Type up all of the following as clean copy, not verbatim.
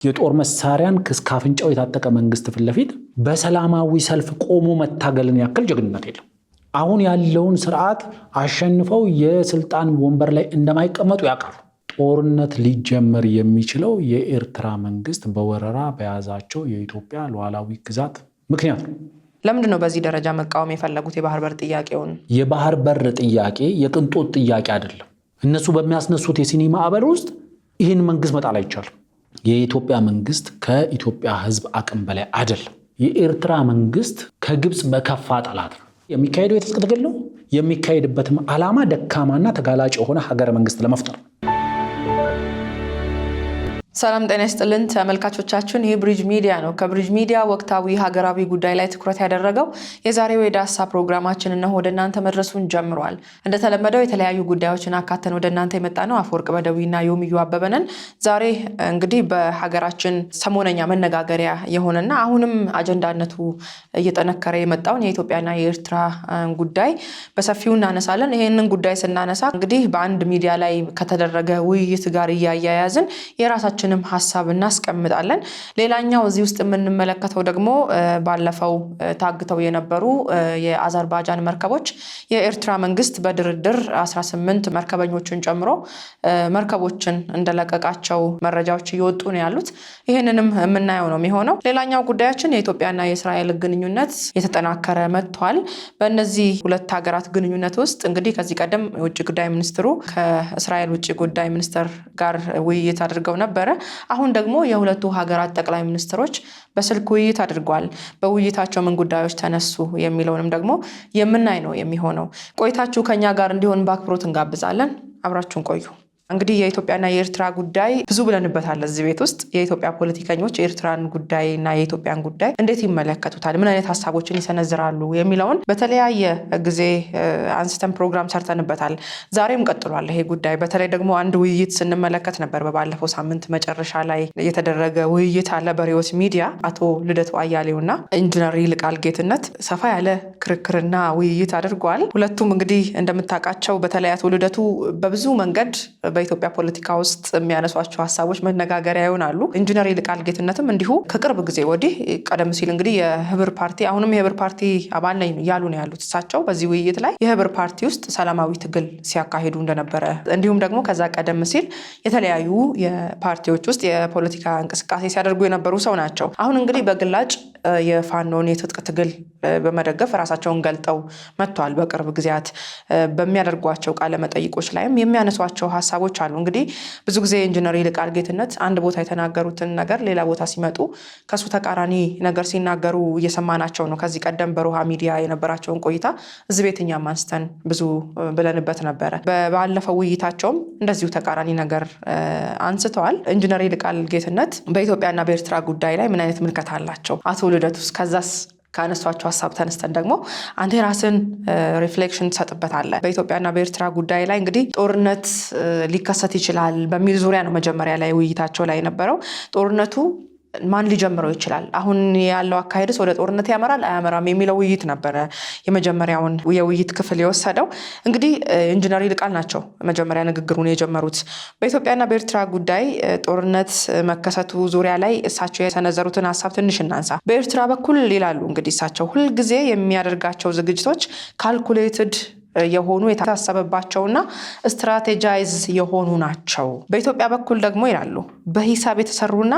የጦር መሳሪያን ከስካፍንጫው የታጠቀ መንግስት ፊት ለፊት በሰላማዊ ሰልፍ ቆሞ መታገልን ያክል ጀግንነት የለም። አሁን ያለውን ስርዓት አሸንፈው የስልጣን ወንበር ላይ እንደማይቀመጡ ያውቃሉ። ጦርነት ሊጀመር የሚችለው የኤርትራ መንግስት በወረራ በያዛቸው የኢትዮጵያ ሉዓላዊ ግዛት ምክንያት ነው። ለምንድን ነው በዚህ ደረጃ መቃወም የፈለጉት የባህር በር ጥያቄውን? የባህር በር ጥያቄ የቅንጦት ጥያቄ አይደለም። እነሱ በሚያስነሱት የሲኒ ማዕበል ውስጥ ይህን መንግስት መጣል አይቻልም። የኢትዮጵያ መንግስት ከኢትዮጵያ ህዝብ አቅም በላይ አይደለም። የኤርትራ መንግስት ከግብፅ በከፋ ጠላት ነው። የሚካሄደው የትጥቅ ትግል ነው። የሚካሄድበትም ዓላማ ደካማና ተጋላጭ የሆነ ሀገረ መንግስት ለመፍጠር ነው። ሰላም ጤና ይስጥልን ተመልካቾቻችን፣ ይህ ብሪጅ ሚዲያ ነው። ከብሪጅ ሚዲያ ወቅታዊ ሀገራዊ ጉዳይ ላይ ትኩረት ያደረገው የዛሬው የዳሳ ፕሮግራማችን እነሆ ወደ እናንተ መድረሱን ጀምሯል። እንደተለመደው የተለያዩ ጉዳዮችን አካተን ወደ እናንተ የመጣ ነው አፈወርቅ በደዊና ዮምዩ አበበ ነን። ዛሬ እንግዲህ በሀገራችን ሰሞነኛ መነጋገሪያ የሆነና አሁንም አጀንዳነቱ እየጠነከረ የመጣውን የኢትዮጵያና የኤርትራ ጉዳይ በሰፊው እናነሳለን። ይሄንን ጉዳይ ስናነሳ እንግዲህ በአንድ ሚዲያ ላይ ከተደረገ ውይይት ጋር እያያያዝን የራሳችን ሀሳብ እናስቀምጣለን። ሌላኛው እዚህ ውስጥ የምንመለከተው ደግሞ ባለፈው ታግተው የነበሩ የአዘርባይጃን መርከቦች የኤርትራ መንግስት በድርድር 18 መርከበኞችን ጨምሮ መርከቦችን እንደለቀቃቸው መረጃዎች እየወጡ ነው ያሉት። ይህንንም የምናየው ነው የሚሆነው። ሌላኛው ጉዳያችን የኢትዮጵያና የእስራኤል ግንኙነት የተጠናከረ መጥቷል። በእነዚህ ሁለት ሀገራት ግንኙነት ውስጥ እንግዲህ ከዚህ ቀደም የውጭ ጉዳይ ሚኒስትሩ ከእስራኤል ውጭ ጉዳይ ሚኒስትር ጋር ውይይት አድርገው ነበረ። አሁን ደግሞ የሁለቱ ሀገራት ጠቅላይ ሚኒስትሮች በስልክ ውይይት አድርጓል። በውይይታቸው ምን ጉዳዮች ተነሱ የሚለውንም ደግሞ የምናይ ነው የሚሆነው። ቆይታችሁ ከኛ ጋር እንዲሆን በአክብሮት እንጋብዛለን። አብራችሁን ቆዩ። እንግዲህ የኢትዮጵያና የኤርትራ ጉዳይ ብዙ ብለንበታል እዚህ ቤት ውስጥ። የኢትዮጵያ ፖለቲከኞች የኤርትራን ጉዳይና የኢትዮጵያን ጉዳይ እንዴት ይመለከቱታል፣ ምን አይነት ሀሳቦችን ይሰነዝራሉ የሚለውን በተለያየ ጊዜ አንስተን ፕሮግራም ሰርተንበታል። ዛሬም ቀጥሏል ይሄ ጉዳይ። በተለይ ደግሞ አንድ ውይይት ስንመለከት ነበር በባለፈው ሳምንት መጨረሻ ላይ የተደረገ ውይይት አለ በሪዮት ሚዲያ። አቶ ልደቱ አያሌውና ኢንጂነር ይልቃል ጌትነት ሰፋ ያለ ክርክርና ውይይት አድርገዋል። ሁለቱም እንግዲህ እንደምታውቃቸው በተለይ አቶ ልደቱ በብዙ መንገድ በኢትዮጵያ ፖለቲካ ውስጥ የሚያነሷቸው ሀሳቦች መነጋገሪያ ይሆናሉ። ኢንጂነር ይልቃል ጌትነትም እንዲሁ ከቅርብ ጊዜ ወዲህ ቀደም ሲል እንግዲህ የህብር ፓርቲ አሁንም የህብር ፓርቲ አባል ነኝ እያሉ ነው ያሉት እሳቸው በዚህ ውይይት ላይ የህብር ፓርቲ ውስጥ ሰላማዊ ትግል ሲያካሂዱ እንደነበረ እንዲሁም ደግሞ ከዛ ቀደም ሲል የተለያዩ የፓርቲዎች ውስጥ የፖለቲካ እንቅስቃሴ ሲያደርጉ የነበሩ ሰው ናቸው። አሁን እንግዲህ በግላጭ የፋኖን የትጥቅ ትግል በመደገፍ ራሳቸውን ገልጠው መጥተዋል። በቅርብ ጊዜያት በሚያደርጓቸው ቃለ መጠይቆች ላይም የሚያነሷቸው ሀሳቦች አሉ። እንግዲህ ብዙ ጊዜ ኢንጂነር ይልቃል ጌትነት አንድ ቦታ የተናገሩትን ነገር ሌላ ቦታ ሲመጡ ከሱ ተቃራኒ ነገር ሲናገሩ እየሰማናቸው ነው። ከዚህ ቀደም በሮሃ ሚዲያ የነበራቸውን ቆይታ እዚህ ቤት እኛም አንስተን ብዙ ብለንበት ነበረ። ባለፈው ውይይታቸውም እንደዚሁ ተቃራኒ ነገር አንስተዋል። ኢንጂነር ይልቃል ጌትነት በኢትዮጵያና በኤርትራ ጉዳይ ላይ ምን አይነት ምልከታ አላቸው? አቶ ልደቱስ ከዛስ ካነሷቸው ሀሳብ ተነስተን ደግሞ አንተ የራስን ሪፍሌክሽን ትሰጥበታለህ። በኢትዮጵያና በኤርትራ ጉዳይ ላይ እንግዲህ ጦርነት ሊከሰት ይችላል በሚል ዙሪያ ነው መጀመሪያ ላይ ውይይታቸው ላይ የነበረው። ጦርነቱ ማን ሊጀምረው ይችላል? አሁን ያለው አካሄድስ ወደ ጦርነት ያመራል አያመራም የሚለው ውይይት ነበረ የመጀመሪያውን የውይይት ክፍል የወሰደው። እንግዲህ ኢንጂነር ይልቃል ናቸው መጀመሪያ ንግግሩን የጀመሩት። በኢትዮጵያና በኤርትራ ጉዳይ ጦርነት መከሰቱ ዙሪያ ላይ እሳቸው የሰነዘሩትን ሀሳብ ትንሽ እናንሳ። በኤርትራ በኩል ይላሉ እንግዲህ እሳቸው ሁልጊዜ የሚያደርጋቸው ዝግጅቶች ካልኩሌትድ የሆኑ የታሰበባቸውና ስትራቴጃይዝ የሆኑ ናቸው። በኢትዮጵያ በኩል ደግሞ ይላሉ በሂሳብ የተሰሩና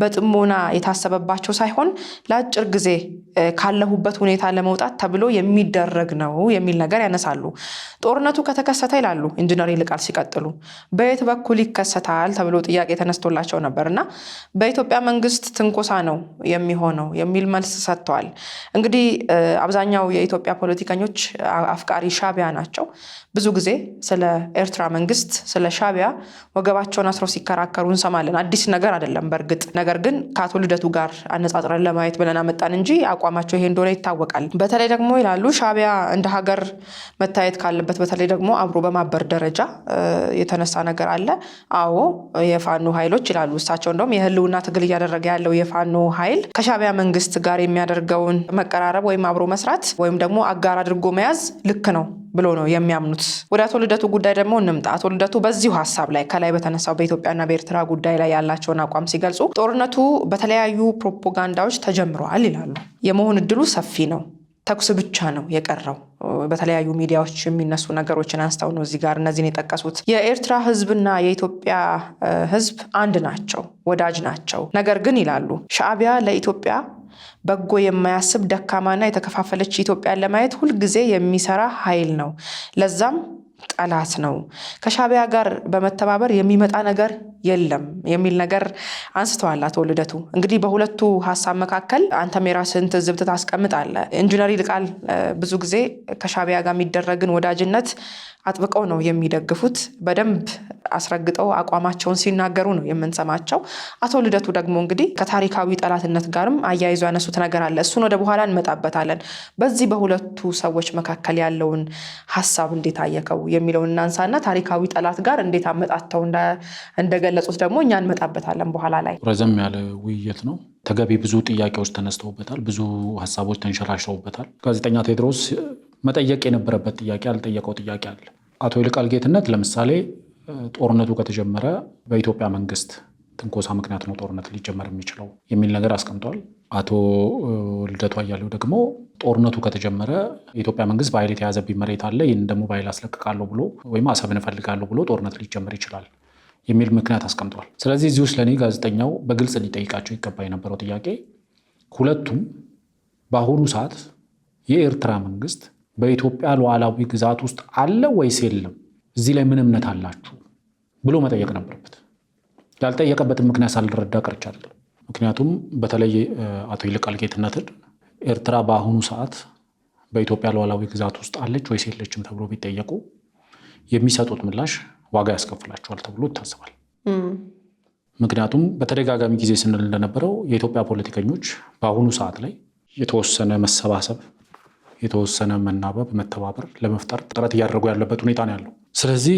በጥሞና የታሰበባቸው ሳይሆን ለአጭር ጊዜ ካለሁበት ሁኔታ ለመውጣት ተብሎ የሚደረግ ነው የሚል ነገር ያነሳሉ። ጦርነቱ ከተከሰተ ይላሉ ኢንጂነር ይልቃል ሲቀጥሉ በየት በኩል ይከሰታል ተብሎ ጥያቄ ተነስቶላቸው ነበርና በኢትዮጵያ መንግስት ትንኮሳ ነው የሚሆነው የሚል መልስ ሰጥተዋል። እንግዲህ አብዛኛው የኢትዮጵያ ፖለቲከኞች አፍቃሪ ሻዕቢያ ናቸው። ብዙ ጊዜ ስለ ኤርትራ መንግስት ስለ ሻዕቢያ ወገባቸውን አስረው ሲከራከሩ እንሰማለን። አዲስ ነገር አይደለም በእርግጥ። ነገር ግን ከአቶ ልደቱ ጋር አነጻጽረን ለማየት ብለን አመጣን እንጂ አቋማቸው ይሄ እንደሆነ ይታወቃል። በተለይ ደግሞ ይላሉ ሻዕቢያ እንደ ሀገር መታየት ካለበት በተለይ ደግሞ አብሮ በማበር ደረጃ የተነሳ ነገር አለ። አዎ የፋኖ ኃይሎች ይላሉ እሳቸው እንደውም የህልውና ትግል እያደረገ ያለው የፋኖ ኃይል ከሻዕቢያ መንግስት ጋር የሚያደርገውን መቀራረብ ወይም አብሮ መስራት ወይም ደግሞ አጋር አድርጎ መያዝ ልክ ነው ብሎ ነው የሚያምኑት። ወደ አቶ ልደቱ ጉዳይ ደግሞ እንምጣ። አቶ ልደቱ በዚሁ ሀሳብ ላይ ከላይ በተነሳው በኢትዮጵያና በኤርትራ ጉዳይ ላይ ያላቸውን አቋም ሲገልጹ ጦርነቱ በተለያዩ ፕሮፓጋንዳዎች ተጀምረዋል ይላሉ። የመሆን እድሉ ሰፊ ነው፣ ተኩስ ብቻ ነው የቀረው። በተለያዩ ሚዲያዎች የሚነሱ ነገሮችን አንስተው ነው እዚህ ጋር እነዚህን የጠቀሱት። የኤርትራ ህዝብና የኢትዮጵያ ህዝብ አንድ ናቸው፣ ወዳጅ ናቸው። ነገር ግን ይላሉ ሻዕቢያ ለኢትዮጵያ በጎ የማያስብ ደካማና የተከፋፈለች ኢትዮጵያን ለማየት ሁልጊዜ የሚሰራ ኃይል ነው። ለዛም ጠላት ነው። ከሻዕቢያ ጋር በመተባበር የሚመጣ ነገር የለም የሚል ነገር አንስተዋል አቶ ልደቱ። እንግዲህ በሁለቱ ሀሳብ መካከል አንተም የራስህን ትዝብት ታስቀምጣለህ። ኢንጂነር ይልቃል ብዙ ጊዜ ከሻዕቢያ ጋር የሚደረግን ወዳጅነት አጥብቀው ነው የሚደግፉት። በደንብ አስረግጠው አቋማቸውን ሲናገሩ ነው የምንሰማቸው። አቶ ልደቱ ደግሞ እንግዲህ ከታሪካዊ ጠላትነት ጋርም አያይዞ ያነሱት ነገር አለ። እሱን ወደ በኋላ እንመጣበታለን። በዚህ በሁለቱ ሰዎች መካከል ያለውን ሀሳብ እንዴት አየከው የሚለውን እናንሳና ታሪካዊ ጠላት ጋር እንዴት አመጣተው እንደገለጹት ደግሞ እኛ እንመጣበታለን በኋላ ላይ። ረዘም ያለ ውይይት ነው። ተገቢ ብዙ ጥያቄዎች ተነስተውበታል። ብዙ ሀሳቦች ተንሸራሽረውበታል። ጋዜጠኛ ቴዎድሮስ መጠየቅ የነበረበት ጥያቄ ያልጠየቀው ጥያቄ አለ። አቶ ይልቃል ጌትነት ለምሳሌ ጦርነቱ ከተጀመረ በኢትዮጵያ መንግስት ትንኮሳ ምክንያት ነው ጦርነት ሊጀመር የሚችለው የሚል ነገር አስቀምጧል። አቶ ልደቱ አያሌው ደግሞ ጦርነቱ ከተጀመረ የኢትዮጵያ መንግስት በኃይል የተያዘብኝ መሬት አለ፣ ይህን ደግሞ በኃይል አስለቅቃለሁ ብሎ ወይም አሰብን እፈልጋለሁ ብሎ ጦርነት ሊጀመር ይችላል የሚል ምክንያት አስቀምጧል። ስለዚህ እዚህ ውስጥ ለእኔ ጋዜጠኛው በግልጽ ሊጠይቃቸው ይገባ የነበረው ጥያቄ ሁለቱም በአሁኑ ሰዓት የኤርትራ መንግስት በኢትዮጵያ ሉዓላዊ ግዛት ውስጥ አለ ወይስ የለም፣ እዚህ ላይ ምን እምነት አላችሁ ብሎ መጠየቅ ነበረበት። ያልጠየቀበትን ምክንያት ሳልረዳ ቀርቼ አይደለም። ምክንያቱም በተለይ አቶ ይልቃል ጌትነትን ኤርትራ በአሁኑ ሰዓት በኢትዮጵያ ሉዓላዊ ግዛት ውስጥ አለች ወይስ የለችም ተብሎ ቢጠየቁ የሚሰጡት ምላሽ ዋጋ ያስከፍላቸዋል ተብሎ ይታሰባል። ምክንያቱም በተደጋጋሚ ጊዜ ስንል እንደነበረው የኢትዮጵያ ፖለቲከኞች በአሁኑ ሰዓት ላይ የተወሰነ መሰባሰብ፣ የተወሰነ መናበብ፣ መተባበር ለመፍጠር ጥረት እያደረጉ ያለበት ሁኔታ ነው ያለው። ስለዚህ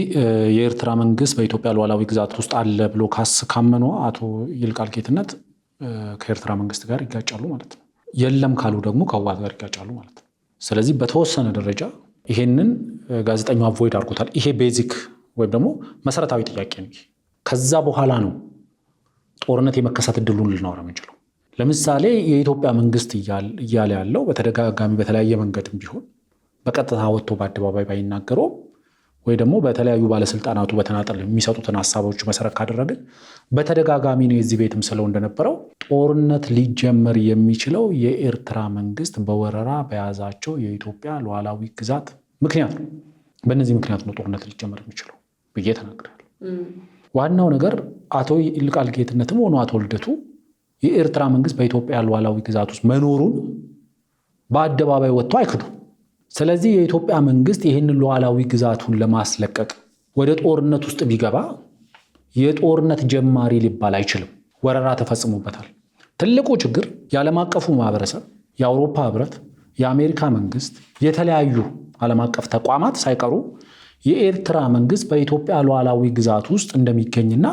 የኤርትራ መንግስት በኢትዮጵያ ሉዓላዊ ግዛት ውስጥ አለ ብሎ ካመኑ አቶ ይልቃል ጌትነት ከኤርትራ መንግስት ጋር ይጋጫሉ ማለት ነው። የለም ካሉ ደግሞ ከህወሓት ጋር ይጋጫሉ ማለት ነው። ስለዚህ በተወሰነ ደረጃ ይሄንን ጋዜጠኛው አቮይድ አድርጎታል። ይሄ ቤዚክ ወይም ደግሞ መሰረታዊ ጥያቄ ነው። ከዛ በኋላ ነው ጦርነት የመከሰት እድሉን ልናወራ የምንችለው። ለምሳሌ የኢትዮጵያ መንግስት እያለ ያለው በተደጋጋሚ በተለያየ መንገድም ቢሆን በቀጥታ ወጥቶ በአደባባይ ባይናገረው ወይ ደግሞ በተለያዩ ባለስልጣናቱ በተናጠል የሚሰጡትን ሀሳቦች መሰረት ካደረግን በተደጋጋሚ ነው የዚህ ቤትም ስለው እንደነበረው ጦርነት ሊጀመር የሚችለው የኤርትራ መንግስት በወረራ በያዛቸው የኢትዮጵያ ሉዓላዊ ግዛት ምክንያት ነው። በእነዚህ ምክንያት ነው ጦርነት ሊጀመር የሚችለው ብዬ ተናግሬያለሁ። ዋናው ነገር አቶ ይልቃል ጌትነትም ሆኖ አቶ ልደቱ የኤርትራ መንግስት በኢትዮጵያ ሉዓላዊ ግዛት ውስጥ መኖሩን በአደባባይ ወጥቶ አይክዱም። ስለዚህ የኢትዮጵያ መንግስት ይህንን ሉዓላዊ ግዛቱን ለማስለቀቅ ወደ ጦርነት ውስጥ ቢገባ የጦርነት ጀማሪ ሊባል አይችልም። ወረራ ተፈጽሞበታል። ትልቁ ችግር የዓለም አቀፉ ማህበረሰብ፣ የአውሮፓ ህብረት፣ የአሜሪካ መንግስት፣ የተለያዩ ዓለም አቀፍ ተቋማት ሳይቀሩ የኤርትራ መንግስት በኢትዮጵያ ሉዓላዊ ግዛት ውስጥ እንደሚገኝና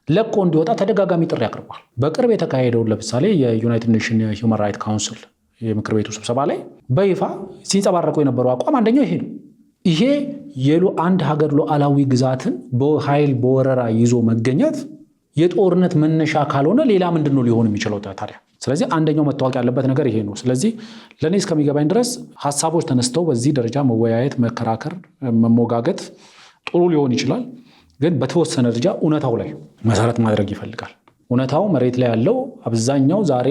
ለቆ እንዲወጣ ተደጋጋሚ ጥሪ አቅርቧል። በቅርብ የተካሄደውን ለምሳሌ የዩናይትድ ኔሽን ሂውማን ራይት ካውንስል የምክር ቤቱ ስብሰባ ላይ በይፋ ሲንጸባረቁ የነበረው አቋም አንደኛው ይሄ ነው። ይሄ አንድ ሀገር ሉዓላዊ ግዛትን በኃይል በወረራ ይዞ መገኘት የጦርነት መነሻ ካልሆነ ሌላ ምንድን ነው ሊሆን የሚችለው ታዲያ? ስለዚህ አንደኛው መታወቅ ያለበት ነገር ይሄ ነው። ስለዚህ ለእኔ እስከሚገባኝ ድረስ ሀሳቦች ተነስተው በዚህ ደረጃ መወያየት፣ መከራከር፣ መሞጋገት ጥሩ ሊሆን ይችላል። ግን በተወሰነ ደረጃ እውነታው ላይ መሰረት ማድረግ ይፈልጋል። እውነታው መሬት ላይ ያለው አብዛኛው ዛሬ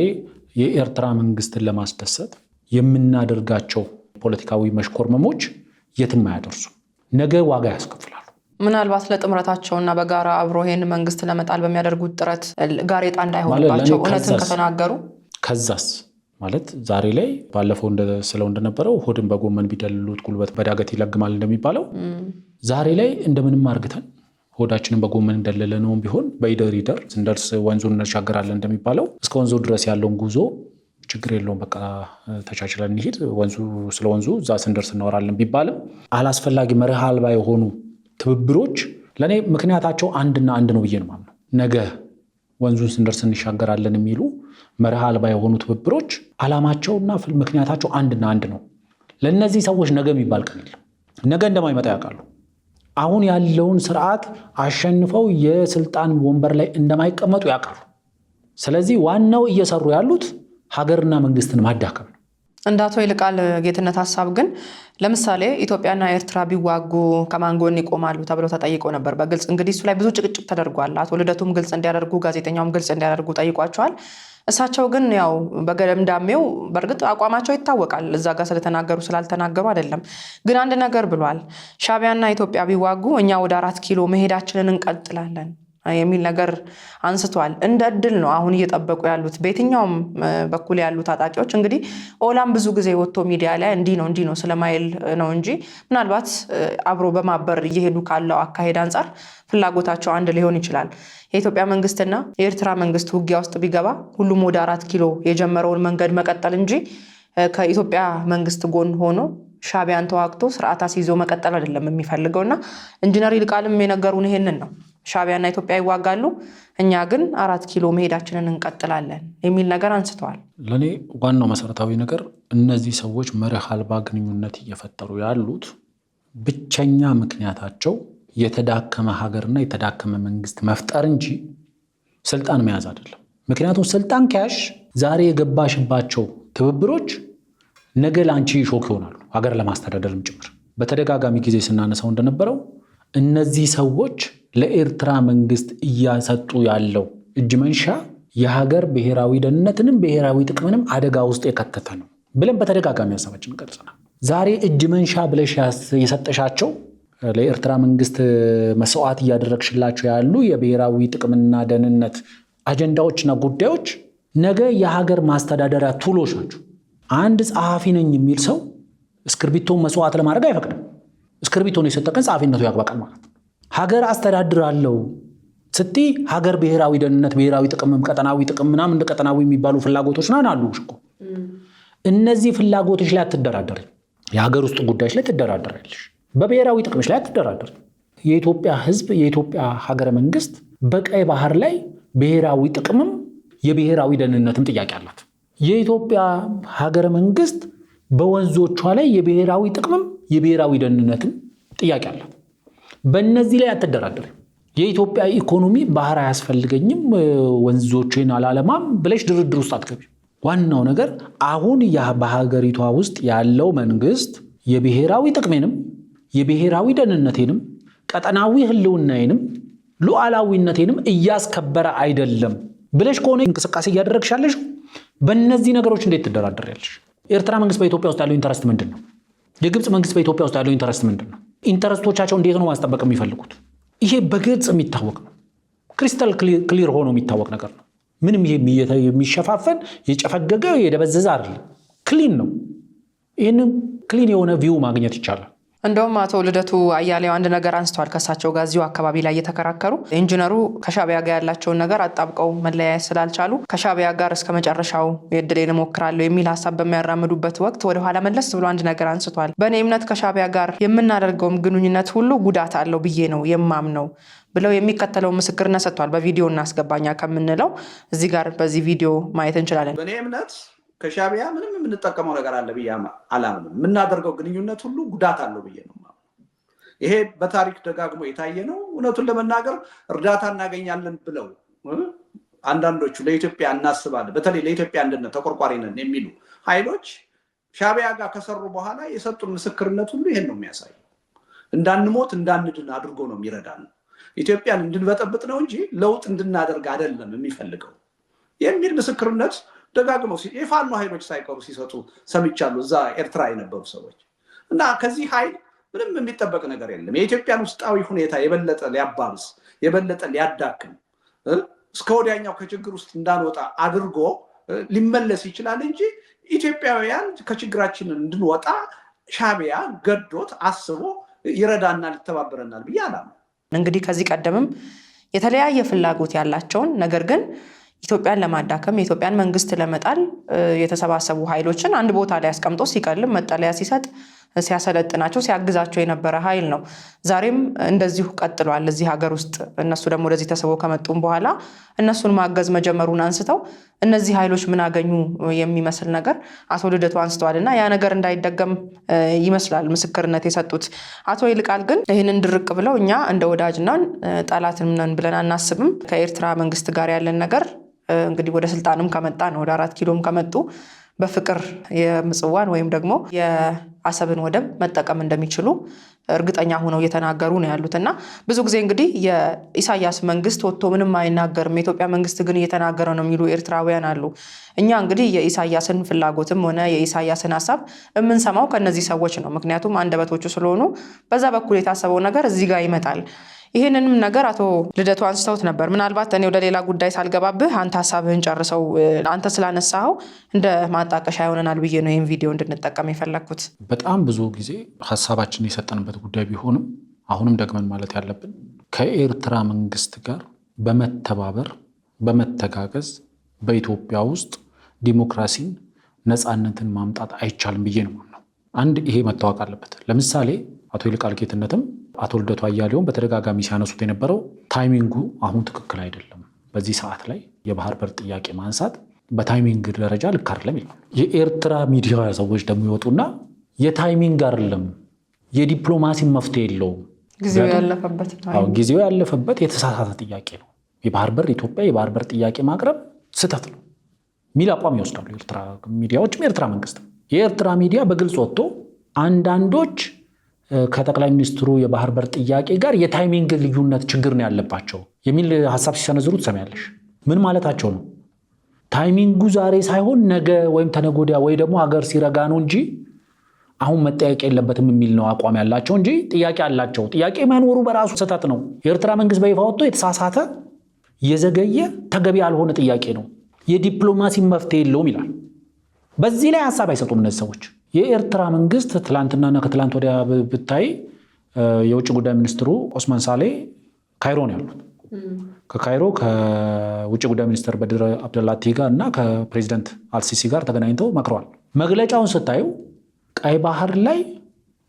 የኤርትራ መንግስትን ለማስደሰት የምናደርጋቸው ፖለቲካዊ መሽኮርመሞች የትም አያደርሱ፣ ነገ ዋጋ ያስከፍላሉ። ምናልባት ለጥምረታቸውና በጋራ አብሮ ይሄን መንግስት ለመጣል በሚያደርጉት ጥረት ጋሬጣ እንዳይሆንባቸው እውነትን ከተናገሩ ከዛስ ማለት ዛሬ ላይ ባለፈው ስለው እንደነበረው ሆድን በጎመን ቢደልሉት ጉልበት በዳገት ይለግማል እንደሚባለው ዛሬ ላይ እንደምንም አርግተን ሆዳችንን በጎመን እንደለለ ነውም ቢሆን በይደር ይደር ስንደርስ ወንዙን እንሻገራለን እንደሚባለው እስከ ወንዙ ድረስ ያለውን ጉዞ ችግር የለውም በቃ ተቻችለን እንሂድ፣ ስለ ወንዙ እዛ ስንደርስ እናወራለን ቢባልም አላስፈላጊ መርህ አልባ የሆኑ ትብብሮች ለእኔ ምክንያታቸው አንድና አንድ ነው ብዬ ነው የማምነው። ነገ ወንዙን ስንደርስ እንሻገራለን የሚሉ መርህ አልባ የሆኑ ትብብሮች ዓላማቸውና ምክንያታቸው አንድና አንድ ነው። ለእነዚህ ሰዎች ነገ የሚባል ቀን የለም። ነገ እንደማይመጣ ያውቃሉ። አሁን ያለውን ስርዓት አሸንፈው የስልጣን ወንበር ላይ እንደማይቀመጡ ያውቃሉ። ስለዚህ ዋናው እየሰሩ ያሉት ሀገርና መንግስትን ማዳከም ነው። እንደ አቶ ይልቃል ጌትነት ሀሳብ ግን ለምሳሌ ኢትዮጵያና ኤርትራ ቢዋጉ ከማን ጎን ይቆማሉ ተብለው ተጠይቀው ነበር በግልጽ። እንግዲህ እሱ ላይ ብዙ ጭቅጭቅ ተደርጓል። አቶ ልደቱም ግልጽ እንዲያደርጉ፣ ጋዜጠኛውም ግልጽ እንዲያደርጉ ጠይቋቸዋል። እሳቸው ግን ያው በገደምዳሜው በእርግጥ አቋማቸው ይታወቃል። እዛ ጋር ስለተናገሩ ስላልተናገሩ አይደለም። ግን አንድ ነገር ብሏል። ሻዕቢያና ኢትዮጵያ ቢዋጉ እኛ ወደ 4 ኪሎ መሄዳችንን እንቀጥላለን የሚል ነገር አንስቷል። እንደ እድል ነው አሁን እየጠበቁ ያሉት በየትኛውም በኩል ያሉ ታጣቂዎች። እንግዲህ ኦላም ብዙ ጊዜ ወጥቶ ሚዲያ ላይ እንዲህ ነው ስለማይል ነው እንጂ ምናልባት አብሮ በማበር እየሄዱ ካለው አካሄድ አንጻር ፍላጎታቸው አንድ ሊሆን ይችላል። የኢትዮጵያ መንግስትና የኤርትራ መንግስት ውጊያ ውስጥ ቢገባ ሁሉም ወደ 4 ኪሎ የጀመረውን መንገድ መቀጠል እንጂ ከኢትዮጵያ መንግስት ጎን ሆኖ ሻዕቢያን ተዋግቶ ስርዓት አስይዞ መቀጠል አይደለም የሚፈልገውና ኢንጂነር ይልቃልም የነገሩን ይሄንን ነው። ሻዕቢያና ኢትዮጵያ ይዋጋሉ፣ እኛ ግን 4 ኪሎ መሄዳችንን እንቀጥላለን የሚል ነገር አንስተዋል። ለእኔ ዋናው መሰረታዊ ነገር እነዚህ ሰዎች መርህ አልባ ግንኙነት እየፈጠሩ ያሉት ብቸኛ ምክንያታቸው የተዳከመ ሀገርና የተዳከመ መንግስት መፍጠር እንጂ ስልጣን መያዝ አይደለም። ምክንያቱም ስልጣን ከያሽ ዛሬ የገባሽባቸው ትብብሮች ነገ ለአንቺ ሾክ ይሆናሉ፣ ሀገር ለማስተዳደርም ጭምር። በተደጋጋሚ ጊዜ ስናነሳው እንደነበረው እነዚህ ሰዎች ለኤርትራ መንግስት እያሰጡ ያለው እጅ መንሻ የሀገር ብሔራዊ ደህንነትንም ብሔራዊ ጥቅምንም አደጋ ውስጥ የከተተ ነው ብለን በተደጋጋሚ ሀሳባችን ገልጸናል። ዛሬ እጅ መንሻ ብለሽ የሰጠሻቸው ለኤርትራ መንግስት መስዋዕት እያደረግሽላቸው ያሉ የብሔራዊ ጥቅምና ደህንነት አጀንዳዎችና ጉዳዮች ነገ የሀገር ማስተዳደሪያ ቱሎች ናቸው። አንድ ጸሐፊ ነኝ የሚል ሰው እስክርቢቶን መስዋዕት ለማድረግ አይፈቅድም። እስክርቢቶን የሰጠቀን ጸሐፊነቱ ያግባቃል ማለት ነው። ሀገር አስተዳድራለሁ ስትይ ሀገር ብሔራዊ ደህንነት፣ ብሔራዊ ጥቅምም፣ ቀጠናዊ ጥቅም ምናምን እንደ ቀጠናዊ የሚባሉ ፍላጎቶች ናን አሉ እኮ። እነዚህ ፍላጎቶች ላይ አትደራደሪ። የሀገር ውስጥ ጉዳዮች ላይ ትደራደራለሽ፣ በብሔራዊ ጥቅሞች ላይ አትደራደሪ። የኢትዮጵያ ሕዝብ የኢትዮጵያ ሀገረ መንግስት በቀይ ባህር ላይ ብሔራዊ ጥቅምም የብሔራዊ ደህንነትም ጥያቄ አላት። የኢትዮጵያ ሀገረ መንግስት በወንዞቿ ላይ የብሔራዊ ጥቅምም የብሔራዊ ደህንነትም ጥያቄ አላት። በእነዚህ ላይ አትደራደር። የኢትዮጵያ ኢኮኖሚ ባህር አያስፈልገኝም ወንዞችን አላለማም ብለሽ ድርድር ውስጥ አትገቢ። ዋናው ነገር አሁን በሀገሪቷ ውስጥ ያለው መንግስት የብሔራዊ ጥቅሜንም የብሔራዊ ደህንነቴንም ቀጠናዊ ህልውናዬንም ሉዓላዊነቴንም እያስከበረ አይደለም ብለሽ ከሆነ እንቅስቃሴ እያደረግሻለሽ በእነዚህ ነገሮች እንዴት ትደራደሪያለሽ? ኤርትራ መንግስት በኢትዮጵያ ውስጥ ያለው ኢንተረስት ምንድን ነው? የግብፅ መንግስት በኢትዮጵያ ውስጥ ያለው ኢንተረስት ምንድን ነው? ኢንተረስቶቻቸው እንዴት ነው ማስጠበቅ የሚፈልጉት? ይሄ በግልጽ የሚታወቅ ነው። ክሪስታል ክሊር ሆኖ የሚታወቅ ነገር ነው። ምንም ይሄ የሚሸፋፈን የጨፈገገ የደበዘዘ አይደለም። ክሊን ነው። ይህንን ክሊን የሆነ ቪው ማግኘት ይቻላል። እንደውም አቶ ልደቱ አያሌው አንድ ነገር አንስተዋል። ከሳቸው ጋር እዚሁ አካባቢ ላይ እየተከራከሩ ኢንጂነሩ ከሻዕቢያ ጋር ያላቸውን ነገር አጣብቀው መለያየት ስላልቻሉ ከሻዕቢያ ጋር እስከ መጨረሻው የዕድሌን እሞክራለሁ የሚል ሀሳብ በሚያራምዱበት ወቅት ወደኋላ መለስ ብሎ አንድ ነገር አንስተዋል። በእኔ እምነት ከሻዕቢያ ጋር የምናደርገውም ግንኙነት ሁሉ ጉዳት አለው ብዬ ነው የማምነው ብለው የሚከተለው ምስክርነት ሰጥቷል። በቪዲዮ እናስገባኛ ከምንለው እዚህ ጋር በዚህ ቪዲዮ ማየት እንችላለን። በእኔ እምነት ከሻዕቢያ ምንም የምንጠቀመው ነገር አለ ብዬ አላምንም። የምናደርገው ግንኙነት ሁሉ ጉዳት አለው ብዬ ነው። ይሄ በታሪክ ደጋግሞ የታየ ነው። እውነቱን ለመናገር እርዳታ እናገኛለን ብለው አንዳንዶቹ ለኢትዮጵያ እናስባለን፣ በተለይ ለኢትዮጵያ አንድነት ተቆርቋሪ ነን የሚሉ ኃይሎች ሻዕቢያ ጋር ከሰሩ በኋላ የሰጡን ምስክርነት ሁሉ ይሄን ነው የሚያሳየው። እንዳንሞት እንዳንድን አድርጎ ነው የሚረዳን። ኢትዮጵያን እንድንበጠብጥ ነው እንጂ ለውጥ እንድናደርግ አይደለም የሚፈልገው የሚል ምስክርነት ደጋግመው የፋኖ ኃይሎች ሳይቀሩ ሲሰጡ ሰምቻለሁ። እዛ ኤርትራ የነበሩ ሰዎች እና ከዚህ ኃይል ምንም የሚጠበቅ ነገር የለም። የኢትዮጵያን ውስጣዊ ሁኔታ የበለጠ ሊያባብስ የበለጠ ሊያዳክም እስከ ወዲያኛው ከችግር ውስጥ እንዳንወጣ አድርጎ ሊመለስ ይችላል እንጂ ኢትዮጵያውያን ከችግራችን እንድንወጣ ሻዕቢያ ገዶት አስቦ ይረዳናል፣ ይተባበረናል ብዬ አላምንም። እንግዲህ ከዚህ ቀደምም የተለያየ ፍላጎት ያላቸውን ነገር ግን ኢትዮጵያን ለማዳከም የኢትዮጵያን መንግስት ለመጣል የተሰባሰቡ ኃይሎችን አንድ ቦታ ላይ አስቀምጦ ሲቀልም መጠለያ ሲሰጥ ሲያሰለጥናቸው ሲያግዛቸው የነበረ ኃይል ነው። ዛሬም እንደዚሁ ቀጥሏል እዚህ ሀገር ውስጥ። እነሱ ደግሞ ወደዚህ ተሰበው ከመጡም በኋላ እነሱን ማገዝ መጀመሩን አንስተው እነዚህ ኃይሎች ምን አገኙ የሚመስል ነገር አቶ ልደቱ አንስተዋል እና ያ ነገር እንዳይደገም ይመስላል ምስክርነት የሰጡት። አቶ ይልቃል ግን ይህንን ድርቅ ብለው እኛ እንደ ወዳጅና ጠላትም ነን ብለን አናስብም፣ ከኤርትራ መንግስት ጋር ያለን ነገር እንግዲህ ወደ ስልጣንም ከመጣ ነው ወደ 4 ኪሎም ከመጡ በፍቅር የምጽዋን ወይም ደግሞ የአሰብን ወደብ መጠቀም እንደሚችሉ እርግጠኛ ሆነው እየተናገሩ ነው ያሉት። እና ብዙ ጊዜ እንግዲህ የኢሳያስ መንግስት ወጥቶ ምንም አይናገርም፣ የኢትዮጵያ መንግስት ግን እየተናገረ ነው የሚሉ ኤርትራውያን አሉ። እኛ እንግዲህ የኢሳያስን ፍላጎትም ሆነ የኢሳያስን ሀሳብ የምንሰማው ከነዚህ ሰዎች ነው። ምክንያቱም አንደበቶቹ ስለሆኑ በዛ በኩል የታሰበው ነገር እዚህ ጋር ይመጣል። ይህንንም ነገር አቶ ልደቱ አንስተውት ነበር። ምናልባት እኔ ወደ ሌላ ጉዳይ ሳልገባብህ አንተ ሀሳብህን ጨርሰው፣ አንተ ስላነሳኸው እንደ ማጣቀሻ ይሆነናል ብዬ ነው ይህን ቪዲዮ እንድንጠቀም የፈለግኩት። በጣም ብዙ ጊዜ ሀሳባችን የሰጠንበት ጉዳይ ቢሆንም አሁንም ደግመን ማለት ያለብን ከኤርትራ መንግስት ጋር በመተባበር በመተጋገዝ በኢትዮጵያ ውስጥ ዲሞክራሲን ነፃነትን ማምጣት አይቻልም ብዬ ነው። አንድ ይሄ መታወቅ አለበት። ለምሳሌ አቶ ይልቃል ጌትነትም አቶ ልደቱ አያሌውን በተደጋጋሚ ሲያነሱት የነበረው ታይሚንጉ አሁን ትክክል አይደለም፣ በዚህ ሰዓት ላይ የባህር በር ጥያቄ ማንሳት በታይሚንግ ደረጃ ልክ አይደለም ይላል። የኤርትራ ሚዲያ ሰዎች ደግሞ ይወጡና የታይሚንግ አይደለም የዲፕሎማሲ መፍትሄ የለውም፣ ጊዜው ያለፈበት የተሳሳተ ጥያቄ ነው፣ የባህር በር ኢትዮጵያ የባህር በር ጥያቄ ማቅረብ ስህተት ነው የሚል አቋም ይወስዳሉ የኤርትራ ሚዲያዎችም የኤርትራ መንግስት። የኤርትራ ሚዲያ በግልጽ ወጥቶ አንዳንዶች ከጠቅላይ ሚኒስትሩ የባህር በር ጥያቄ ጋር የታይሚንግ ልዩነት ችግር ነው ያለባቸው የሚል ሀሳብ ሲሰነዝሩ ትሰሚያለሽ። ምን ማለታቸው ነው? ታይሚንጉ ዛሬ ሳይሆን ነገ ወይም ተነገ ወዲያ ወይ ደግሞ ሀገር ሲረጋ ነው እንጂ አሁን መጠየቅ የለበትም የሚል ነው አቋም ያላቸው እንጂ ጥያቄ አላቸው። ጥያቄ መኖሩ በራሱ ስህተት ነው። የኤርትራ መንግስት በይፋ ወጥቶ የተሳሳተ የዘገየ ተገቢ ያልሆነ ጥያቄ ነው፣ የዲፕሎማሲ መፍትሄ የለውም ይላል። በዚህ ላይ ሀሳብ አይሰጡም እነዚህ ሰዎች። የኤርትራ መንግስት ትላንትናና ከትላንት ወዲያ ብታይ የውጭ ጉዳይ ሚኒስትሩ ኦስማን ሳሌ ካይሮ ነው ያሉት። ከካይሮ ከውጭ ጉዳይ ሚኒስትር በድር አብደላቲ ጋር እና ከፕሬዚደንት አልሲሲ ጋር ተገናኝተው መክረዋል። መግለጫውን ስታዩ ቀይ ባህር ላይ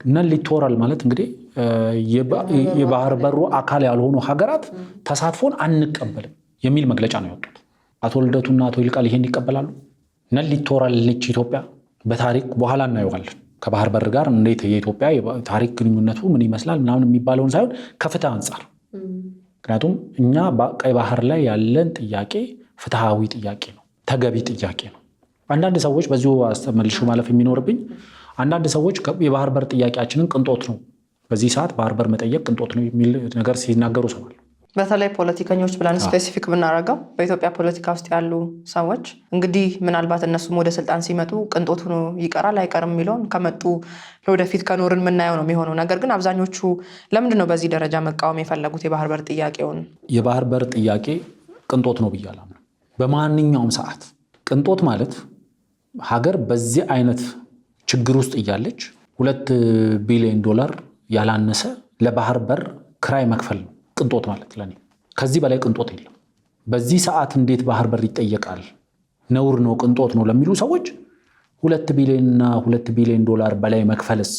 ነን ሊቶራል ማለት እንግዲህ የባህር በሩ አካል ያልሆኑ ሀገራት ተሳትፎን አንቀበልም የሚል መግለጫ ነው ያወጡት። አቶ ልደቱና አቶ ይልቃል ይሄን ይቀበላሉ? ነን ሊቶራል ነች ኢትዮጵያ በታሪክ በኋላ እናየዋለን። ከባህር በር ጋር እንዴት የኢትዮጵያ ታሪክ ግንኙነቱ ምን ይመስላል ምናምን የሚባለውን ሳይሆን ከፍትህ አንጻር፣ ምክንያቱም እኛ ቀይ ባህር ላይ ያለን ጥያቄ ፍትሃዊ ጥያቄ ነው፣ ተገቢ ጥያቄ ነው። አንዳንድ ሰዎች በዚሁ መልሹ ማለፍ የሚኖርብኝ አንዳንድ ሰዎች የባህር በር ጥያቄያችንን ቅንጦት ነው፣ በዚህ ሰዓት ባህር በር መጠየቅ ቅንጦት ነው የሚል ነገር ሲናገሩ ሰማል። በተለይ ፖለቲከኞች ብለን ስፔሲፊክ ብናደርገው በኢትዮጵያ ፖለቲካ ውስጥ ያሉ ሰዎች እንግዲህ ምናልባት እነሱም ወደ ስልጣን ሲመጡ ቅንጦት ሆኖ ይቀራል አይቀርም የሚለውን ከመጡ ለወደፊት ከኖርን የምናየው ነው የሚሆነው። ነገር ግን አብዛኞቹ ለምንድን ነው በዚህ ደረጃ መቃወም የፈለጉት የባህር በር ጥያቄውን? የባህር በር ጥያቄ ቅንጦት ነው ብዬ አላምንም። በማንኛውም ሰዓት ቅንጦት ማለት ሀገር በዚህ አይነት ችግር ውስጥ እያለች $2 ቢሊዮን ያላነሰ ለባህር በር ክራይ መክፈል ነው ቅንጦት ማለት ለኔ። ከዚህ በላይ ቅንጦት የለም። በዚህ ሰዓት እንዴት ባህር በር ይጠየቃል? ነውር ነው፣ ቅንጦት ነው ለሚሉ ሰዎች $2 ቢሊዮንና $2 ቢሊዮን በላይ መክፈልስ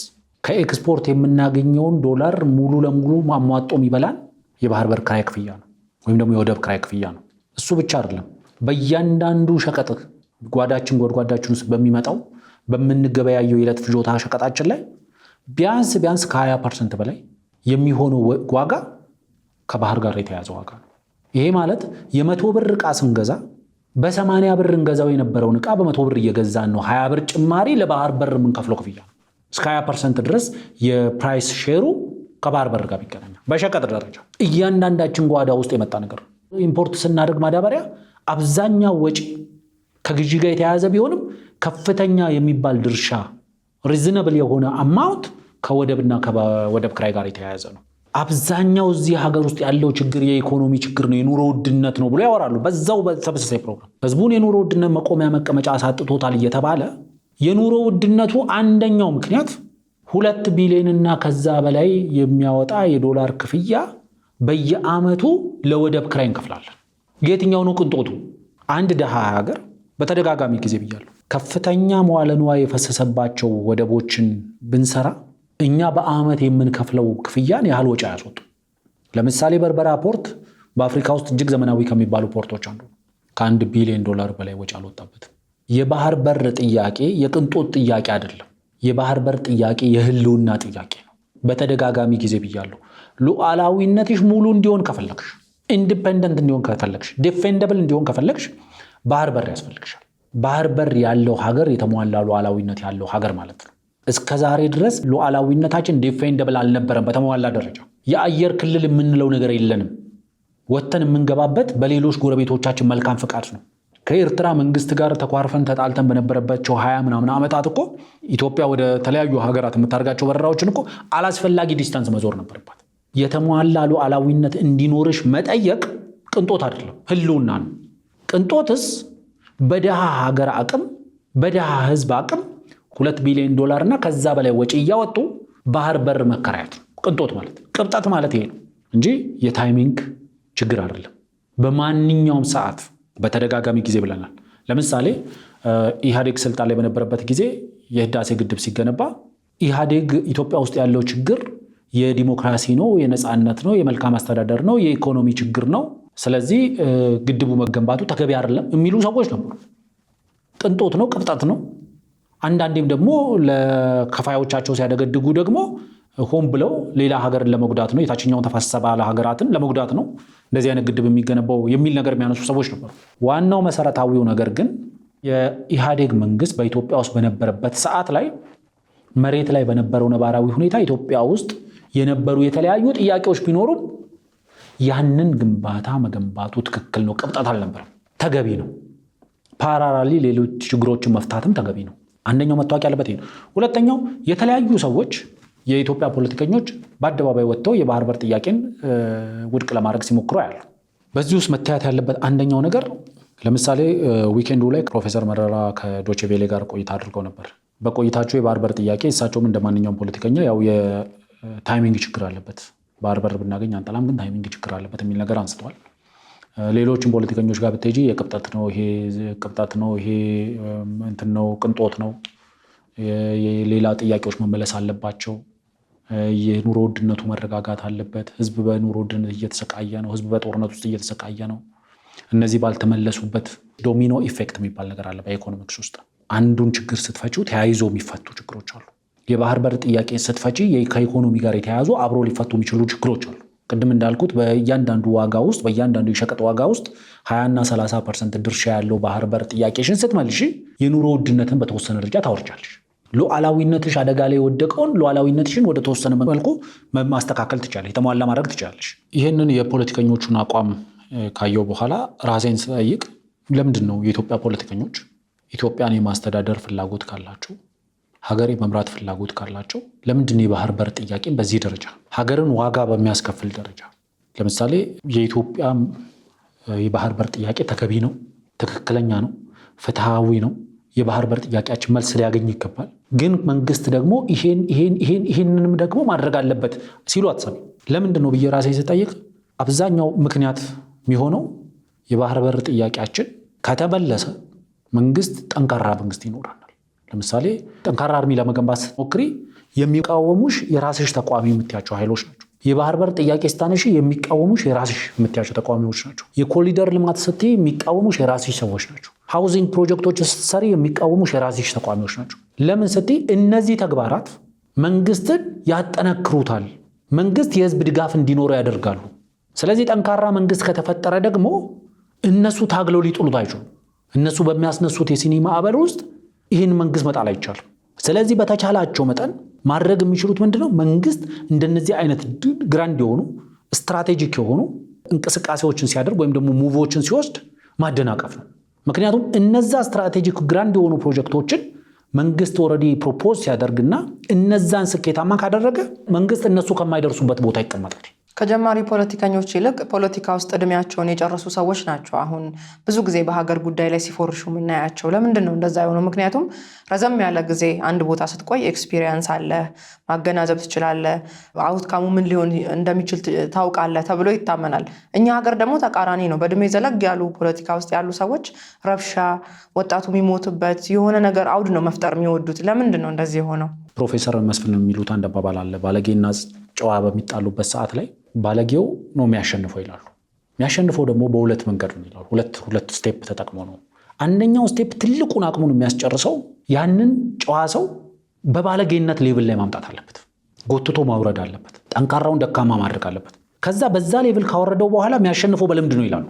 ከኤክስፖርት የምናገኘውን ዶላር ሙሉ ለሙሉ ማሟጦም ይበላል የባህር በር ክራይ ክፍያ ነው ወይም ደግሞ የወደብ ክራይ ክፍያ ነው። እሱ ብቻ አይደለም። በእያንዳንዱ ሸቀጥ ጓዳችን ጎድጓዳችን ውስጥ በሚመጣው በምንገበያየው የዕለት ፍጆታ ሸቀጣችን ላይ ቢያንስ ከ20% በላይ የሚሆነው ዋጋ ከባህር ጋር የተያዘ ዋጋ ነው። ይሄ ማለት የ100 ብር ዕቃ ስንገዛ በ80 ብር እንገዛው የነበረውን ዕቃ በ100 ብር እየገዛን ነው። 20 ብር ጭማሪ ለባህር በር የምንከፍለው ክፍያ ነው። እስከ 20% ድረስ የፕራይስ ሼሩ ከባህር በር ጋር ይገናኛል። በሸቀጥ ደረጃ እያንዳንዳችን ጓዳ ውስጥ የመጣ ነገር ነው። ኢምፖርት ስናደርግ ማዳበሪያ አብዛኛው ወጪ ከግዢ ጋር የተያያዘ ቢሆንም ከፍተኛ የሚባል ድርሻ ሪዝነብል የሆነ አማውንት ከወደብና ከወደብ ክራይ ጋር የተያያዘ ነው። አብዛኛው እዚህ ሀገር ውስጥ ያለው ችግር የኢኮኖሚ ችግር ነው፣ የኑሮ ውድነት ነው ብሎ ያወራሉ። በዛው በተመሳሳይ ፕሮግራም ህዝቡን የኑሮ ውድነት መቆሚያ መቀመጫ አሳጥቶታል እየተባለ የኑሮ ውድነቱ አንደኛው ምክንያት 2 ቢሊዮንና ከዛ በላይ የሚያወጣ የዶላር ክፍያ በየአመቱ ለወደብ ክራይ እንከፍላለን። የትኛው ነው ቅንጦቱ? አንድ ደሃ ሀገር በተደጋጋሚ ጊዜ ብያለሁ፣ ከፍተኛ መዋለ ንዋይ የፈሰሰባቸው ወደቦችን ብንሰራ እኛ በአመት የምንከፍለው ክፍያን ያህል ወጪ አያስወጡ። ለምሳሌ በርበራ ፖርት በአፍሪካ ውስጥ እጅግ ዘመናዊ ከሚባሉ ፖርቶች አንዱ ነው። $1 ቢሊዮን በላይ ወጪ አልወጣበትም። የባህር በር ጥያቄ የቅንጦት ጥያቄ አይደለም። የባህር በር ጥያቄ የህልውና ጥያቄ ነው። በተደጋጋሚ ጊዜ ብያለሁ። ሉዓላዊነትሽ ሙሉ እንዲሆን ከፈለግሽ፣ ኢንዲፔንደንት እንዲሆን ከፈለግሽ፣ ዲፌንደብል እንዲሆን ከፈለግሽ ባህር በር ያስፈልግሻል። ባህር በር ያለው ሀገር የተሟላ ሉዓላዊነት ያለው ሀገር ማለት ነው። እስከ ዛሬ ድረስ ሉዓላዊነታችን ዲፌንደብል አልነበረም በተሟላ ደረጃ። የአየር ክልል የምንለው ነገር የለንም። ወጥተን የምንገባበት በሌሎች ጎረቤቶቻችን መልካም ፍቃድ ነው። ከኤርትራ መንግስት ጋር ተኳርፈን ተጣልተን በነበረባቸው 20 ምናምን ዓመታት እኮ ኢትዮጵያ ወደ ተለያዩ ሀገራት የምታደርጋቸው በረራዎችን እኮ አላስፈላጊ ዲስታንስ መዞር ነበረባት። የተሟላ ሉዓላዊነት እንዲኖርሽ መጠየቅ ቅንጦት አይደለም፣ ህልውና ነው። ቅንጦትስ በደሃ ሀገር አቅም በደሃ ህዝብ አቅም $2 ቢሊዮን እና ከዛ በላይ ወጪ እያወጡ ባህር በር መከራየት ነው ቅንጦት ማለት። ቅብጠት ማለት ይሄ ነው እንጂ የታይሚንግ ችግር አይደለም። በማንኛውም ሰዓት በተደጋጋሚ ጊዜ ብለናል። ለምሳሌ ኢህአዴግ ስልጣን ላይ በነበረበት ጊዜ የህዳሴ ግድብ ሲገነባ ኢህአዴግ ኢትዮጵያ ውስጥ ያለው ችግር የዲሞክራሲ ነው፣ የነፃነት ነው፣ የመልካም አስተዳደር ነው፣ የኢኮኖሚ ችግር ነው፣ ስለዚህ ግድቡ መገንባቱ ተገቢ አይደለም የሚሉ ሰዎች ነበሩ። ቅንጦት ነው፣ ቅብጠት ነው። አንዳንዴም ደግሞ ለከፋዮቻቸው ሲያደገድጉ ደግሞ ሆን ብለው ሌላ ሀገርን ለመጉዳት ነው፣ የታችኛውን ተፋሰስ ባለ ሀገራትን ለመጉዳት ነው እንደዚህ አይነት ግድብ የሚገነባው የሚል ነገር የሚያነሱ ሰዎች ነበሩ። ዋናው መሰረታዊው ነገር ግን የኢህአዴግ መንግስት በኢትዮጵያ ውስጥ በነበረበት ሰዓት ላይ መሬት ላይ በነበረው ነባራዊ ሁኔታ ኢትዮጵያ ውስጥ የነበሩ የተለያዩ ጥያቄዎች ቢኖሩም ያንን ግንባታ መገንባቱ ትክክል ነው፣ ቅብጠት አልነበረም፣ ተገቢ ነው። ፓራራሊ ሌሎች ችግሮችን መፍታትም ተገቢ ነው። አንደኛው መታወቅ ያለበት ይሄ ነው። ሁለተኛው የተለያዩ ሰዎች የኢትዮጵያ ፖለቲከኞች በአደባባይ ወጥተው የባህር በር ጥያቄን ውድቅ ለማድረግ ሲሞክሩ ያሉ። በዚህ ውስጥ መታየት ያለበት አንደኛው ነገር ለምሳሌ ዊኬንዱ ላይ ፕሮፌሰር መረራ ከዶቼ ቬሌ ጋር ቆይታ አድርገው ነበር። በቆይታቸው የባህር በር ጥያቄ እሳቸውም እንደማንኛውም ፖለቲከኛ ያው የታይሚንግ ችግር አለበት፣ ባህር በር ብናገኝ አንጠላም፣ ግን ታይሚንግ ችግር አለበት የሚል ነገር አንስተዋል። ሌሎችም ፖለቲከኞች ጋር ብትሄጂ የቅብጠት ነው ይሄ፣ ቅብጠት ነው ይሄ፣ እንትን ነው፣ ቅንጦት ነው፣ ሌላ ጥያቄዎች መመለስ አለባቸው፣ የኑሮ ውድነቱ መረጋጋት አለበት፣ ህዝብ በኑሮ ውድነት እየተሰቃየ ነው፣ ህዝብ በጦርነት ውስጥ እየተሰቃየ ነው። እነዚህ ባልተመለሱበት ዶሚኖ ኢፌክት የሚባል ነገር አለ በኢኮኖሚክስ ውስጥ። አንዱን ችግር ስትፈጪው ተያይዞ የሚፈቱ ችግሮች አሉ። የባህር በር ጥያቄ ስትፈጪ ከኢኮኖሚ ጋር የተያያዙ አብሮ ሊፈቱ የሚችሉ ችግሮች አሉ። ቅድም እንዳልኩት በእያንዳንዱ ዋጋ ውስጥ በእያንዳንዱ የሸቀጥ ዋጋ ውስጥ 20 እና 30% ድርሻ ያለው ባህር በር ጥያቄሽን ስትመልሺ የኑሮ ውድነትን በተወሰነ ደረጃ ታወርጃለሽ። ሉዓላዊነትሽ አደጋ ላይ የወደቀውን ሉዓላዊነትሽን ወደ ተወሰነ መልኩ ማስተካከል ትችላለሽ፣ የተሟላ ማድረግ ትችላለሽ። ይህንን የፖለቲከኞቹን አቋም ካየው በኋላ ራሴን ስጠይቅ ለምንድን ነው የኢትዮጵያ ፖለቲከኞች ኢትዮጵያን የማስተዳደር ፍላጎት ካላቸው፣ ሀገር የመምራት ፍላጎት ካላቸው ለምንድን ነው የባህር በር ጥያቄን በዚህ ደረጃ ሀገርን ዋጋ በሚያስከፍል ደረጃ ለምሳሌ የኢትዮጵያ የባህር በር ጥያቄ ተገቢ ነው፣ ትክክለኛ ነው፣ ፍትሃዊ ነው፣ የባህር በር ጥያቄያችን መልስ ሊያገኝ ይገባል፣ ግን መንግስት ደግሞ ይሄንንም ደግሞ ማድረግ አለበት ሲሉ አትሰሚ። ለምንድን ነው ብዬ ራሴ ስጠይቅ አብዛኛው ምክንያት የሚሆነው የባህር በር ጥያቄያችን ከተመለሰ መንግስት ጠንካራ መንግስት ይኖራል። ለምሳሌ ጠንካራ አርሚ ለመገንባት ስትሞክሪ የሚቃወሙሽ የራስሽ ተቋሚ የምትያቸው ኃይሎች ናቸው። የባህር በር ጥያቄ ስታነሺ የሚቃወሙሽ የራስሽ የምትያቸው ተቋሚዎች ናቸው። የኮሪደር ልማት ስትይ የሚቃወሙሽ የራስሽ ሰዎች ናቸው። ሃውዚንግ ፕሮጀክቶች ስትሰሪ የሚቃወሙሽ የራስሽ ተቋሚዎች ናቸው። ለምን ስትይ እነዚህ ተግባራት መንግስትን ያጠነክሩታል፣ መንግስት የህዝብ ድጋፍ እንዲኖረው ያደርጋሉ። ስለዚህ ጠንካራ መንግስት ከተፈጠረ ደግሞ እነሱ ታግለው ሊጥሉት አይችሉም። እነሱ በሚያስነሱት የሲኒማ ማዕበል ውስጥ ይህን መንግስት መጣል አይቻልም። ስለዚህ በተቻላቸው መጠን ማድረግ የሚችሉት ምንድነው? መንግስት እንደነዚህ አይነት ግራንድ የሆኑ ስትራቴጂክ የሆኑ እንቅስቃሴዎችን ሲያደርግ ወይም ደግሞ ሙቮችን ሲወስድ ማደናቀፍ ነው። ምክንያቱም እነዛ ስትራቴጂክ ግራንድ የሆኑ ፕሮጀክቶችን መንግስት ኦልሬዲ ፕሮፖዝ ሲያደርግና እነዛን ስኬታማ ካደረገ መንግስት እነሱ ከማይደርሱበት ቦታ ይቀመጣል። ከጀማሪ ፖለቲከኞች ይልቅ ፖለቲካ ውስጥ እድሜያቸውን የጨረሱ ሰዎች ናቸው አሁን ብዙ ጊዜ በሀገር ጉዳይ ላይ ሲፎርሹ የምናያቸው። ለምንድን ነው እንደዛ የሆነው? ምክንያቱም ረዘም ያለ ጊዜ አንድ ቦታ ስትቆይ ኤክስፒሪየንስ አለ፣ ማገናዘብ ትችላለህ፣ አውትካሙ ምን ሊሆን እንደሚችል ታውቃለህ ተብሎ ይታመናል። እኛ ሀገር ደግሞ ተቃራኒ ነው። በእድሜ ዘለግ ያሉ ፖለቲካ ውስጥ ያሉ ሰዎች ረብሻ፣ ወጣቱ የሚሞትበት የሆነ ነገር አውድ ነው መፍጠር የሚወዱት። ለምንድን ነው እንደዚህ የሆነው? ፕሮፌሰር መስፍን የሚሉት አንድ አባባል አለ። ባለጌና ጨዋ በሚጣሉበት ሰዓት ላይ ባለጌው ነው የሚያሸንፈው ይላሉ። የሚያሸንፈው ደግሞ በሁለት መንገድ ነው ይላሉ። ሁለት ስቴፕ ተጠቅሞ ነው። አንደኛው ስቴፕ ትልቁን አቅሙን የሚያስጨርሰው ያንን ጨዋ ሰው በባለጌነት ሌቭል ላይ ማምጣት አለበት፣ ጎትቶ ማውረድ አለበት፣ ጠንካራውን ደካማ ማድረግ አለበት። ከዛ በዛ ሌቭል ካወረደው በኋላ የሚያሸንፈው በልምድ ነው ይላሉ።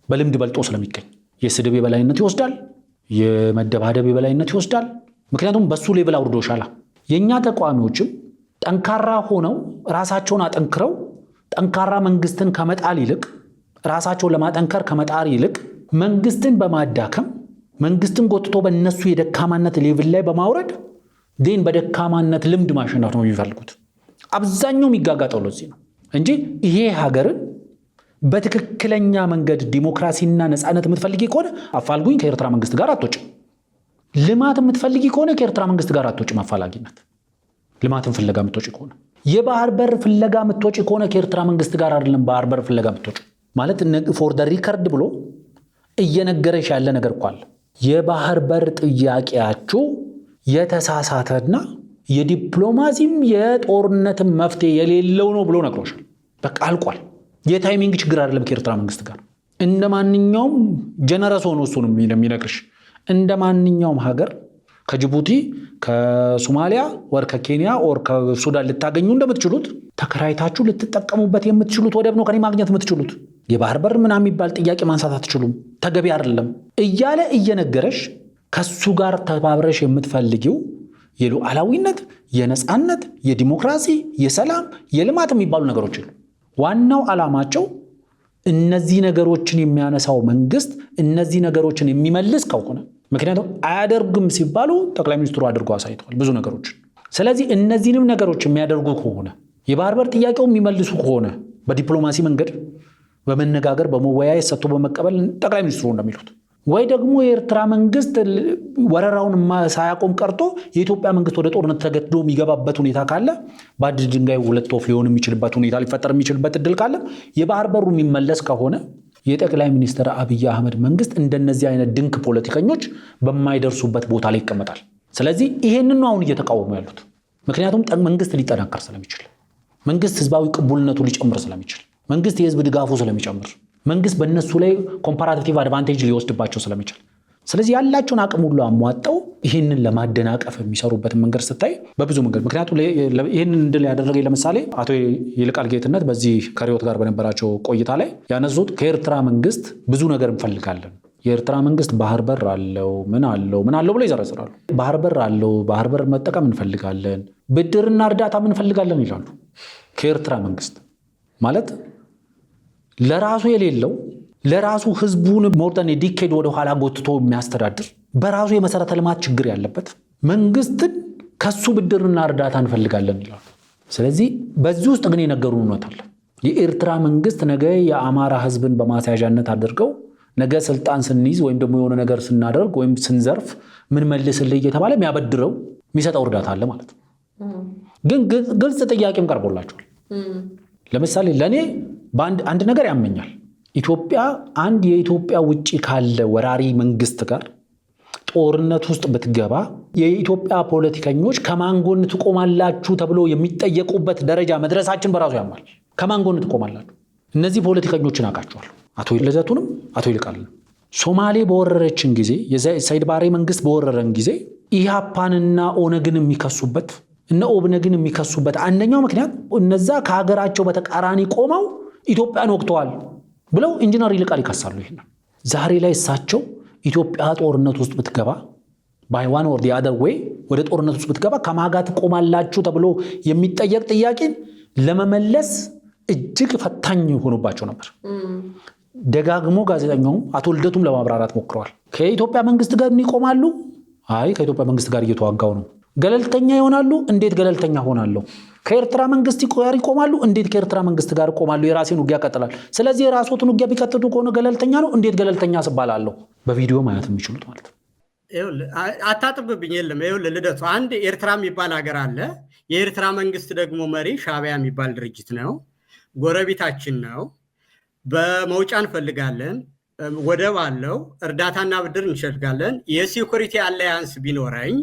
በልምድ በልጦ ስለሚገኝ የስድብ የበላይነት ይወስዳል፣ የመደባደብ የበላይነት ይወስዳል። ምክንያቱም በሱ ሌቭል አውርዶሻላ። የእኛ ተቃዋሚዎችም ጠንካራ ሆነው ራሳቸውን አጠንክረው ጠንካራ መንግስትን ከመጣል ይልቅ ራሳቸውን ለማጠንከር ከመጣር ይልቅ መንግስትን በማዳከም መንግስትን ጎትቶ በእነሱ የደካማነት ሌቭል ላይ በማውረድ ዴን በደካማነት ልምድ ማሸነፍ ነው የሚፈልጉት። አብዛኛው የሚጋጋጠው ለዚህ ነው እንጂ ይሄ ሀገርን በትክክለኛ መንገድ ዲሞክራሲና ነፃነት የምትፈልጊ ከሆነ አፋልጉኝ፣ ከኤርትራ መንግስት ጋር አትወጭም። ልማት የምትፈልጊ ከሆነ ከኤርትራ መንግስት ጋር አትወጭም። አፋላጊነት ልማትን ፍለጋ የምትወጪ ከሆነ የባህር በር ፍለጋ የምትወጪ ከሆነ ከኤርትራ መንግስት ጋር አይደለም ባህር በር ፍለጋ የምትወጪ ማለት ፎር ደ ሪከርድ ብሎ እየነገረሽ ያለ ነገር እኮ አለ። የባህር በር ጥያቄያችሁ የተሳሳተና የዲፕሎማሲም የጦርነትም መፍትሄ የሌለው ነው ብሎ ነግሮሻል። በቃ አልቋል። የታይሚንግ ችግር አይደለም ከኤርትራ መንግስት ጋር። እንደ ማንኛውም ጀነረስ ሆኖ እሱ ነው የሚነግርሽ። እንደ ማንኛውም ሀገር ከጅቡቲ ከሶማሊያ ወር ከኬንያ ወር ከሱዳን ልታገኙ እንደምትችሉት ተከራይታችሁ ልትጠቀሙበት የምትችሉት ወደብ ነው ከኔ ማግኘት የምትችሉት። የባህር በር ምናምን የሚባል ጥያቄ ማንሳት አትችሉም፣ ተገቢ አይደለም እያለ እየነገረሽ ከሱ ጋር ተባብረሽ የምትፈልጊው የሉዓላዊነት፣ የነፃነት፣ የዲሞክራሲ፣ የሰላም፣ የልማት የሚባሉ ነገሮች አሉ። ዋናው ዓላማቸው እነዚህ ነገሮችን የሚያነሳው መንግስት እነዚህ ነገሮችን የሚመልስ ከሆነ፣ ምክንያቱም አያደርግም ሲባሉ ጠቅላይ ሚኒስትሩ አድርገው አሳይተዋል ብዙ ነገሮችን። ስለዚህ እነዚህንም ነገሮች የሚያደርጉ ከሆነ የባህር በር ጥያቄው የሚመልሱ ከሆነ በዲፕሎማሲ መንገድ በመነጋገር በመወያየት ሰጥቶ በመቀበል ጠቅላይ ሚኒስትሩ እንደሚሉት ወይ ደግሞ የኤርትራ መንግስት ወረራውን ሳያቆም ቀርቶ የኢትዮጵያ መንግስት ወደ ጦርነት ተገድዶ የሚገባበት ሁኔታ ካለ በአንድ ድንጋይ ሁለት ወፍ ሊሆን የሚችልበት ሁኔታ ሊፈጠር የሚችልበት እድል ካለ የባህር በሩ የሚመለስ ከሆነ የጠቅላይ ሚኒስትር አብይ አህመድ መንግስት እንደነዚህ አይነት ድንክ ፖለቲከኞች በማይደርሱበት ቦታ ላይ ይቀመጣል። ስለዚህ ይሄንን ነው አሁን እየተቃወሙ ያሉት። ምክንያቱም መንግስት ሊጠናከር ስለሚችል፣ መንግስት ህዝባዊ ቅቡልነቱ ሊጨምር ስለሚችል፣ መንግስት የህዝብ ድጋፉ ስለሚጨምር፣ መንግስት በእነሱ ላይ ኮምፓራቲቭ አድቫንቴጅ ሊወስድባቸው ስለሚችል፣ ስለዚህ ያላቸውን አቅም ሁሉ አሟጠው ይህንን ለማደናቀፍ የሚሰሩበትን መንገድ ስታይ በብዙ መንገድ ምክንያቱም ይህንን እንድል ያደረገ ለምሳሌ አቶ ይልቃል ጌትነት በዚህ ከሪዮት ጋር በነበራቸው ቆይታ ላይ ያነሱት ከኤርትራ መንግስት ብዙ ነገር እንፈልጋለን፣ የኤርትራ መንግስት ባህር በር አለው ምን አለው ብሎ ይዘረዝራሉ። ባህር በር አለው፣ ባህር በር መጠቀም እንፈልጋለን፣ ብድርና እርዳታ እንፈልጋለን ይላሉ። ከኤርትራ መንግስት ማለት ለራሱ የሌለው ለራሱ ህዝቡን ሞርተን ዲኬድ ወደ ኋላ ጎትቶ የሚያስተዳድር በራሱ የመሰረተ ልማት ችግር ያለበት መንግስትን ከሱ ብድርና እርዳታ እንፈልጋለን ይላሉ። ስለዚህ በዚህ ውስጥ ግን የነገሩን እውነት አለ። የኤርትራ መንግስት ነገ የአማራ ህዝብን በማስያዣነት አድርገው ነገ ስልጣን ስንይዝ ወይም ደግሞ የሆነ ነገር ስናደርግ ወይም ስንዘርፍ ምን መልስልህ እየተባለ የሚያበድረው የሚሰጠው እርዳታ አለ ማለት ነው። ግን ግልጽ ጥያቄም ቀርቦላቸዋል። ለምሳሌ ለእኔ አንድ ነገር ያመኛል። ኢትዮጵያ አንድ የኢትዮጵያ ውጪ ካለ ወራሪ መንግስት ጋር ጦርነት ውስጥ ብትገባ የኢትዮጵያ ፖለቲከኞች ከማን ጎን ትቆማላችሁ ተብሎ የሚጠየቁበት ደረጃ መድረሳችን በራሱ ያማል። ከማን ጎን ትቆማላችሁ? እነዚህ ፖለቲከኞችን አውቃቸዋለሁ። አቶ ልደቱንም አቶ ይልቃልንም ሶማሌ በወረረችን ጊዜ የሰይድ ባሬ መንግስት በወረረን ጊዜ ኢህአፓንና ኦነግን የሚከሱበት እነ ኦብነግን የሚከሱበት አንደኛው ምክንያት እነዛ ከሀገራቸው በተቃራኒ ቆመው ኢትዮጵያን ወቅተዋል ብለው ኢንጂነር ይልቃል ይከሳሉ። ይሄን ዛሬ ላይ እሳቸው ኢትዮጵያ ጦርነት ውስጥ ብትገባ by one or the other way ወደ ጦርነት ውስጥ ብትገባ ከማጋት ቆማላችሁ ተብሎ የሚጠየቅ ጥያቄን ለመመለስ እጅግ ፈታኝ ሆኖባቸው ነበር። ደጋግሞ ጋዜጠኛው አቶ ልደቱም ለማብራራት ሞክረዋል። ከኢትዮጵያ መንግስት ጋር ይቆማሉ? አይ ከኢትዮጵያ መንግስት ጋር እየተዋጋው ነው። ገለልተኛ ይሆናሉ። እንዴት ገለልተኛ ሆናለሁ? ከኤርትራ መንግስት ጋር ይቆማሉ። እንዴት ከኤርትራ መንግስት ጋር ይቆማሉ? የራሴን ውጊያ ቀጥላል። ስለዚህ የራስዎትን ውጊያ ቢቀጥሉ ከሆነ ገለልተኛ ነው። እንዴት ገለልተኛ ስባላለሁ? በቪዲዮ ማየት የሚችሉት ማለት ነው። አታጥብብኝ። የለም ይኸውልህ ልደቱ፣ አንድ ኤርትራ የሚባል ሀገር አለ። የኤርትራ መንግስት ደግሞ መሪ ሻዕቢያ የሚባል ድርጅት ነው። ጎረቤታችን ነው። በመውጫ እንፈልጋለን። ወደብ አለው። እርዳታና ብድር እንሸልጋለን። የሴኩሪቲ አላያንስ ቢኖረኝ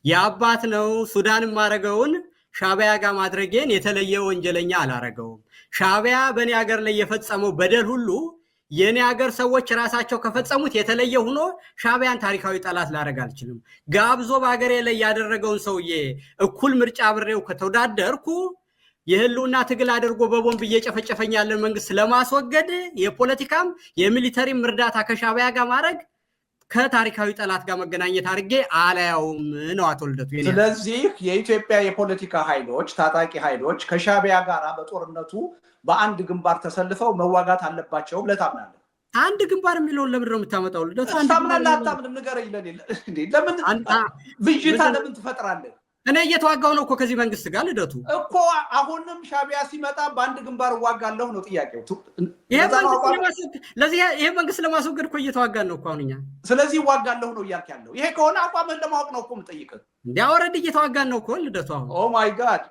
የአባት ነው ሱዳን ማረገውን ሻዕቢያ ጋር ማድረጌን የተለየ ወንጀለኛ አላረገውም። ሻዕቢያ በእኔ ሀገር ላይ የፈጸመው በደል ሁሉ የኔ ሀገር ሰዎች ራሳቸው ከፈጸሙት የተለየ ሆኖ ሻዕቢያን ታሪካዊ ጠላት ላደርግ አልችልም። ጋብዞ በሀገሬ ላይ ያደረገውን ሰውዬ እኩል ምርጫ አብሬው ከተወዳደርኩ የህልውና ትግል አድርጎ በቦምብ እየጨፈጨፈኝ ያለን መንግስት ለማስወገድ የፖለቲካም የሚሊተሪም እርዳታ ከሻዕቢያ ጋር ማድረግ ከታሪካዊ ጠላት ጋር መገናኘት አድርጌ አላያውም ነው አቶ ልደቱ። ስለዚህ የኢትዮጵያ የፖለቲካ ኃይሎች ታጣቂ ኃይሎች ከሻዕቢያ ጋር በጦርነቱ በአንድ ግንባር ተሰልፈው መዋጋት አለባቸው ብለህ ታምናለህ? አንድ ግንባር የሚለውን ለምንድን ነው የምታመጣው ልደቱ? ታምናለህ አታምንም? ንገረኝ። ለምን ብዥታ ለምን ትፈጥራለህ? እኔ እየተዋጋው ነው እኮ ከዚህ መንግስት ጋር ልደቱ እኮ አሁንም ሻዕቢያ ሲመጣ በአንድ ግንባር እዋጋለሁ ነው ጥያቄው። ይሄ መንግስት ለማስወገድ እኮ እየተዋጋን ነው እኮ አሁን እኛ። ስለዚህ እዋጋለሁ ነው እያልክ ያለው። ይሄ ከሆነ አቋምህን ለማወቅ ነው እኮ የምጠይቅህ። እንዲ ኦልሬዲ እየተዋጋን ነው እኮ ልደቱ። አሁን ኦ ማይ ጋድ፣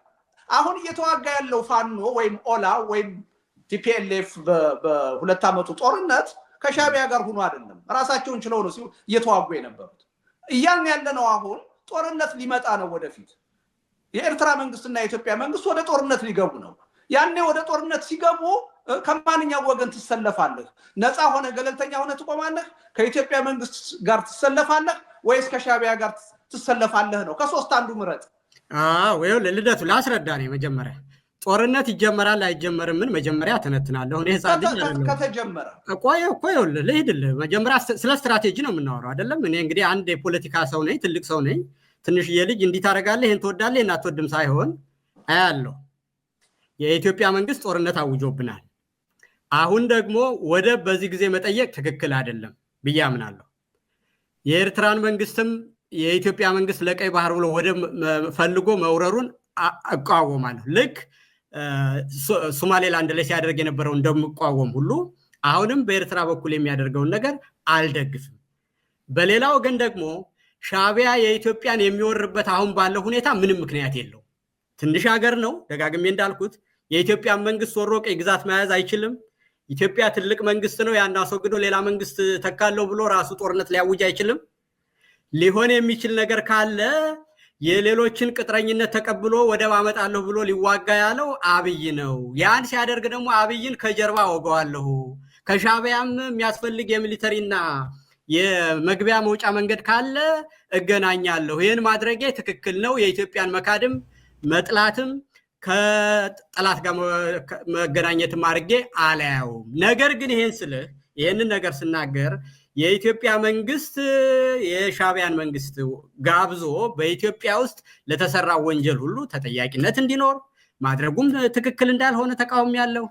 አሁን እየተዋጋ ያለው ፋኖ ወይም ኦላ ወይም ቲፒኤልኤፍ በሁለት ዓመቱ ጦርነት ከሻዕቢያ ጋር ሆኖ አይደለም፣ ራሳቸውን ችለው ነው እየተዋጉ የነበሩት። እያልን ያለ ነው አሁን ጦርነት ሊመጣ ነው ወደፊት። የኤርትራ መንግስትና የኢትዮጵያ መንግስት ወደ ጦርነት ሊገቡ ነው። ያኔ ወደ ጦርነት ሲገቡ ከማንኛው ወገን ትሰለፋለህ? ነፃ ሆነ ገለልተኛ ሆነ ትቆማለህ? ከኢትዮጵያ መንግስት ጋር ትሰለፋለህ ወይስ ከሻዕቢያ ጋር ትሰለፋለህ ነው? ከሶስት አንዱ ምረጥ። ወይ ልደቱ ላስረዳ ነው። መጀመሪያ ጦርነት ይጀመራል አይጀመርም ምን መጀመሪያ ተነትናለሁ። እኔ ህፃን ልጅ አይደለም። ከተጀመረ ቆይ ልሂድልህ። መጀመሪያ ስለ ስትራቴጂ ነው የምናወራው አይደለም። እኔ እንግዲህ አንድ የፖለቲካ ሰው ነኝ፣ ትልቅ ሰው ነኝ። ትንሽዬ ልጅ እንዲህ ታደርጋለህ፣ ይሄን ትወዳለህ፣ ይሄን አትወድም ሳይሆን አያለሁ። የኢትዮጵያ መንግስት ጦርነት አውጆብናል። አሁን ደግሞ ወደብ በዚህ ጊዜ መጠየቅ ትክክል አይደለም ብዬ አምናለሁ። የኤርትራን መንግስትም የኢትዮጵያ መንግስት ለቀይ ባህር ብሎ ወደብ ፈልጎ መውረሩን እቃወማለሁ። ልክ ሶማሌላንድ ላይ ሲያደርግ የነበረው እንደምቋወም ሁሉ አሁንም በኤርትራ በኩል የሚያደርገውን ነገር አልደግፍም። በሌላ ወገን ደግሞ ሻዕቢያ የኢትዮጵያን የሚወርበት አሁን ባለው ሁኔታ ምንም ምክንያት የለው። ትንሽ ሀገር ነው፣ ደጋግሜ እንዳልኩት የኢትዮጵያን መንግስት ወሮ ቀይ ግዛት መያዝ አይችልም። ኢትዮጵያ ትልቅ መንግስት ነው፣ ያን አስወግዶ ሌላ መንግስት ተካለው ብሎ ራሱ ጦርነት ሊያውጅ አይችልም። ሊሆን የሚችል ነገር ካለ የሌሎችን ቅጥረኝነት ተቀብሎ ወደብ አመጣለሁ ብሎ ሊዋጋ ያለው አብይ ነው። ያን ሲያደርግ ደግሞ አብይን ከጀርባ ወገዋለሁ። ከሻዕቢያም የሚያስፈልግ የሚሊተሪና የመግቢያ መውጫ መንገድ ካለ እገናኛለሁ። ይህን ማድረጌ ትክክል ነው። የኢትዮጵያን መካድም መጥላትም ከጠላት ጋር መገናኘትም አድርጌ አላያውም። ነገር ግን ይህንን ነገር ስናገር የኢትዮጵያ መንግስት የሻዕቢያን መንግስት ጋብዞ በኢትዮጵያ ውስጥ ለተሰራ ወንጀል ሁሉ ተጠያቂነት እንዲኖር ማድረጉም ትክክል እንዳልሆነ ተቃውሜያለሁ።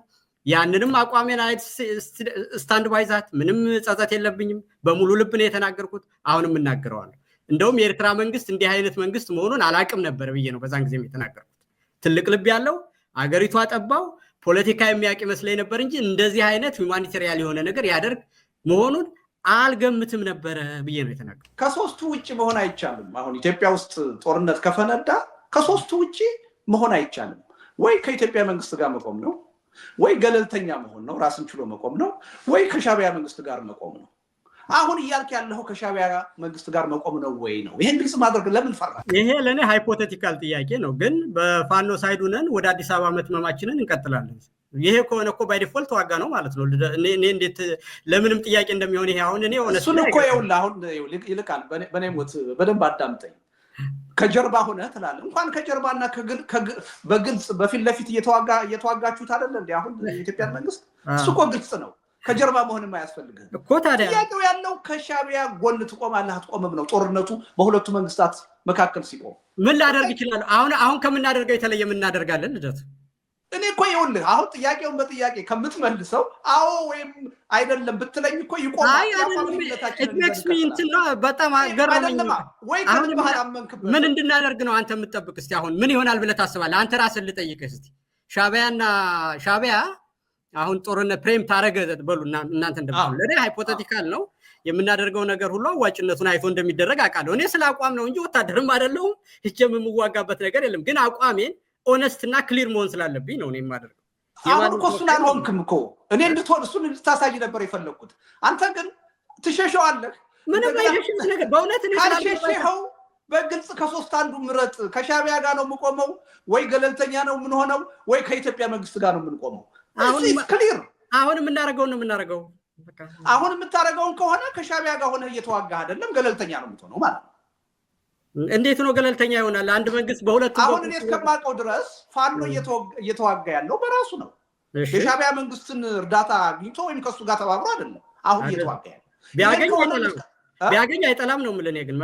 ያንንም አቋሜን ስታንድ ባይ ዛት ምንም ጸጸት የለብኝም። በሙሉ ልብ ነው የተናገርኩት። አሁንም እናገረዋለሁ። እንደውም የኤርትራ መንግስት እንዲህ አይነት መንግስት መሆኑን አላቅም ነበር ብዬ ነው በዛን ጊዜም የተናገርኩት። ትልቅ ልብ ያለው አገሪቷ ጠባው ፖለቲካ የሚያውቅ ይመስለኝ ነበር እንጂ እንደዚህ አይነት ሁማኒታሪያን የሆነ ነገር ያደርግ መሆኑን አልገምትም ነበረ ብዬ ነው የተናገርኩት። ከሶስቱ ውጭ መሆን አይቻልም። አሁን ኢትዮጵያ ውስጥ ጦርነት ከፈነዳ ከሶስቱ ውጭ መሆን አይቻልም። ወይ ከኢትዮጵያ መንግስት ጋር መቆም ነው፣ ወይ ገለልተኛ መሆን ነው፣ ራስን ችሎ መቆም ነው፣ ወይ ከሻዕቢያ መንግስት ጋር መቆም ነው። አሁን እያልክ ያለው ከሻዕቢያ መንግስት ጋር መቆም ነው ወይ ነው? ይሄን ግልጽ ማድረግ ለምን ፈራ? ይሄ ለእኔ ሃይፖቴቲካል ጥያቄ ነው። ግን በፋኖ ሳይዱ ነን፣ ወደ አዲስ አበባ መትመማችንን እንቀጥላለን። ይሄ ከሆነ እኮ ባይ ዲፎልት ተዋጋ ነው ማለት ነው። እኔ እንዴት ለምንም ጥያቄ እንደሚሆን ይሄ አሁን እኔ ሆነ እሱን እኮ ይኸውልህ፣ አሁን ይልቃል በኔ ሞት በደንብ አዳምጠኝ። ከጀርባ ሆነ ትላለህ። እንኳን ከጀርባና በግልጽ በፊት ለፊት እየተዋጋችሁት አይደለ እንዴ? አሁን የኢትዮጵያን መንግስት እሱ እኮ ግልጽ ነው። ከጀርባ መሆንም አያስፈልግም እኮ። ታዲያ ጥያቄው ያለው ከሻዕቢያ ጎን ትቆማለህ አትቆምም ነው። ጦርነቱ በሁለቱ መንግስታት መካከል ሲቆም ምን ላደርግ ይችላል? አሁን ከምናደርገው የተለየ ምን እናደርጋለን? ልደቱ እኔ እኮ ይኸውልህ አሁን ጥያቄውን በጥያቄ ከምትመልሰው አዎ ወይም አይደለም ብትለኝ እኮ ይቆማል። በጣም ገረመኝ። ምን እንድናደርግ ነው አንተ የምትጠብቅ? እስቲ አሁን ምን ይሆናል ብለህ ታስባለህ? አንተ ራስን ልጠይቅህ እስቲ። ሻዕቢያ አሁን ጦርነት ፕሬም ታረገ በሉ እናንተ እንደምትሉ ለኔ ሃይፖቴቲካል ነው። የምናደርገው ነገር ሁሉ አዋጭነቱን አይቶ እንደሚደረግ አውቃለሁ። እኔ ስለ አቋም ነው እንጂ ወታደርም አይደለሁም። እጄም የምዋጋበት ነገር የለም። ግን አቋሜን ኦነስት እና ክሊር መሆን ስላለብኝ ነው እኔ የማደርገው። አሁን እኮ እሱን አልሆንክም እኮ እኔ እንድትሆን እሱን እንድታሳይ ነበር የፈለግኩት። አንተ ግን ትሸሸዋለህ። ምንም አይሸሽም ነገር በእውነት እኔ ካልሸሸኸው በግልጽ ከሶስት አንዱ ምረጥ። ከሻዕቢያ ጋር ነው የምቆመው ወይ ገለልተኛ ነው የምንሆነው ወይ ከኢትዮጵያ መንግስት ጋር ነው የምንቆመው። ክሊር አሁን የምናደርገው ነው የምናደርገው። አሁን የምታደርገውን ከሆነ ከሻዕቢያ ጋር ሆነ እየተዋጋ አይደለም ገለልተኛ ነው የምትሆነው ማለት ነው። እንዴት ነው ገለልተኛ ይሆናል? አንድ መንግስት በሁለቱ አሁን እኔ እስከማውቀው ድረስ ፋኖ እየተዋጋ ያለው በራሱ ነው። የሻዕቢያ መንግስትን እርዳታ አግኝቶ ወይም ከሱ ጋር ተባብሮ አይደለም አሁን እየተዋጋ ያለው። ቢያገኝ አይጠላም ነው የምልህ እኔ ግን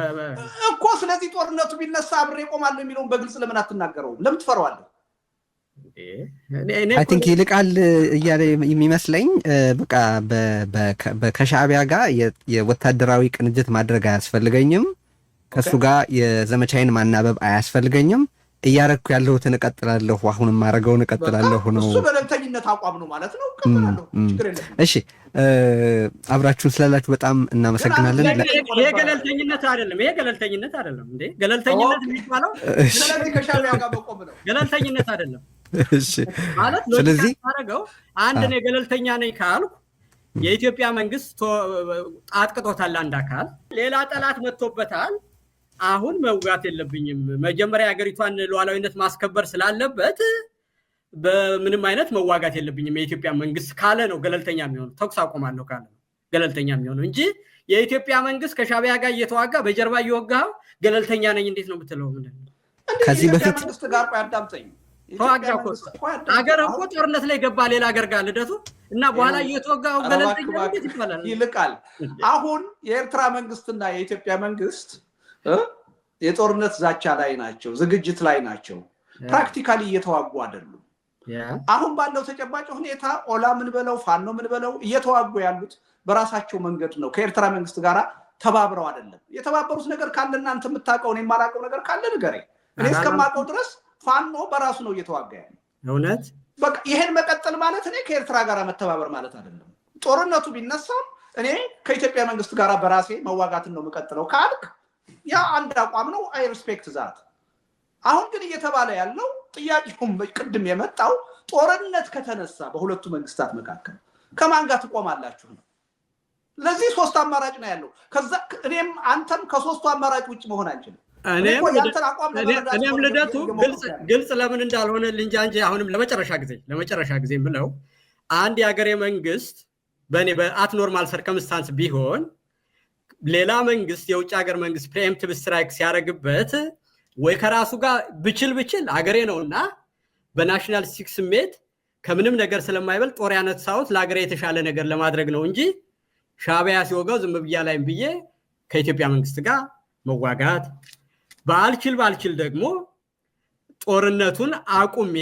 እኮ። ስለዚህ ጦርነቱ ቢነሳ አብሬ እቆማለሁ የሚለውን በግልጽ ለምን አትናገረውም? ለምን ትፈራዋለህ? አይ ቲንክ ይልቃል እያለ የሚመስለኝ በቃ ከሻዕቢያ ጋር የወታደራዊ ቅንጅት ማድረግ አያስፈልገኝም፣ ከሱ ጋር የዘመቻዬን ማናበብ አያስፈልገኝም፣ እያረኩ ያለሁትን እቀጥላለሁ፣ አሁንም ማረገውን እቀጥላለሁ ነው። እሱ ገለልተኝነት አቋም ነው ማለት ነው። እቀጥላለሁ፣ ችግር የለም። እሺ አብራችሁን ስላላችሁ በጣም እናመሰግናለን። ይሄ ገለልተኝነት አይደለም፣ ይሄ ገለልተኝነት አይደለም እንዴ! ገለልተኝነት የሚባለው ስለዚህ ከሻዕቢያ ጋር መቆም ነው። ገለልተኝነት አይደለም። እሺ ማለት ስለዚህ አረጋው አንድ ነው ገለልተኛ ነኝ ካልኩ የኢትዮጵያ መንግስት አጥቅጦታል፣ አንድ አካል ሌላ ጠላት መጥቶበታል። አሁን መውጋት የለብኝም። መጀመሪያ ሀገሪቷን ሉዓላዊነት ማስከበር ስላለበት በምንም አይነት መዋጋት የለብኝም የኢትዮጵያ መንግስት ካለ ነው ገለልተኛ የሚሆነው። ተኩስ አቆማለሁ ካለ ነው ገለልተኛ የሚሆነው እንጂ የኢትዮጵያ መንግስት ከሻዕቢያ ጋር እየተዋጋ በጀርባ እየወጋው ገለልተኛ ነኝ እንዴት ነው የምትለው? ከዚህ በፊት መንግስት ጋር ያዳምጠኝ ሀገር እኮ ጦርነት ላይ ገባ ሌላ ሀገር ጋር ልደቱ እና በኋላ እየተወጋው ገለልተኛ እንዴት ይባላል? ይልቃል አሁን የኤርትራ መንግስትና የኢትዮጵያ መንግስት የጦርነት ዛቻ ላይ ናቸው፣ ዝግጅት ላይ ናቸው። ፕራክቲካሊ እየተዋጉ አይደሉም። አሁን ባለው ተጨባጭ ሁኔታ ኦላ ምን በለው ፋኖ ምን በለው እየተዋጉ ያሉት በራሳቸው መንገድ ነው። ከኤርትራ መንግስት ጋር ተባብረው አይደለም። የተባበሩት ነገር ካለ እናንተ የምታውቀው እኔ የማላውቀው ነገር ካለ ንገረኝ። እኔ እስከማውቀው ድረስ ፋኖ በራሱ ነው እየተዋጋ ያለው። እውነት በቃ ይሄን መቀጠል ማለት እኔ ከኤርትራ ጋር መተባበር ማለት አይደለም። ጦርነቱ ቢነሳም እኔ ከኢትዮጵያ መንግስት ጋር በራሴ መዋጋትን ነው የምቀጥለው ካልክ ያ አንድ አቋም ነው። አይ ሪስፔክት ዛት። አሁን ግን እየተባለ ያለው ጥያቄውም ቅድም የመጣው ጦርነት ከተነሳ በሁለቱ መንግስታት መካከል ከማን ጋር ትቆማላችሁ ነው። ለዚህ ሶስት አማራጭ ነው ያለው። ከዛ እኔም አንተም ከሶስቱ አማራጭ ውጭ መሆን አንችልም። እኔም ልደቱ ግልጽ ለምን እንዳልሆነልኝ እንጂ አሁንም ለመጨረሻ ጊዜ ብለው አንድ የሀገሬ መንግስት በእኔ በአት ኖርማል ሰርከምስታንስ ቢሆን ሌላ መንግስት የውጭ ሀገር መንግስት ፕሪኤምፕቲቭ ስትራይክ ሲያደርግበት ወይ ከራሱ ጋር ብችል አገሬ ነውና በናሽናል ሲክስ ስሜት ከምንም ነገር ስለማይበልጥ ጦር ያነሳሁት ለአገሬ የተሻለ ነገር ለማድረግ ነው እንጂ ሻዕቢያ ሲወጋው ዝም ብያለሁ ብዬ ከኢትዮጵያ መንግስት ጋር መዋጋት ባልችል ደግሞ ጦርነቱን አቁሜ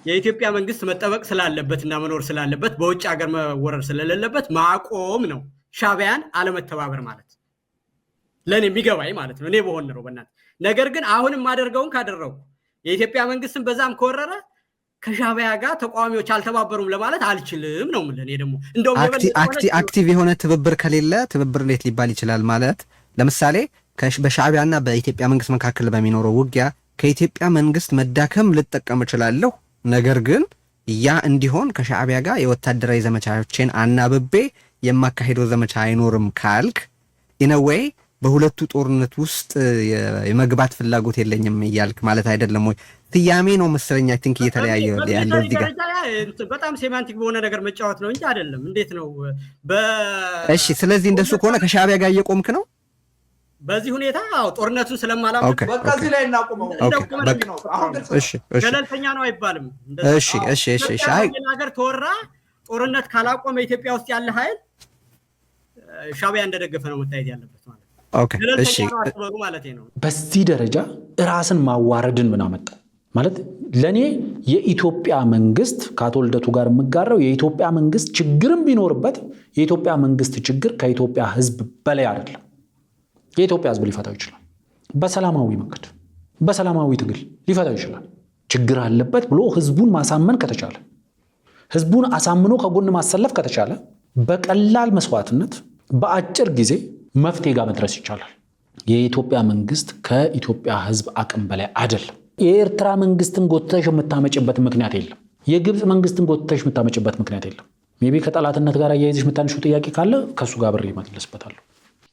የኢትዮጵያ መንግስት መጠበቅ ስላለበትና መኖር ስላለበት በውጭ ሀገር መወረር ስለሌለበት ማቆም ነው። ሻዕቢያን አለመተባበር ማለት ለኔ የሚገባኝ ማለት ነው። እኔ በሆነ ነው በእናትህ። ነገር ግን አሁንም ማደርገውን ካደረኩ የኢትዮጵያ መንግስትን በዛም ከወረረ ከሻዕቢያ ጋር ተቃዋሚዎች አልተባበሩም ለማለት አልችልም ነው ማለት። እኔ ደግሞ እንደውም አክቲቭ የሆነ ትብብር ከሌለ ትብብር እንዴት ሊባል ይችላል ማለት? ለምሳሌ በሻዕቢያና በኢትዮጵያ መንግስት መካከል በሚኖረው ውጊያ ከኢትዮጵያ መንግስት መዳከም ልጠቀም እችላለሁ። ነገር ግን ያ እንዲሆን ከሻዕቢያ ጋር የወታደራዊ ዘመቻዎችን አናብቤ የማካሄደው ዘመቻ አይኖርም ካልክ ኢነዌይ በሁለቱ ጦርነት ውስጥ የመግባት ፍላጎት የለኝም እያልክ ማለት አይደለም ወይ? ትያሜ ነው መሰለኝ። አይ ቲንክ እየተለያየ ያለው እዚህ ጋር በጣም ሴማንቲክ በሆነ ነገር መጫወት ነው እንጂ አይደለም። እንዴት ነው እሺ። ስለዚህ እንደሱ ከሆነ ከሻዕቢያ ጋር እየቆምክ ነው በዚህ ሁኔታ? አዎ ጦርነቱን ስለማላምን በቃ እዚህ ላይ እናቆመው። ገለልተኛ ነው አይባልም። እሺ አይ ሀገር ተወራ ጦርነት ካላቆመ ኢትዮጵያ ውስጥ ያለ ኃይል ሻዕቢያ እንደደገፈ ነው መታየት ያለበት ማለት ነው። እሺ ማለት ነው። በዚህ ደረጃ ራስን ማዋረድን ምን አመጣ? ማለት ለኔ የኢትዮጵያ መንግስት ከአቶ ልደቱ ጋር የምጋራው የኢትዮጵያ መንግስት ችግርም ቢኖርበት የኢትዮጵያ መንግስት ችግር ከኢትዮጵያ ህዝብ በላይ አይደለም። የኢትዮጵያ ህዝብ ሊፈታው ይችላል። በሰላማዊ መንገድ በሰላማዊ ትግል ሊፈታው ይችላል። ችግር አለበት ብሎ ህዝቡን ማሳመን ከተቻለ፣ ህዝቡን አሳምኖ ከጎን ማሰለፍ ከተቻለ በቀላል መስዋዕትነት በአጭር ጊዜ መፍትሄ ጋር መድረስ ይቻላል። የኢትዮጵያ መንግስት ከኢትዮጵያ ህዝብ አቅም በላይ አይደለም። የኤርትራ መንግስትን ጎትተሽ የምታመጭበት ምክንያት የለም። የግብፅ መንግስትን ጎትተሽ የምታመጭበት ምክንያት የለም። ሜቢ ከጠላትነት ጋር አያይዘሽ የምታነሺው ጥያቄ ካለ ከሱ ጋር ብሬ እመልስበታለሁ።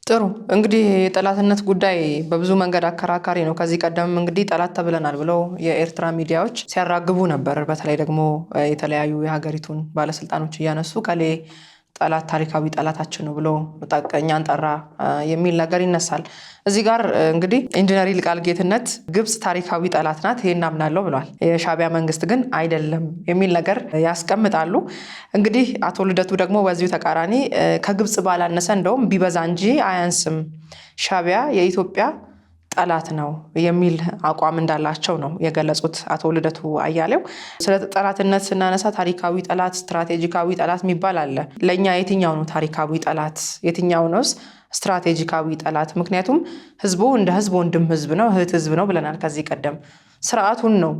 ጥሩ እንግዲህ የጠላትነት ጉዳይ በብዙ መንገድ አከራካሪ ነው። ከዚህ ቀደም እንግዲህ ጠላት ተብለናል ብለው የኤርትራ ሚዲያዎች ሲያራግቡ ነበር። በተለይ ደግሞ የተለያዩ የሀገሪቱን ባለስልጣኖች እያነሱ ከሌ ጠላት ታሪካዊ ጠላታችን ነው ብሎ እኛን ጠራ የሚል ነገር ይነሳል። እዚህ ጋር እንግዲህ ኢንጂነር ይልቃል ጌትነት ግብፅ ታሪካዊ ጠላት ናት ይሄን አምናለሁ ብሏል። የሻዕቢያ መንግስት ግን አይደለም የሚል ነገር ያስቀምጣሉ። እንግዲህ አቶ ልደቱ ደግሞ በዚሁ ተቃራኒ ከግብፅ ባላነሰ እንደውም ቢበዛ እንጂ አያንስም ሻዕቢያ የኢትዮጵያ ጠላት ነው የሚል አቋም እንዳላቸው ነው የገለጹት አቶ ልደቱ አያሌው። ስለ ጠላትነት ስናነሳ ታሪካዊ ጠላት፣ ስትራቴጂካዊ ጠላት የሚባል አለ። ለእኛ የትኛው ነው ታሪካዊ ጠላት? የትኛው ነው ስትራቴጂካዊ ጠላት? ምክንያቱም ህዝቡ እንደ ህዝብ ወንድም ህዝብ ነው፣ እህት ህዝብ ነው ብለናል ከዚህ ቀደም። ስርዓቱን ነው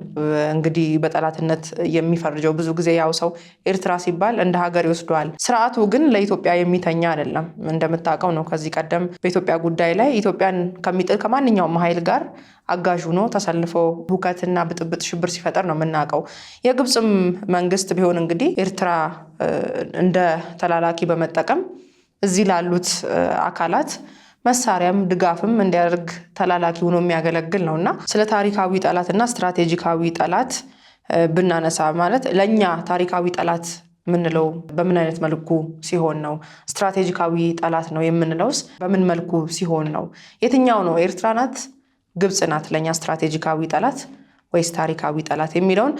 እንግዲህ በጠላትነት የሚፈርጀው። ብዙ ጊዜ ያው ሰው ኤርትራ ሲባል እንደ ሀገር ይወስደዋል። ስርዓቱ ግን ለኢትዮጵያ የሚተኛ አይደለም። እንደምታውቀው ነው ከዚህ ቀደም በኢትዮጵያ ጉዳይ ላይ ኢትዮጵያን ከሚጥል ከማንኛውም ኃይል ጋር አጋዥ ሆኖ ተሰልፎ ሁከትና ብጥብጥ ሽብር ሲፈጠር ነው የምናውቀው። የግብፅም መንግስት ቢሆን እንግዲህ ኤርትራ እንደ ተላላኪ በመጠቀም እዚህ ላሉት አካላት መሳሪያም ድጋፍም እንዲያደርግ ተላላኪ ሆኖ የሚያገለግል ነውና ስለ ታሪካዊ ጠላትና ስትራቴጂካዊ ጠላት ብናነሳ ማለት ለኛ ታሪካዊ ጠላት የምንለው በምን አይነት መልኩ ሲሆን ነው? ስትራቴጂካዊ ጠላት ነው የምንለውስ በምን መልኩ ሲሆን ነው? የትኛው ነው? ኤርትራ ናት? ግብፅ ናት ለኛ ስትራቴጂካዊ ጠላት ወይስ ታሪካዊ ጠላት የሚለውን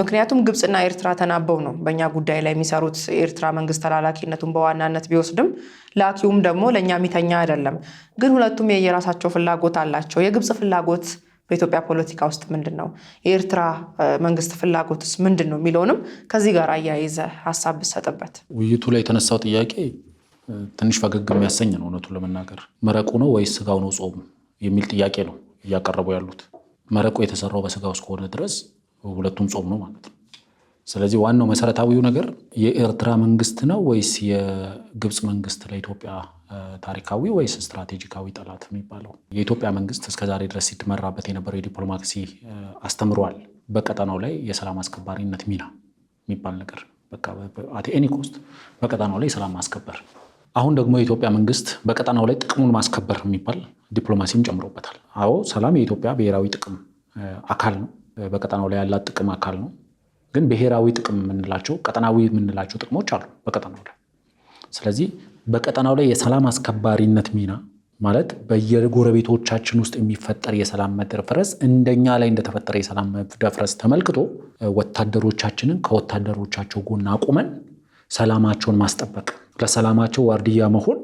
ምክንያቱም ግብፅና ኤርትራ ተናበው ነው በእኛ ጉዳይ ላይ የሚሰሩት። የኤርትራ መንግስት ተላላኪነቱን በዋናነት ቢወስድም ላኪውም ደግሞ ለእኛ የሚተኛ አይደለም። ግን ሁለቱም የየራሳቸው ፍላጎት አላቸው። የግብፅ ፍላጎት በኢትዮጵያ ፖለቲካ ውስጥ ምንድን ነው? የኤርትራ መንግስት ፍላጎትስ ምንድን ነው የሚለውንም ከዚህ ጋር አያይዘ ሀሳብ ብሰጥበት። ውይይቱ ላይ የተነሳው ጥያቄ ትንሽ ፈገግ የሚያሰኝ ነው። እውነቱን ለመናገር መረቁ ነው ወይስ ስጋው ነው ጾሙ የሚል ጥያቄ ነው እያቀረቡ ያሉት። መረቁ የተሰራው በስጋው እስከሆነ ድረስ ሁለቱም ጾም ነው ማለት ነው። ስለዚህ ዋናው መሰረታዊው ነገር የኤርትራ መንግስት ነው ወይስ የግብፅ መንግስት ለኢትዮጵያ ታሪካዊ ወይስ ስትራቴጂካዊ ጠላት የሚባለው? የኢትዮጵያ መንግስት እስከዛሬ ድረስ ሲመራበት የነበረው የዲፕሎማሲ አስተምሯል። በቀጠናው ላይ የሰላም አስከባሪነት ሚና የሚባል ነገር በቃ አት ኤኒ ኮስት በቀጠናው ላይ ሰላም ማስከበር። አሁን ደግሞ የኢትዮጵያ መንግስት በቀጠናው ላይ ጥቅሙን ማስከበር የሚባል ዲፕሎማሲም ጨምሮበታል። አዎ ሰላም የኢትዮጵያ ብሔራዊ ጥቅም አካል ነው። በቀጠናው ላይ ያላት ጥቅም አካል ነው። ግን ብሔራዊ ጥቅም የምንላቸው ቀጠናዊ የምንላቸው ጥቅሞች አሉ በቀጠናው ላይ። ስለዚህ በቀጠናው ላይ የሰላም አስከባሪነት ሚና ማለት በየጎረቤቶቻችን ውስጥ የሚፈጠር የሰላም መደፍረስ እንደኛ ላይ እንደተፈጠረ የሰላም መደፍረስ ተመልክቶ ወታደሮቻችንን ከወታደሮቻቸው ጎን አቁመን ሰላማቸውን ማስጠበቅ፣ ለሰላማቸው ዋርድያ መሆን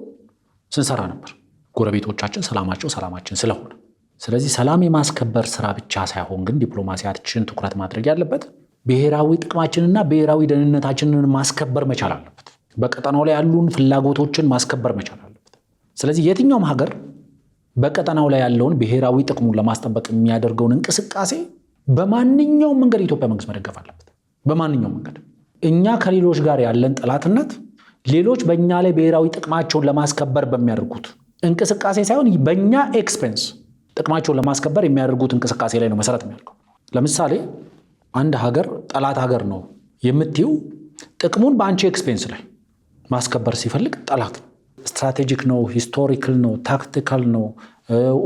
ስንሰራ ነበር። ጎረቤቶቻችን ሰላማችን ስለሆነ ስለዚህ ሰላም የማስከበር ስራ ብቻ ሳይሆን ግን ዲፕሎማሲያችን ትኩረት ማድረግ ያለበት ብሔራዊ ጥቅማችንና ብሔራዊ ደህንነታችንን ማስከበር መቻል አለበት። በቀጠናው ላይ ያሉን ፍላጎቶችን ማስከበር መቻል አለበት። ስለዚህ የትኛውም ሀገር በቀጠናው ላይ ያለውን ብሔራዊ ጥቅሙን ለማስጠበቅ የሚያደርገውን እንቅስቃሴ በማንኛውም መንገድ የኢትዮጵያ መንግስት መደገፍ አለበት። በማንኛውም መንገድ እኛ ከሌሎች ጋር ያለን ጠላትነት ሌሎች በእኛ ላይ ብሔራዊ ጥቅማቸውን ለማስከበር በሚያደርጉት እንቅስቃሴ ሳይሆን በእኛ ኤክስፔንስ ጥቅማቸውን ለማስከበር የሚያደርጉት እንቅስቃሴ ላይ ነው መሰረት የሚያደርገው። ለምሳሌ አንድ ሀገር ጠላት ሀገር ነው የምትይው ጥቅሙን በአንቺ ኤክስፔንስ ላይ ማስከበር ሲፈልግ ጠላት ነው። ስትራቴጂክ ነው፣ ሂስቶሪካል ነው፣ ታክቲካል ነው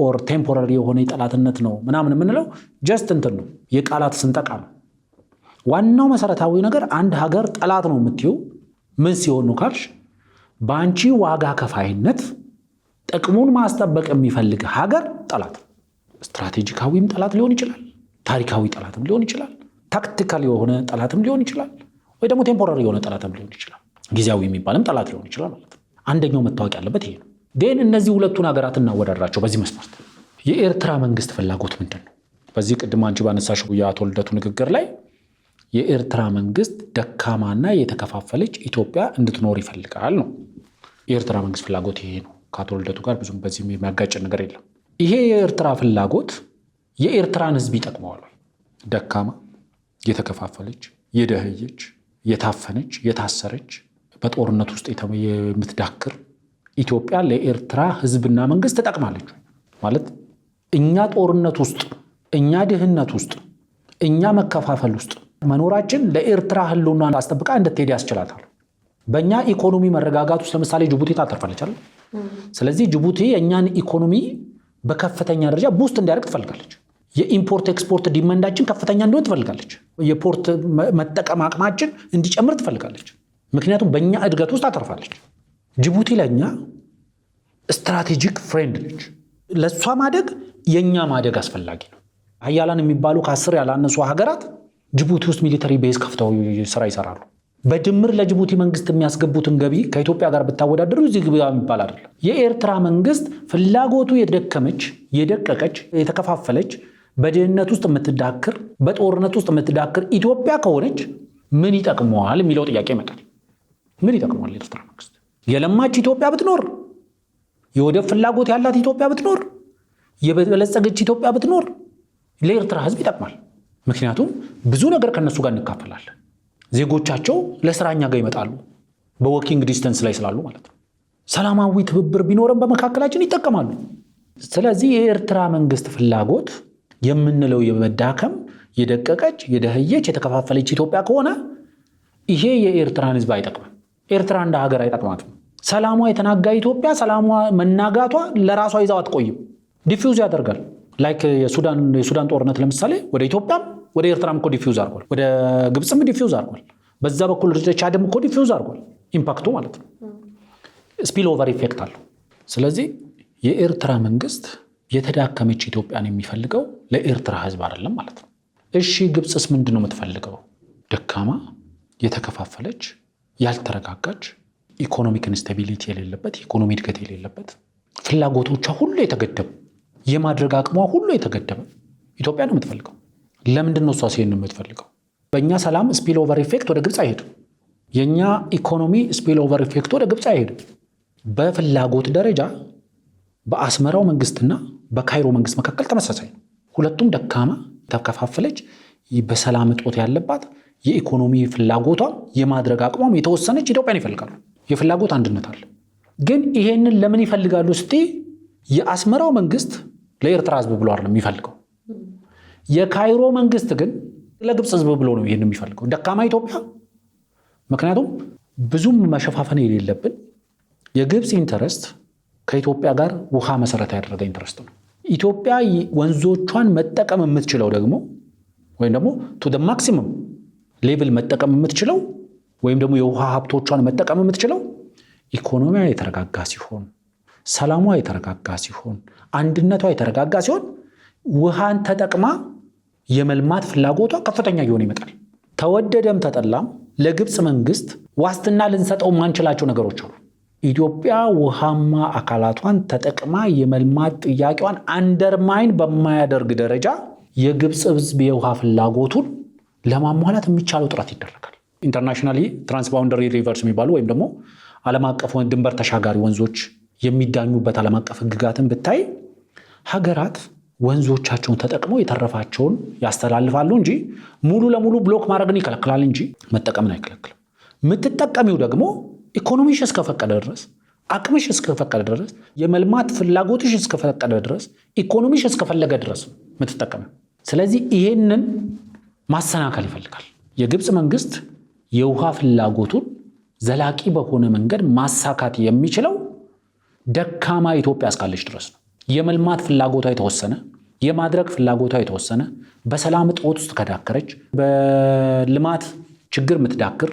ኦር ቴምፖራሪ የሆነ የጠላትነት ነው ምናምን የምንለው ጀስት እንትን ነው፣ የቃላት ስንጠቃ ነው። ዋናው መሰረታዊ ነገር አንድ ሀገር ጠላት ነው የምትይው ምን ሲሆን ነው ካልሽ በአንቺ ዋጋ ከፋይነት ጥቅሙን ማስጠበቅ የሚፈልግ ሀገር ጠላት። ስትራቴጂካዊም ጠላት ሊሆን ይችላል፣ ታሪካዊ ጠላትም ሊሆን ይችላል፣ ታክቲካል የሆነ ጠላትም ሊሆን ይችላል፣ ወይ ደግሞ ቴምፖራሪ የሆነ ጠላትም ሊሆን ይችላል፣ ጊዜያዊ የሚባልም ጠላት ሊሆን ይችላል ማለት ነው። አንደኛው መታወቅ ያለበት ይሄ ነው። ግን እነዚህ ሁለቱን ሀገራት እናወዳድራቸው በዚህ መስፈርት። የኤርትራ መንግስት ፍላጎት ምንድን ነው? በዚህ ቅድም አንቺ ባነሳሽው የአቶ ልደቱ ንግግር ላይ የኤርትራ መንግስት ደካማና የተከፋፈለች ኢትዮጵያ እንድትኖር ይፈልጋል ነው። የኤርትራ መንግስት ፍላጎት ይሄ ነው። ከአቶ ልደቱ ጋር ብዙም በዚህ የሚያጋጭ ነገር የለም። ይሄ የኤርትራ ፍላጎት የኤርትራን ህዝብ ይጠቅመዋል። ደካማ፣ የተከፋፈለች፣ የደህየች፣ የታፈነች፣ የታሰረች፣ በጦርነት ውስጥ የምትዳክር ኢትዮጵያ ለኤርትራ ህዝብና መንግስት ትጠቅማለች ማለት እኛ ጦርነት ውስጥ፣ እኛ ድህነት ውስጥ፣ እኛ መከፋፈል ውስጥ መኖራችን ለኤርትራ ህልውና አስጠብቃ እንድትሄድ ያስችላታል። በእኛ ኢኮኖሚ መረጋጋት ውስጥ ለምሳሌ ጅቡቲ ታተርፋለች አይደል? ስለዚህ ጅቡቲ የእኛን ኢኮኖሚ በከፍተኛ ደረጃ ቡስት እንዲያደርግ ትፈልጋለች። የኢምፖርት ኤክስፖርት ዲማንዳችን ከፍተኛ እንዲሆን ትፈልጋለች። የፖርት መጠቀም አቅማችን እንዲጨምር ትፈልጋለች። ምክንያቱም በእኛ እድገት ውስጥ ታተርፋለች። ጅቡቲ ለእኛ ስትራቴጂክ ፍሬንድ ነች። ለእሷ ማደግ የእኛ ማደግ አስፈላጊ ነው። ሀያላን የሚባሉ ከ10 ያላነሱ ሀገራት ጅቡቲ ውስጥ ሚሊተሪ ቤዝ ከፍተው ስራ ይሰራሉ። በድምር ለጅቡቲ መንግስት የሚያስገቡትን ገቢ ከኢትዮጵያ ጋር ብታወዳደሩ እዚህ ግባ የሚባል አይደለም። የኤርትራ መንግስት ፍላጎቱ የደከመች፣ የደቀቀች፣ የተከፋፈለች፣ በድህነት ውስጥ የምትዳክር፣ በጦርነት ውስጥ የምትዳክር ኢትዮጵያ ከሆነች ምን ይጠቅመዋል የሚለው ጥያቄ ይመጣል። ምን ይጠቅመዋል? የኤርትራ መንግስት የለማች ኢትዮጵያ ብትኖር፣ የወደብ ፍላጎት ያላት ኢትዮጵያ ብትኖር፣ የበለጸገች ኢትዮጵያ ብትኖር ለኤርትራ ህዝብ ይጠቅማል። ምክንያቱም ብዙ ነገር ከነሱ ጋር እንካፈላለን። ዜጎቻቸው ለስራኛ ጋር ይመጣሉ፣ በወኪንግ ዲስተንስ ላይ ስላሉ ማለት ነው። ሰላማዊ ትብብር ቢኖርም በመካከላችን ይጠቀማሉ። ስለዚህ የኤርትራ መንግስት ፍላጎት የምንለው የመዳከም፣ የደቀቀች፣ የደህየች፣ የተከፋፈለች ኢትዮጵያ ከሆነ ይሄ የኤርትራን ህዝብ አይጠቅምም። ኤርትራ እንደ ሀገር አይጠቅማትም። ሰላሟ የተናጋ ኢትዮጵያ ሰላሟ መናጋቷ ለራሷ ይዛው አትቆይም፣ ዲፊውዝ ያደርጋል። ላይክ የሱዳን ጦርነት ለምሳሌ ወደ ኢትዮጵያም ወደ ኤርትራም እኮ ዲፊውዝ አድርጓል። ወደ ግብፅም ዲፊውዝ አድርጓል። በዛ በኩል ቻድም እኮ ዲፊውዝ አድርጓል። ኢምፓክቱ ማለት ነው። ስፒል ኦቨር ኢፌክት አለው። ስለዚህ የኤርትራ መንግስት የተዳከመች ኢትዮጵያን የሚፈልገው ለኤርትራ ህዝብ አይደለም ማለት ነው። እሺ ግብፅስ ምንድን ነው የምትፈልገው? ደካማ፣ የተከፋፈለች፣ ያልተረጋጋች፣ ኢኮኖሚክ ኢንስታቢሊቲ የሌለበት፣ ኢኮኖሚ እድገት የሌለበት፣ ፍላጎቶቿ ሁሉ የተገደቡ፣ የማድረግ አቅሟ ሁሉ የተገደበ ኢትዮጵያ ነው የምትፈልገው። ለምንድን ነው እሷ ሲሄን የምትፈልገው? በእኛ ሰላም ስፒል ኦቨር ኢፌክት ወደ ግብፅ አይሄድም። የእኛ ኢኮኖሚ ስፒል ኦቨር ኢፌክት ወደ ግብፅ አይሄድም። በፍላጎት ደረጃ በአስመራው መንግስትና በካይሮ መንግስት መካከል ተመሳሳይ ነው። ሁለቱም ደካማ፣ ተከፋፈለች፣ በሰላም እጦት ያለባት፣ የኢኮኖሚ ፍላጎቷም የማድረግ አቅሟም የተወሰነች ኢትዮጵያን ይፈልጋሉ። የፍላጎት አንድነት አለ። ግን ይሄንን ለምን ይፈልጋሉ ስቲ የአስመራው መንግስት ለኤርትራ ህዝብ ብሎ አይደለም የሚፈልገው። የካይሮ መንግስት ግን ለግብፅ ህዝብ ብሎ ነው ይሄን የሚፈልገው፣ ደካማ ኢትዮጵያ። ምክንያቱም ብዙም መሸፋፈን የሌለብን የግብፅ ኢንተረስት ከኢትዮጵያ ጋር ውሃ መሰረት ያደረገ ኢንተረስት ነው። ኢትዮጵያ ወንዞቿን መጠቀም የምትችለው ደግሞ ወይም ደግሞ ቱ ማክሲመም ሌቭል መጠቀም የምትችለው ወይም ደግሞ የውሃ ሀብቶቿን መጠቀም የምትችለው ኢኮኖሚያ የተረጋጋ ሲሆን፣ ሰላሟ የተረጋጋ ሲሆን፣ አንድነቷ የተረጋጋ ሲሆን ውሃን ተጠቅማ የመልማት ፍላጎቷ ከፍተኛ እየሆነ ይመጣል። ተወደደም ተጠላም ለግብፅ መንግስት ዋስትና ልንሰጠው ማንችላቸው ነገሮች አሉ። ኢትዮጵያ ውሃማ አካላቷን ተጠቅማ የመልማት ጥያቄዋን አንደርማይን በማያደርግ ደረጃ የግብፅ ህዝብ የውሃ ፍላጎቱን ለማሟላት የሚቻለው ጥረት ይደረጋል። ኢንተርናሽናሊ ትራንስባውንደሪ ሪቨርስ የሚባሉ ወይም ደግሞ ዓለም አቀፍ ድንበር ተሻጋሪ ወንዞች የሚዳኙበት ዓለም አቀፍ ህግጋትን ብታይ ሀገራት ወንዞቻቸውን ተጠቅመው የተረፋቸውን ያስተላልፋሉ እንጂ ሙሉ ለሙሉ ብሎክ ማድረግን ይከለክላል እንጂ መጠቀምን አይከለክልም። የምትጠቀሚው ደግሞ ኢኮኖሚሽ እስከፈቀደ ድረስ፣ አቅምሽ እስከፈቀደ ድረስ፣ የመልማት ፍላጎትሽ እስከፈቀደ ድረስ፣ ኢኮኖሚሽ እስከፈለገ ድረስ የምትጠቀሚው። ስለዚህ ይሄንን ማሰናከል ይፈልጋል። የግብፅ መንግስት የውሃ ፍላጎቱን ዘላቂ በሆነ መንገድ ማሳካት የሚችለው ደካማ ኢትዮጵያ እስካለች ድረስ ነው። የመልማት ፍላጎቷ የተወሰነ፣ የማድረግ ፍላጎቷ የተወሰነ፣ በሰላም እጦት ውስጥ ከዳከረች፣ በልማት ችግር የምትዳክር፣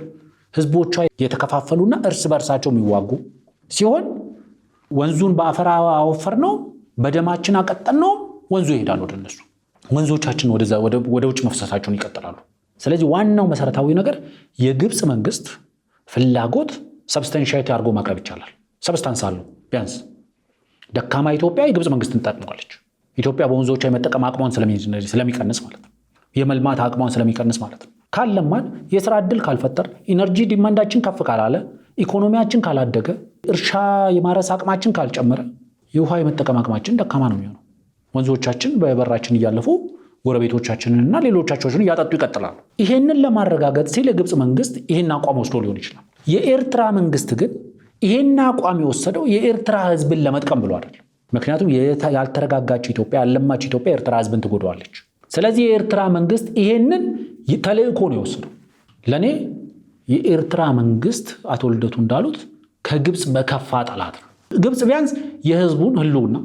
ህዝቦቿ የተከፋፈሉና እርስ በርሳቸው የሚዋጉ ሲሆን ወንዙን በአፈር አወፈር ነው፣ በደማችን አቀጠን ነው፣ ወንዙ ይሄዳል ወደ እነሱ። ወንዞቻችን ወደ ውጭ መፍሰሳቸውን ይቀጥላሉ። ስለዚህ ዋናው መሰረታዊ ነገር የግብፅ መንግስት ፍላጎት ሰብስታንሻይት አድርጎ ማቅረብ ይቻላል። ሰብስታንስ አለው። ቢያንስ ደካማ ኢትዮጵያ የግብፅ መንግስትን ትጠቅመዋለች። ኢትዮጵያ በወንዞቿ የመጠቀም አቅሟን ስለሚቀንስ ማለት ነው። የመልማት አቅሟን ስለሚቀንስ ማለት ነው። ካለማን የስራ ዕድል ካልፈጠር፣ ኢነርጂ ዲማንዳችን ከፍ ካላለ፣ ኢኮኖሚያችን ካላደገ፣ እርሻ የማረስ አቅማችን ካልጨመረ የውሃ የመጠቀም አቅማችን ደካማ ነው የሚሆነው። ወንዞቻችን በበራችን እያለፉ ጎረቤቶቻችንንና ሌሎቻቸውን እያጠጡ ይቀጥላሉ። ይሄንን ለማረጋገጥ ሲል የግብፅ መንግስት ይሄን አቋም ወስዶ ሊሆን ይችላል። የኤርትራ መንግስት ግን ይሄን አቋም የወሰደው የኤርትራ ህዝብን ለመጥቀም ብሎ አይደለም። ምክንያቱም ያልተረጋጋች ኢትዮጵያ፣ ያለማች ኢትዮጵያ የኤርትራ ህዝብን ትጎዳዋለች። ስለዚህ የኤርትራ መንግስት ይሄንን ተልእኮ ነው የወሰደው። ለእኔ የኤርትራ መንግስት አቶ ልደቱ እንዳሉት ከግብፅ በከፋ ጠላት ነው። ግብፅ ቢያንስ የህዝቡን ህልውና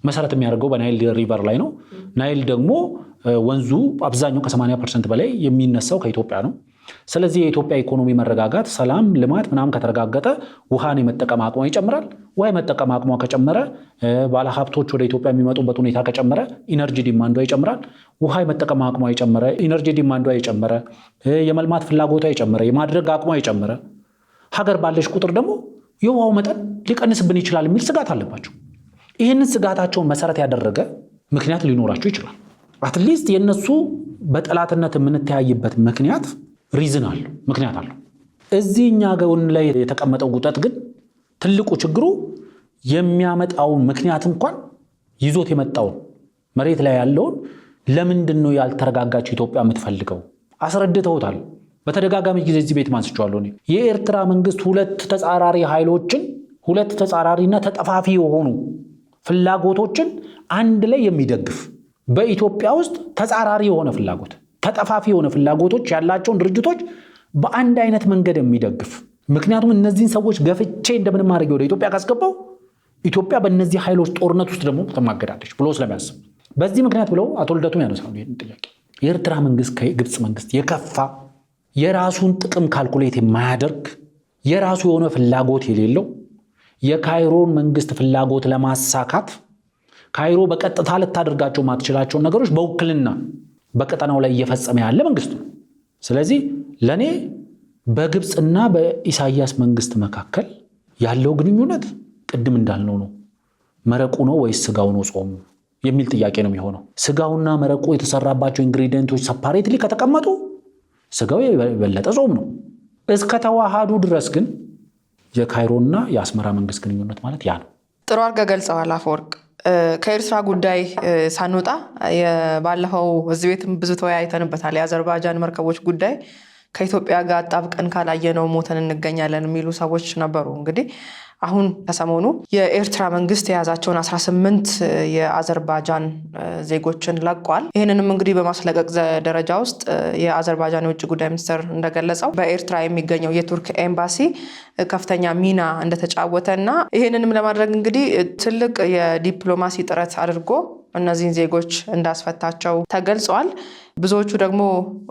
መሰረት የሚያደርገው በናይል ሪቨር ላይ ነው። ናይል ደግሞ ወንዙ አብዛኛው ከ80% በላይ የሚነሳው ከኢትዮጵያ ነው። ስለዚህ የኢትዮጵያ ኢኮኖሚ መረጋጋት፣ ሰላም፣ ልማት ምናምን ከተረጋገጠ ውሃን የመጠቀም አቅሟ ይጨምራል። ውሃ የመጠቀም አቅሟ ከጨመረ፣ ባለሀብቶች ወደ ኢትዮጵያ የሚመጡበት ሁኔታ ከጨመረ ኢነርጂ ዲማንዷ ይጨምራል። ውሃ የመጠቀም አቅሟ የጨመረ፣ ኢነርጂ ዲማንዷ የጨመረ፣ የመልማት ፍላጎቷ የጨመረ፣ የማድረግ አቅሟ የጨመረ ሀገር ባለች ቁጥር ደግሞ የውሃው መጠን ሊቀንስብን ይችላል የሚል ስጋት አለባቸው። ይህንን ስጋታቸውን መሰረት ያደረገ ምክንያት ሊኖራቸው ይችላል። አትሊስት የነሱ በጠላትነት የምንተያይበት ምክንያት ሪዝን አለው፣ ምክንያት አለው። እዚህ እኛ ጎን ላይ የተቀመጠው ጉጠት ግን ትልቁ ችግሩ የሚያመጣውን ምክንያት እንኳን ይዞት የመጣውን መሬት ላይ ያለውን ለምንድን ነው ያልተረጋጋች ኢትዮጵያ የምትፈልገው አስረድተውታል። በተደጋጋሚ ጊዜ እዚህ ቤት ማንስቻለሁ። የኤርትራ መንግስት ሁለት ተጻራሪ ኃይሎችን፣ ሁለት ተጻራሪና ተጠፋፊ የሆኑ ፍላጎቶችን አንድ ላይ የሚደግፍ በኢትዮጵያ ውስጥ ተጻራሪ የሆነ ፍላጎት፣ ተጠፋፊ የሆነ ፍላጎቶች ያላቸውን ድርጅቶች በአንድ አይነት መንገድ የሚደግፍ። ምክንያቱም እነዚህን ሰዎች ገፍቼ እንደምንም አድርጌ ወደ ኢትዮጵያ ካስገባው ኢትዮጵያ በእነዚህ ኃይሎች ጦርነት ውስጥ ደግሞ ትማገዳለች ብሎ ስለሚያስብ በዚህ ምክንያት ብለው አቶ ልደቱ ያነሳሉ ይህን ጥያቄ። የኤርትራ መንግስት ከግብፅ መንግስት የከፋ የራሱን ጥቅም ካልኩሌት የማያደርግ የራሱ የሆነ ፍላጎት የሌለው የካይሮን መንግስት ፍላጎት ለማሳካት ካይሮ በቀጥታ ልታደርጋቸው ማትችላቸውን ነገሮች በውክልና በቀጠናው ላይ እየፈጸመ ያለ መንግስት ነው። ስለዚህ ለኔ በግብፅና በኢሳያስ መንግስት መካከል ያለው ግንኙነት ቅድም እንዳልነው ነው። መረቁ ነው ወይስ ስጋው ነው ጾሙ የሚል ጥያቄ ነው የሚሆነው። ስጋውና መረቁ የተሰራባቸው ኢንግሪዲየንቶች ሰፓሬትሊ ከተቀመጡ ስጋው የበለጠ ጾም ነው። እስከ ተዋሃዱ ድረስ ግን የካይሮና የአስመራ መንግስት ግንኙነት ማለት ያ ነው። ጥሩ አድርገህ ገልጸዋል አፈወርቅ። ከኤርትራ ጉዳይ ሳንወጣ ባለፈው እዚህ ቤትም ብዙ ተወያይተንበታል። የአዘርባይጃን መርከቦች ጉዳይ ከኢትዮጵያ ጋር አጣብቀን ካላየነው ሞተን እንገኛለን የሚሉ ሰዎች ነበሩ። እንግዲህ አሁን ከሰሞኑ የኤርትራ መንግስት የያዛቸውን 18 የአዘርባይጃን ዜጎችን ለቋል። ይህንንም እንግዲህ በማስለቀቅ ደረጃ ውስጥ የአዘርባይጃን የውጭ ጉዳይ ሚኒስትር እንደገለጸው በኤርትራ የሚገኘው የቱርክ ኤምባሲ ከፍተኛ ሚና እንደተጫወተ እና ይህንንም ለማድረግ እንግዲህ ትልቅ የዲፕሎማሲ ጥረት አድርጎ እነዚህን ዜጎች እንዳስፈታቸው ተገልጿል። ብዙዎቹ ደግሞ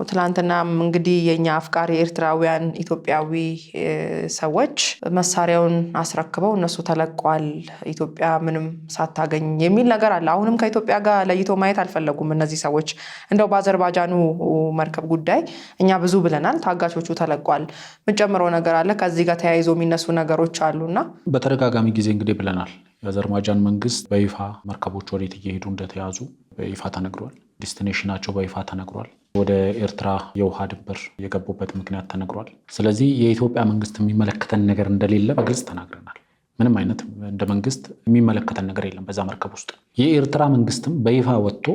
ትላንትናም እንግዲህ የኛ አፍቃሪ ኤርትራውያን ኢትዮጵያዊ ሰዎች መሳሪያውን አስረክበው እነሱ ተለቋል፣ ኢትዮጵያ ምንም ሳታገኝ የሚል ነገር አለ። አሁንም ከኢትዮጵያ ጋር ለይቶ ማየት አልፈለጉም እነዚህ ሰዎች። እንደው በአዘርባይጃኑ መርከብ ጉዳይ እኛ ብዙ ብለናል፣ ታጋቾቹ ተለቋል። ምንጨምረው ነገር አለ? ከዚህ ጋር ተያይዞ የሚነሱ ነገሮች አሉና በተደጋጋሚ ጊዜ እንግዲህ ብለናል። የአዘርባይጃን መንግስት በይፋ መርከቦች ወዴት እየሄዱ እንደተያዙ በይፋ ተነግሯል። ዲስቲኔሽናቸው በይፋ ተነግሯል። ወደ ኤርትራ የውሃ ድንበር የገቡበት ምክንያት ተነግሯል። ስለዚህ የኢትዮጵያ መንግስት የሚመለከተን ነገር እንደሌለ በግልጽ ተናግረናል። ምንም አይነት እንደ መንግስት የሚመለከተን ነገር የለም በዛ መርከብ ውስጥ። የኤርትራ መንግስትም በይፋ ወጥቶ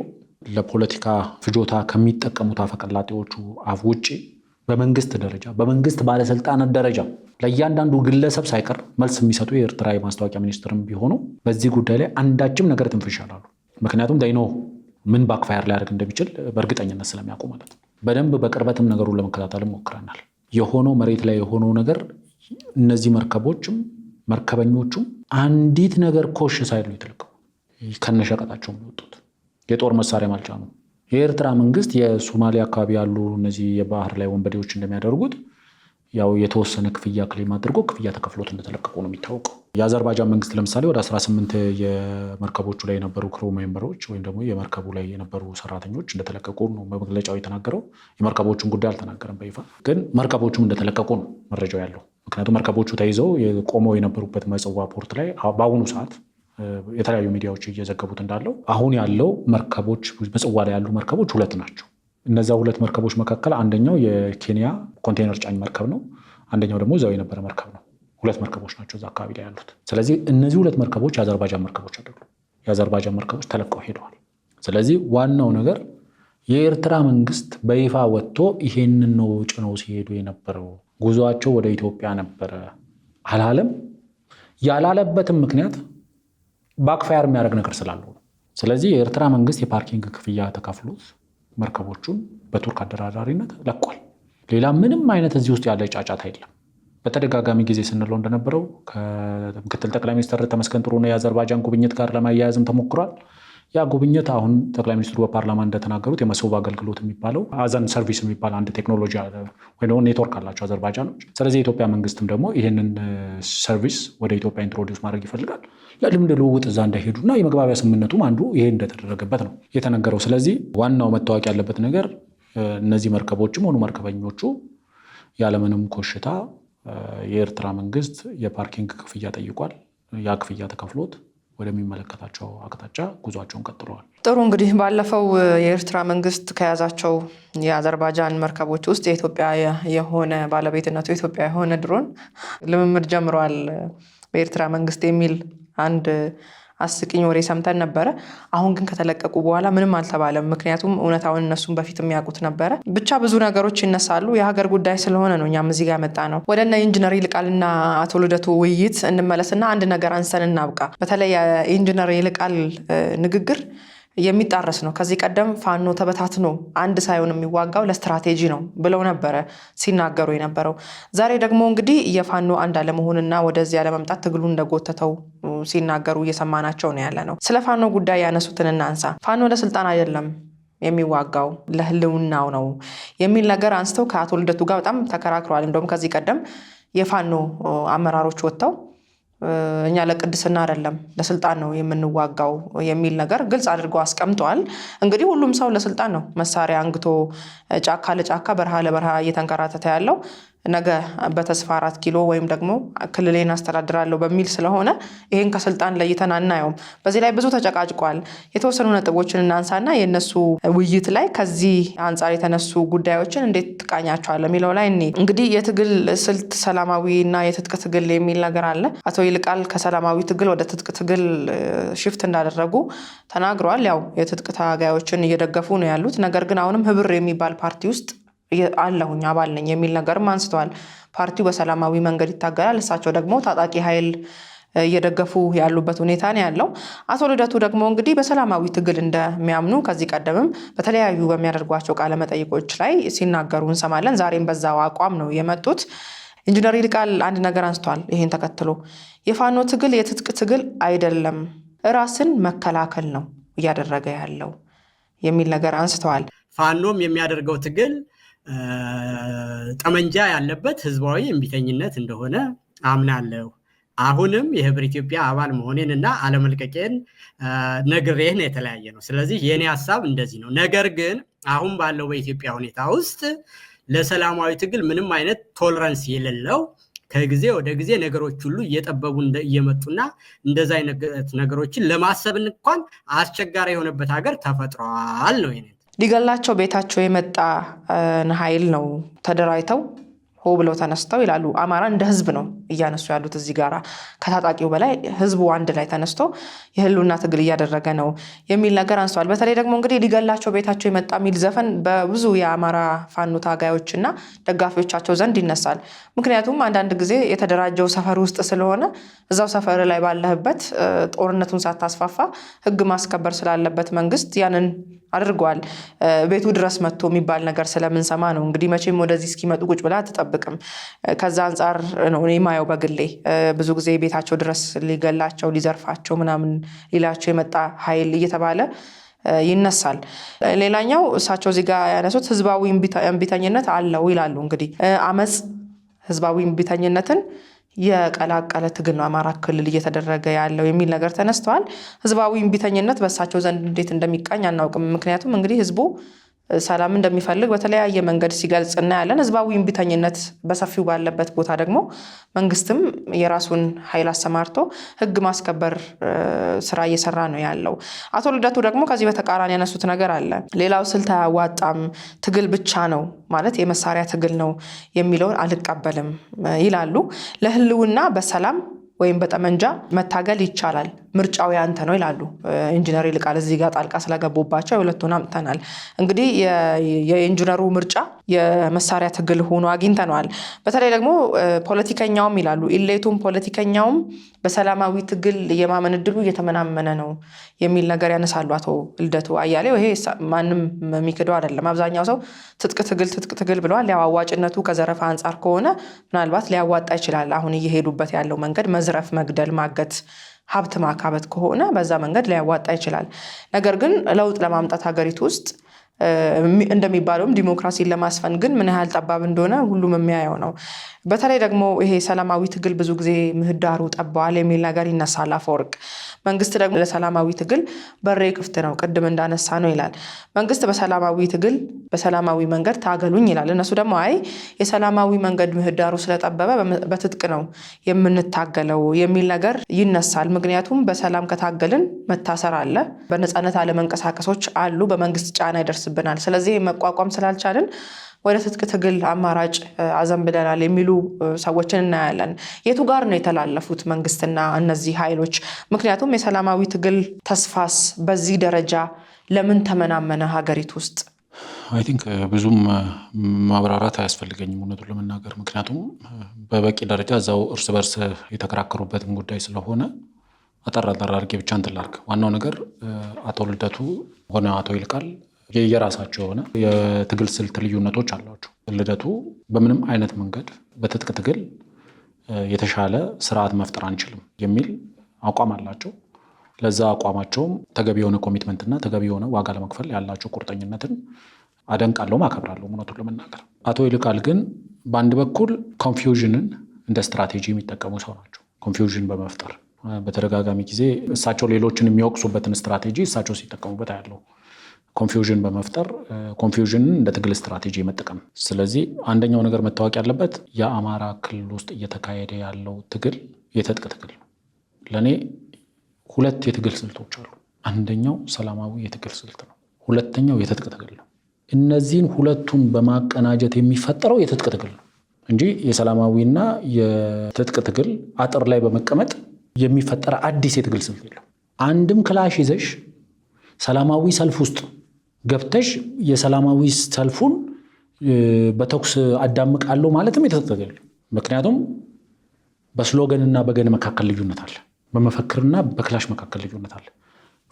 ለፖለቲካ ፍጆታ ከሚጠቀሙት አፈቀላጤዎቹ አፍ ውጭ በመንግስት ደረጃ በመንግስት ባለስልጣናት ደረጃ ለእያንዳንዱ ግለሰብ ሳይቀር መልስ የሚሰጡ የኤርትራ የማስታወቂያ ሚኒስትርም ቢሆኑ በዚህ ጉዳይ ላይ አንዳችም ነገር ትንፍሽ አላሉ። ምክንያቱም ዳይኖ ምን ባክፋየር ሊያደርግ እንደሚችል በእርግጠኝነት ስለሚያውቁ ማለት ነው። በደንብ በቅርበትም ነገሩን ለመከታተል ሞክረናል። የሆነው መሬት ላይ የሆነው ነገር እነዚህ መርከቦችም መርከበኞቹም አንዲት ነገር ኮሽ ሳይሉ የተለቀቁ ከነሸቀጣቸው የሚወጡት የጦር መሳሪያ ማልጫኑ። የኤርትራ መንግስት የሶማሊያ አካባቢ ያሉ እነዚህ የባህር ላይ ወንበዴዎች እንደሚያደርጉት ያው የተወሰነ ክፍያ ክሌም አድርጎ ክፍያ ተከፍሎት እንደተለቀቁ ነው የሚታወቀው። የአዘርባይጃን መንግስት ለምሳሌ ወደ 18 የመርከቦቹ ላይ የነበሩ ክሩ ሜምበሮች ወይም ደግሞ የመርከቡ ላይ የነበሩ ሰራተኞች እንደተለቀቁ ነው በመግለጫው የተናገረው። የመርከቦቹን ጉዳይ አልተናገረም በይፋ ግን መርከቦቹም እንደተለቀቁ ነው መረጃው ያለው። ምክንያቱም መርከቦቹ ተይዘው ቆመው የነበሩበት ምጽዋ ፖርት ላይ በአሁኑ ሰዓት የተለያዩ ሚዲያዎች እየዘገቡት እንዳለው አሁን ያለው መርከቦች ምጽዋ ላይ ያሉ መርከቦች 2 ናቸው። እነዛ 2 መርከቦች መካከል አንደኛው የኬንያ ኮንቴነር ጫኝ መርከብ ነው። አንደኛው ደግሞ እዛው የነበረ መርከብ ነው። 2 መርከቦች ናቸው እዛ አካባቢ ላይ ያሉት። ስለዚህ እነዚህ 2 መርከቦች የአዘርባይጃን መርከቦች አይደሉም። የአዘርባይጃን መርከቦች ተለቀው ሄደዋል። ስለዚህ ዋናው ነገር የኤርትራ መንግስት በይፋ ወጥቶ ይሄንን ነው ጭነው ሲሄዱ የነበረው ጉዟቸው ወደ ኢትዮጵያ ነበረ አላለም። ያላለበትም ምክንያት ባክፋየር የሚያደርግ ነገር ስላለው ነው። ስለዚህ የኤርትራ መንግስት የፓርኪንግ ክፍያ ተከፍሎት መርከቦቹን በቱርክ አደራዳሪነት ለቋል። ሌላ ምንም አይነት እዚህ ውስጥ ያለ ጫጫታ የለም። በተደጋጋሚ ጊዜ ስንለው እንደነበረው ከምክትል ጠቅላይ ሚኒስትር ተመስገን ጥሩነህ የአዘርባይጃን ጉብኝት ጋር ለማያያዝም ተሞክሯል። ያ ጉብኝት አሁን ጠቅላይ ሚኒስትሩ በፓርላማ እንደተናገሩት የመሶብ አገልግሎት የሚባለው አዘን ሰርቪስ የሚባል አንድ ቴክኖሎጂ ወይ ደግሞ ኔትወርክ አላቸው አዘርባይጃኖች። ስለዚህ የኢትዮጵያ መንግስትም ደግሞ ይህንን ሰርቪስ ወደ ኢትዮጵያ ኢንትሮዲውስ ማድረግ ይፈልጋል። ለልምድ ልውውጥ እዛ እንደሄዱና የመግባቢያ ስምምነቱም አንዱ ይሄ እንደተደረገበት ነው የተነገረው። ስለዚህ ዋናው መታወቅ ያለበት ነገር እነዚህ መርከቦችም ሆኑ መርከበኞቹ ያለምንም ኮሽታ የኤርትራ መንግስት የፓርኪንግ ክፍያ ጠይቋል። ያ ክፍያ ተከፍሎት ወደሚመለከታቸው አቅጣጫ ጉዟቸውን ቀጥለዋል። ጥሩ እንግዲህ ባለፈው የኤርትራ መንግስት ከያዛቸው የአዘርባይጃን መርከቦች ውስጥ የኢትዮጵያ የሆነ ባለቤትነቱ የኢትዮጵያ የሆነ ድሮን ልምምድ ጀምረዋል በኤርትራ መንግስት የሚል አንድ አስቂኝ ወሬ ሰምተን ነበረ። አሁን ግን ከተለቀቁ በኋላ ምንም አልተባለም። ምክንያቱም እውነታውን እነሱም በፊት የሚያውቁት ነበረ። ብቻ ብዙ ነገሮች ይነሳሉ። የሀገር ጉዳይ ስለሆነ ነው እኛም እዚህ ጋር መጣ ነው። ወደ እነ ኢንጂነር ይልቃልና አቶ ልደቱ ውይይት እንመለስና አንድ ነገር አንስተን እናብቃ። በተለይ የኢንጂነር ይልቃል ንግግር የሚጣረስ ነው። ከዚህ ቀደም ፋኖ ተበታትኖ አንድ ሳይሆን የሚዋጋው ለስትራቴጂ ነው ብለው ነበረ ሲናገሩ የነበረው። ዛሬ ደግሞ እንግዲህ የፋኖ አንድ አለመሆንና ወደዚህ አለመምጣት ትግሉ እንደጎተተው ሲናገሩ እየሰማናቸው ነው ያለ ነው። ስለ ፋኖ ጉዳይ ያነሱትን እናንሳ። ፋኖ ለስልጣን አይደለም የሚዋጋው ለህልውናው ነው የሚል ነገር አንስተው ከአቶ ልደቱ ጋር በጣም ተከራክረዋል። እንደውም ከዚህ ቀደም የፋኖ አመራሮች ወጥተው እኛ ለቅድስና አይደለም ለስልጣን ነው የምንዋጋው የሚል ነገር ግልጽ አድርገው አስቀምጠዋል። እንግዲህ ሁሉም ሰው ለስልጣን ነው መሳሪያ አንግቶ ጫካ ለጫካ በረሃ ለበረሃ እየተንከራተተ ያለው ነገ በተስፋ 4 ኪሎ ወይም ደግሞ ክልሌን አስተዳድራለሁ በሚል ስለሆነ ይሄን ከስልጣን ለይተን አናየውም። በዚህ ላይ ብዙ ተጨቃጭቋል። የተወሰኑ ነጥቦችን እናንሳና የነሱ ውይይት ላይ ከዚህ አንጻር የተነሱ ጉዳዮችን እንዴት ትቃኛቸዋል የሚለው ላይ እንግዲህ የትግል ስልት ሰላማዊና የትጥቅ ትግል የሚል ነገር አለ። አቶ ይልቃል ከሰላማዊ ትግል ወደ ትጥቅ ትግል ሽፍት እንዳደረጉ ተናግረዋል። ያው የትጥቅ ታጋዮችን እየደገፉ ነው ያሉት። ነገር ግን አሁንም ህብር የሚባል ፓርቲ ውስጥ አለሁኝ አባል ነኝ የሚል ነገርም አንስተዋል። ፓርቲው በሰላማዊ መንገድ ይታገላል፣ እሳቸው ደግሞ ታጣቂ ኃይል እየደገፉ ያሉበት ሁኔታ ነው ያለው። አቶ ልደቱ ደግሞ እንግዲህ በሰላማዊ ትግል እንደሚያምኑ ከዚህ ቀደምም በተለያዩ በሚያደርጓቸው ቃለ መጠይቆች ላይ ሲናገሩ እንሰማለን። ዛሬም በዛው አቋም ነው የመጡት። ኢንጂነር ይልቃል አንድ ነገር አንስተዋል። ይሄን ተከትሎ የፋኖ ትግል የትጥቅ ትግል አይደለም፣ ራስን መከላከል ነው እያደረገ ያለው የሚል ነገር አንስተዋል። ፋኖም የሚያደርገው ትግል ጠመንጃ ያለበት ህዝባዊ እምቢተኝነት እንደሆነ አምናለሁ። አሁንም የህብር ኢትዮጵያ አባል መሆኔን እና አለመልቀቄን ነግሬህ ነው የተለያየ ነው። ስለዚህ የኔ ሀሳብ እንደዚህ ነው። ነገር ግን አሁን ባለው በኢትዮጵያ ሁኔታ ውስጥ ለሰላማዊ ትግል ምንም አይነት ቶለራንስ የሌለው ከጊዜ ወደ ጊዜ ነገሮች ሁሉ እየጠበቡ እየመጡና እንደዛ አይነት ነገሮችን ለማሰብ እንኳን አስቸጋሪ የሆነበት ሀገር ተፈጥሯል ነው የኔ። ሊገላቸው ቤታቸው የመጣ ኃይል ነው ተደራጅተው ሆ ብለው ተነስተው ይላሉ። አማራ እንደ ህዝብ ነው እያነሱ ያሉት እዚህ ጋራ ከታጣቂው በላይ ህዝቡ አንድ ላይ ተነስቶ የህልውና ትግል እያደረገ ነው የሚል ነገር አንስተዋል። በተለይ ደግሞ እንግዲህ ሊገላቸው ቤታቸው የመጣ የሚል ዘፈን በብዙ የአማራ ፋኖ ታጋዮችና ደጋፊዎቻቸው ዘንድ ይነሳል። ምክንያቱም አንዳንድ ጊዜ የተደራጀው ሰፈር ውስጥ ስለሆነ እዛው ሰፈር ላይ ባለህበት ጦርነቱን ሳታስፋፋ ህግ ማስከበር ስላለበት መንግስት ያንን አድርገዋል። ቤቱ ድረስ መጥቶ የሚባል ነገር ስለምንሰማ ነው። እንግዲህ መቼም ወደዚህ እስኪመጡ ቁጭ ብላ አትጠብቅም። ከዛ አንጻር ነው እኔ ማየው በግሌ ብዙ ጊዜ ቤታቸው ድረስ ሊገላቸው ሊዘርፋቸው ምናምን ሊላቸው የመጣ ኃይል እየተባለ ይነሳል። ሌላኛው እሳቸው እዚህ ጋር ያነሱት ህዝባዊ እምቢተኝነት አለው ይላሉ። እንግዲህ አመፅ ህዝባዊ እምቢተኝነትን የቀላቀለ ትግል ነው አማራ ክልል እየተደረገ ያለው የሚል ነገር ተነስተዋል። ህዝባዊ እምቢተኝነት በእሳቸው ዘንድ እንዴት እንደሚቃኝ አናውቅም። ምክንያቱም እንግዲህ ህዝቡ ሰላም እንደሚፈልግ በተለያየ መንገድ ሲገልጽ እናያለን። ህዝባዊ እምቢተኝነት በሰፊው ባለበት ቦታ ደግሞ መንግስትም የራሱን ኃይል አሰማርቶ ህግ ማስከበር ስራ እየሰራ ነው ያለው። አቶ ልደቱ ደግሞ ከዚህ በተቃራኒ ያነሱት ነገር አለ። ሌላው ስልት አያዋጣም፣ ትግል ብቻ ነው ማለት የመሳሪያ ትግል ነው የሚለውን አልቀበልም ይላሉ። ለህልውና በሰላም ወይም በጠመንጃ መታገል ይቻላል፣ ምርጫው ያንተ ነው ይላሉ ኢንጂነር ይልቃል። እዚህ ጋር ጣልቃ ስለገቡባቸው የሁለቱን አምጥተናል። እንግዲህ የኢንጂነሩ ምርጫ የመሳሪያ ትግል ሆኖ አግኝተነዋል። በተለይ ደግሞ ፖለቲከኛውም ይላሉ ኢሌቱም ፖለቲከኛውም በሰላማዊ ትግል የማመን እድሉ እየተመናመነ ነው የሚል ነገር ያነሳሉ አቶ ልደቱ አያሌው። ይሄ ማንም የሚክደው አይደለም። አብዛኛው ሰው ትጥቅ ትግል ብለዋል። ያው አዋጭነቱ ከዘረፋ አንጻር ከሆነ ምናልባት ሊያዋጣ ይችላል። አሁን እየሄዱበት ያለው መንገድ መዝረፍ፣ መግደል፣ ማገት፣ ሀብት ማካበት ከሆነ በዛ መንገድ ሊያዋጣ ይችላል። ነገር ግን ለውጥ ለማምጣት ሀገሪቱ ውስጥ እንደሚባለውም ዲሞክራሲን ለማስፈን ግን ምን ያህል ጠባብ እንደሆነ ሁሉም የሚያየው ነው። በተለይ ደግሞ ይሄ ሰላማዊ ትግል ብዙ ጊዜ ምህዳሩ ጠባዋል የሚል ነገር ይነሳል አፈወርቅ። መንግስት ደግሞ ለሰላማዊ ትግል በሬ ክፍት ነው ቅድም እንዳነሳ ነው ይላል። መንግስት በሰላማዊ ትግል በሰላማዊ መንገድ ታገሉኝ ይላል። እነሱ ደግሞ አይ የሰላማዊ መንገድ ምህዳሩ ስለጠበበ በትጥቅ ነው የምንታገለው የሚል ነገር ይነሳል። ምክንያቱም በሰላም ከታገልን መታሰር አለ፣ በነፃነት አለመንቀሳቀሶች አሉ፣ በመንግስት ጫና ይደርስብናል። ስለዚህ መቋቋም ስላልቻልን ወደ ትጥቅ ትግል አማራጭ አዘንብለናል የሚሉ ሰዎችን እናያለን። የቱ ጋር ነው የተላለፉት መንግስትና እነዚህ ኃይሎች? ምክንያቱም የሰላማዊ ትግል ተስፋስ በዚህ ደረጃ ለምን ተመናመነ ሀገሪቱ ውስጥ? አይ ቲንክ ብዙም ማብራራት አያስፈልገኝም እውነቱን ለመናገር። ምክንያቱም በበቂ ደረጃ እዛው እርስ በርስ የተከራከሩበትም ጉዳይ ስለሆነ አጠር አድርጌ ብቻ እንትን ላድርግ። ዋናው ነገር አቶ ልደቱ ሆነ አቶ ይልቃል የራሳቸው የሆነ የትግል ስልት ልዩነቶች አሏቸው። ልደቱ በምንም አይነት መንገድ በትጥቅ ትግል የተሻለ ስርዓት መፍጠር አንችልም የሚል አቋም አላቸው። ለዛ አቋማቸውም ተገቢ የሆነ ኮሚትመንትና ተገቢ የሆነ ዋጋ ለመክፈል ያላቸው ቁርጠኝነትን አደንቃለሁ፣ አከብራለሁ እውነቱን ለመናገር። አቶ ይልቃል ግን በአንድ በኩል ኮንፊውዥንን እንደ ስትራቴጂ የሚጠቀሙ ሰው ናቸው። ኮንፊውዥን በመፍጠር በተደጋጋሚ ጊዜ እሳቸው ሌሎችን የሚወቅሱበትን ስትራቴጂ እሳቸው ሲጠቀሙበት ያለው ኮንፊውዥን በመፍጠር ኮንፊውዥንን እንደ ትግል ስትራቴጂ መጠቀም። ስለዚህ አንደኛው ነገር መታወቅ ያለበት የአማራ ክልል ውስጥ እየተካሄደ ያለው ትግል የትጥቅ ትግል ነው። ለእኔ ሁለት የትግል ስልቶች አሉ። አንደኛው ሰላማዊ የትግል ስልት ነው፣ ሁለተኛው የትጥቅ ትግል ነው። እነዚህን ሁለቱን በማቀናጀት የሚፈጠረው የትጥቅ ትግል ነው እንጂ የሰላማዊና የትጥቅ ትግል አጥር ላይ በመቀመጥ የሚፈጠር አዲስ የትግል ስልት የለም። አንድም ክላሽ ይዘሽ ሰላማዊ ሰልፍ ውስጥ ገብተሽ የሰላማዊ ሰልፉን በተኩስ አዳምቃለሁ ማለትም የትጥቅ ትግል። ምክንያቱም በስሎገንና በገን መካከል ልዩነት አለ፣ በመፈክርና በክላሽ መካከል ልዩነት አለ።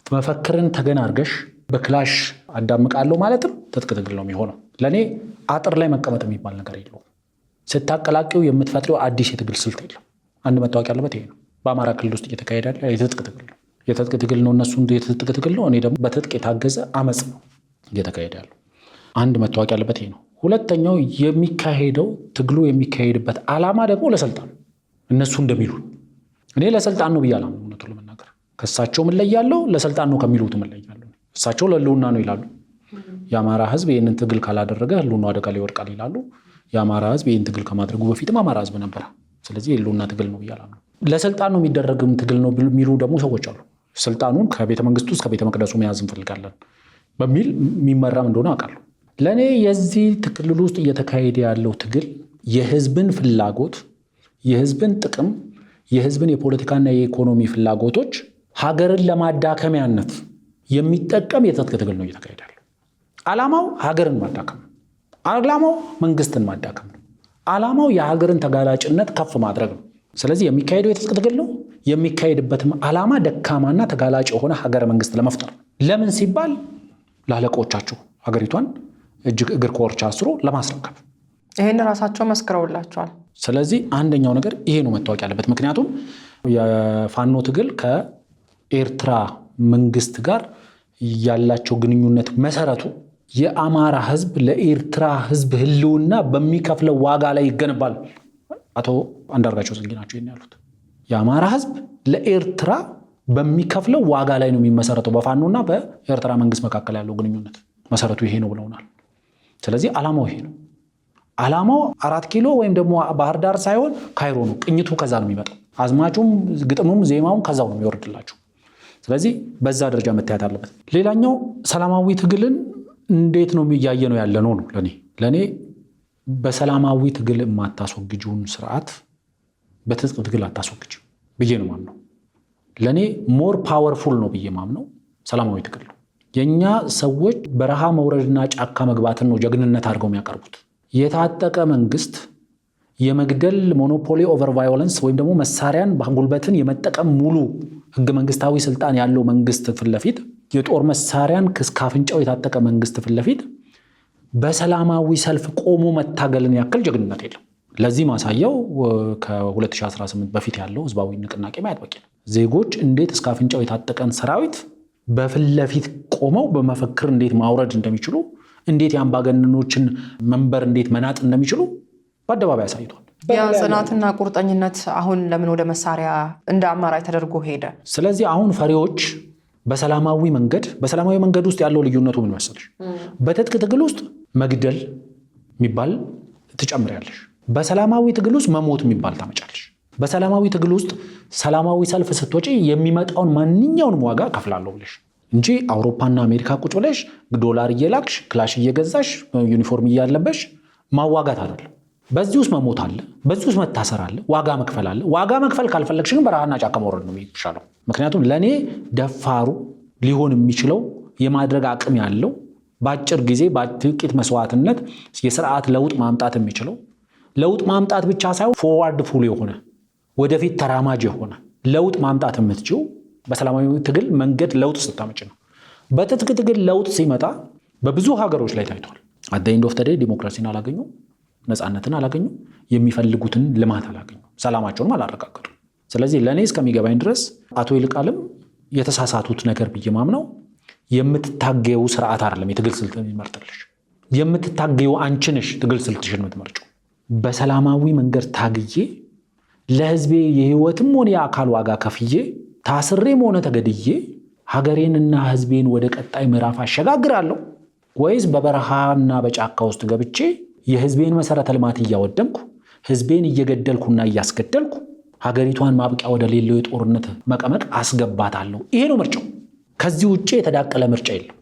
መፈክርን ተገን አድርገሽ በክላሽ አዳምቃለሁ ማለትም ትጥቅ ትግል ነው የሚሆነው። ለእኔ አጥር ላይ መቀመጥ የሚባል ነገር የለውም። ስታቀላቂው የምትፈጥሪው አዲስ የትግል ስልት የለም። አንድ መታወቅ ያለበት ይሄ ነው። በአማራ ክልል ውስጥ እየተካሄደ ያለ የትጥቅ ትግል ነው። የትጥቅ ትግል ነው፣ እነሱ የትጥቅ ትግል ነው፣ እኔ ደግሞ በትጥቅ የታገዘ አመፅ ነው እየተካሄደ ያለው። አንድ መታወቅ ያለበት ይሄ ነው። ሁለተኛው የሚካሄደው ትግሉ የሚካሄድበት ዓላማ ደግሞ ለስልጣን፣ እነሱ እንደሚሉ እኔ ለስልጣን ነው ብያለሁ። እውነቱን ለመናገር ከእሳቸው ምን ለያለው? ለስልጣን ነው ከሚሉት ምን ለያለው? እሳቸው ለህልውና ነው ይላሉ። የአማራ ህዝብ ይህንን ትግል ካላደረገ ህልውና አደጋ ላይ ይወድቃል ይላሉ። የአማራ ህዝብ ይህን ትግል ከማድረጉ በፊትም አማራ ህዝብ ነበረ። ስለዚህ የህልውና ትግል ነው ብያለሁ። ለስልጣን ነው የሚደረግም ትግል ነው የሚሉ ደግሞ ሰዎች አሉ። ስልጣኑን ከቤተ መንግስቱ እስከ ቤተ መቅደሱ መያዝ እንፈልጋለን በሚል የሚመራም እንደሆነ አውቃለሁ። ለእኔ የዚህ ክልል ውስጥ እየተካሄደ ያለው ትግል የህዝብን ፍላጎት፣ የህዝብን ጥቅም፣ የህዝብን የፖለቲካና የኢኮኖሚ ፍላጎቶች ሀገርን ለማዳከሚያነት የሚጠቀም የትጥቅ ትግል ነው እየተካሄደ ያለው። ዓላማው ሀገርን ማዳከም ነው። ዓላማው መንግስትን ማዳከም ነው። ዓላማው የሀገርን ተጋላጭነት ከፍ ማድረግ ነው። ስለዚህ የሚካሄደው የትጥቅ ትግል ነው። የሚካሄድበትም ዓላማ ደካማና ተጋላጭ የሆነ ሀገረ መንግስት ለመፍጠር። ለምን ሲባል ላለቆቻቸው ሀገሪቷን እግር ከወርች አስሮ ለማስረከብ። ይህን ራሳቸው መስክረውላቸዋል። ስለዚህ አንደኛው ነገር ይሄ ነው መታወቅ ያለበት። ምክንያቱም የፋኖ ትግል ከኤርትራ መንግስት ጋር ያላቸው ግንኙነት መሰረቱ የአማራ ህዝብ ለኤርትራ ህዝብ ህልውና በሚከፍለው ዋጋ ላይ ይገነባል። አቶ አንዳርጋቸው ጽጌ ናቸው ይሄን ያሉት። የአማራ ህዝብ ለኤርትራ በሚከፍለው ዋጋ ላይ ነው የሚመሰረተው፣ በፋኖና በኤርትራ መንግስት መካከል ያለው ግንኙነት። መሰረቱ ይሄ ነው ብለውናል። ስለዚህ ዓላማው ይሄ ነው። ዓላማው 4 ኪሎ ወይም ደግሞ ባህር ዳር ሳይሆን ካይሮ ነው። ቅኝቱ ከዛ ነው የሚመጣው። አዝማቹም ግጥሙም ዜማውም ከዛው ነው የሚወርድላቸው። ስለዚህ በዛ ደረጃ መታየት አለበት። ሌላኛው ሰላማዊ ትግልን እንዴት ነው እያየ ነው ያለ ነው። ለኔ በሰላማዊ ትግል የማታስወግጁን ስርዓት በትጥቅ ትግል አታስወግጁ ብዬ ነው ማምነው። ለኔ ሞር ፓወርፉል ነው ብዬ ማምነው ሰላማዊ ትግል ነው። የኛ ሰዎች በረሃ መውረድና ጫካ መግባትን ነው ጀግንነት አድርገው የሚያቀርቡት። የታጠቀ መንግስት የመግደል ሞኖፖሊ ኦቨር ቫዮለንስ ወይም ደግሞ መሳሪያን ጉልበትን የመጠቀም ሙሉ ህገ መንግስታዊ ስልጣን ያለው መንግስት ፊት ለፊት የጦር መሳሪያን ከአፍንጫው የታጠቀ መንግስት ፊት ለፊት በሰላማዊ ሰልፍ ቆሞ መታገልን ያክል ጀግንነት የለም። ለዚህ ማሳያው ከ2018 በፊት ያለው ህዝባዊ ንቅናቄ ማየት በቂ ነው። ዜጎች እንዴት እስከ አፍንጫው የታጠቀን ሰራዊት በፊት ለፊት ቆመው በመፈክር እንዴት ማውረድ እንደሚችሉ፣ እንዴት የአምባገነኖችን መንበር እንዴት መናጥ እንደሚችሉ በአደባባይ አሳይቷል። ያ ጽናትና ቁርጠኝነት አሁን ለምን ወደ መሳሪያ እንደ አማራጭ ተደርጎ ሄደ? ስለዚህ አሁን ፈሪዎች በሰላማዊ መንገድ ውስጥ ያለው ልዩነቱ ምን መሰለሽ? በትጥቅ ትግል ውስጥ መግደል የሚባል ትጨምሪያለሽ። በሰላማዊ ትግል ውስጥ መሞት የሚባል ታመጫለሽ። በሰላማዊ ትግል ውስጥ ሰላማዊ ሰልፍ ስትወጪ የሚመጣውን ማንኛውንም ዋጋ ከፍላለሁ ብለሽ እንጂ አውሮፓና አሜሪካ ቁጭ ብለሽ ዶላር እየላክሽ ክላሽ እየገዛሽ ዩኒፎርም እያለበሽ ማዋጋት አይደለም። በዚህ ውስጥ መሞት አለ፣ በዚህ ውስጥ መታሰር አለ፣ ዋጋ መክፈል አለ። ዋጋ መክፈል ካልፈለግሽ ግን በረሃና ጫካ መውረድ ነው የሚሻለው። ምክንያቱም ለእኔ ደፋሩ ሊሆን የሚችለው የማድረግ አቅም ያለው በአጭር ጊዜ በጥቂት መስዋዕትነት የስርዓት ለውጥ ማምጣት የሚችለው ለውጥ ማምጣት ብቻ ሳይሆን ፎርዋርድ ፉል የሆነ ወደፊት ተራማጅ የሆነ ለውጥ ማምጣት የምትችው በሰላማዊ ትግል መንገድ ለውጥ ስታመጭ ነው። በትጥቅ ትግል ለውጥ ሲመጣ በብዙ ሀገሮች ላይ ታይቷል። አት ዘ ኤንድ ኦፍ ዘ ዴይ ዲሞክራሲን አላገኙ፣ ነፃነትን አላገኙ፣ የሚፈልጉትን ልማት አላገኙ፣ ሰላማቸውንም አላረጋገጡ። ስለዚህ ለእኔ እስከሚገባኝ ድረስ አቶ ይልቃልም የተሳሳቱት ነገር ብዬ ማምነው የምትታገዩ ስርዓት አይደለም የትግል ስልት የሚመርጥልሽ። የምትታገዩ አንቺ ነሽ ትግል ስልትሽን የምትመርጪው። በሰላማዊ መንገድ ታግዬ ለህዝቤ የህይወትም ሆነ የአካል ዋጋ ከፍዬ ታስሬም ሆነ ተገድዬ ሀገሬንና ህዝቤን ወደ ቀጣይ ምዕራፍ አሸጋግራለሁ ወይስ በበረሃና በጫካ ውስጥ ገብቼ የህዝቤን መሰረተ ልማት እያወደምኩ ህዝቤን እየገደልኩና እያስገደልኩ ሀገሪቷን ማብቂያ ወደ ሌለው የጦርነት መቀመቅ አስገባታለሁ? ይሄ ነው ምርጫው። ከዚህ ውጭ የተዳቀለ ምርጫ የለም።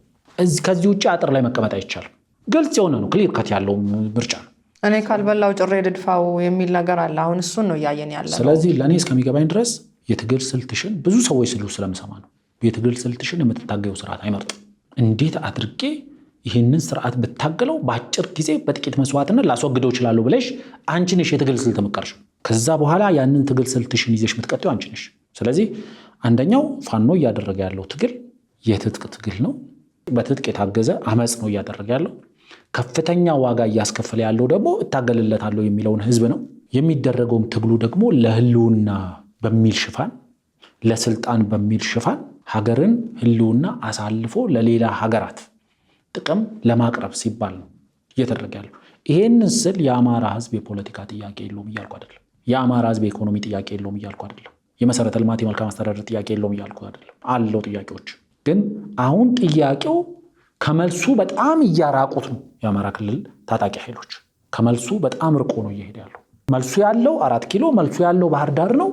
ከዚህ ውጭ አጥር ላይ መቀመጥ አይቻልም። ግልጽ የሆነ ነው፣ ክሊር ከት ያለው ምርጫ ነው። እኔ ካልበላው ጭሬ ድድፋው የሚል ነገር አለ። አሁን እሱን ነው እያየን ያለ። ስለዚህ ለእኔ እስከሚገባኝ ድረስ የትግል ስልትሽን ብዙ ሰዎች ሲሉ ስለምሰማ ነው። የትግል ስልትሽን የምትታገዩ ስርዓት አይመርጥም። እንዴት አድርጌ ይህንን ስርዓት ብታገለው በአጭር ጊዜ በጥቂት መስዋዕትነት ላስወግደው ይችላሉ ብለሽ አንቺ ነሽ የትግል ስልት መቀርሽ። ከዛ በኋላ ያንን ትግል ስልትሽን ይዘሽ የምትቀጥዩ አንቺ ነሽ። ስለዚህ አንደኛው ፋኖ እያደረገ ያለው ትግል የትጥቅ ትግል ነው። በትጥቅ የታገዘ አመፅ ነው እያደረገ ያለው። ከፍተኛ ዋጋ እያስከፈለ ያለው ደግሞ እታገልለታለሁ የሚለውን ህዝብ ነው። የሚደረገውም ትግሉ ደግሞ ለህልውና በሚል ሽፋን፣ ለስልጣን በሚል ሽፋን ሀገርን ህልውና አሳልፎ ለሌላ ሀገራት ጥቅም ለማቅረብ ሲባል ነው እየተደረገ ያለው። ይሄንን ስል የአማራ ህዝብ የፖለቲካ ጥያቄ የለውም እያልኩ አይደለም። የአማራ ህዝብ የኢኮኖሚ ጥያቄ የለውም እያልኩ አይደለም። የመሰረተ ልማት የመልካም አስተዳደር ጥያቄ የለውም እያልኩ አይደለም። አለው ጥያቄዎች። ግን አሁን ጥያቄው ከመልሱ በጣም እያራቁት ነው። የአማራ ክልል ታጣቂ ኃይሎች ከመልሱ በጣም ርቆ ነው እየሄደ ያለው። መልሱ ያለው 4 ኪሎ፣ መልሱ ያለው ባህር ዳር ነው።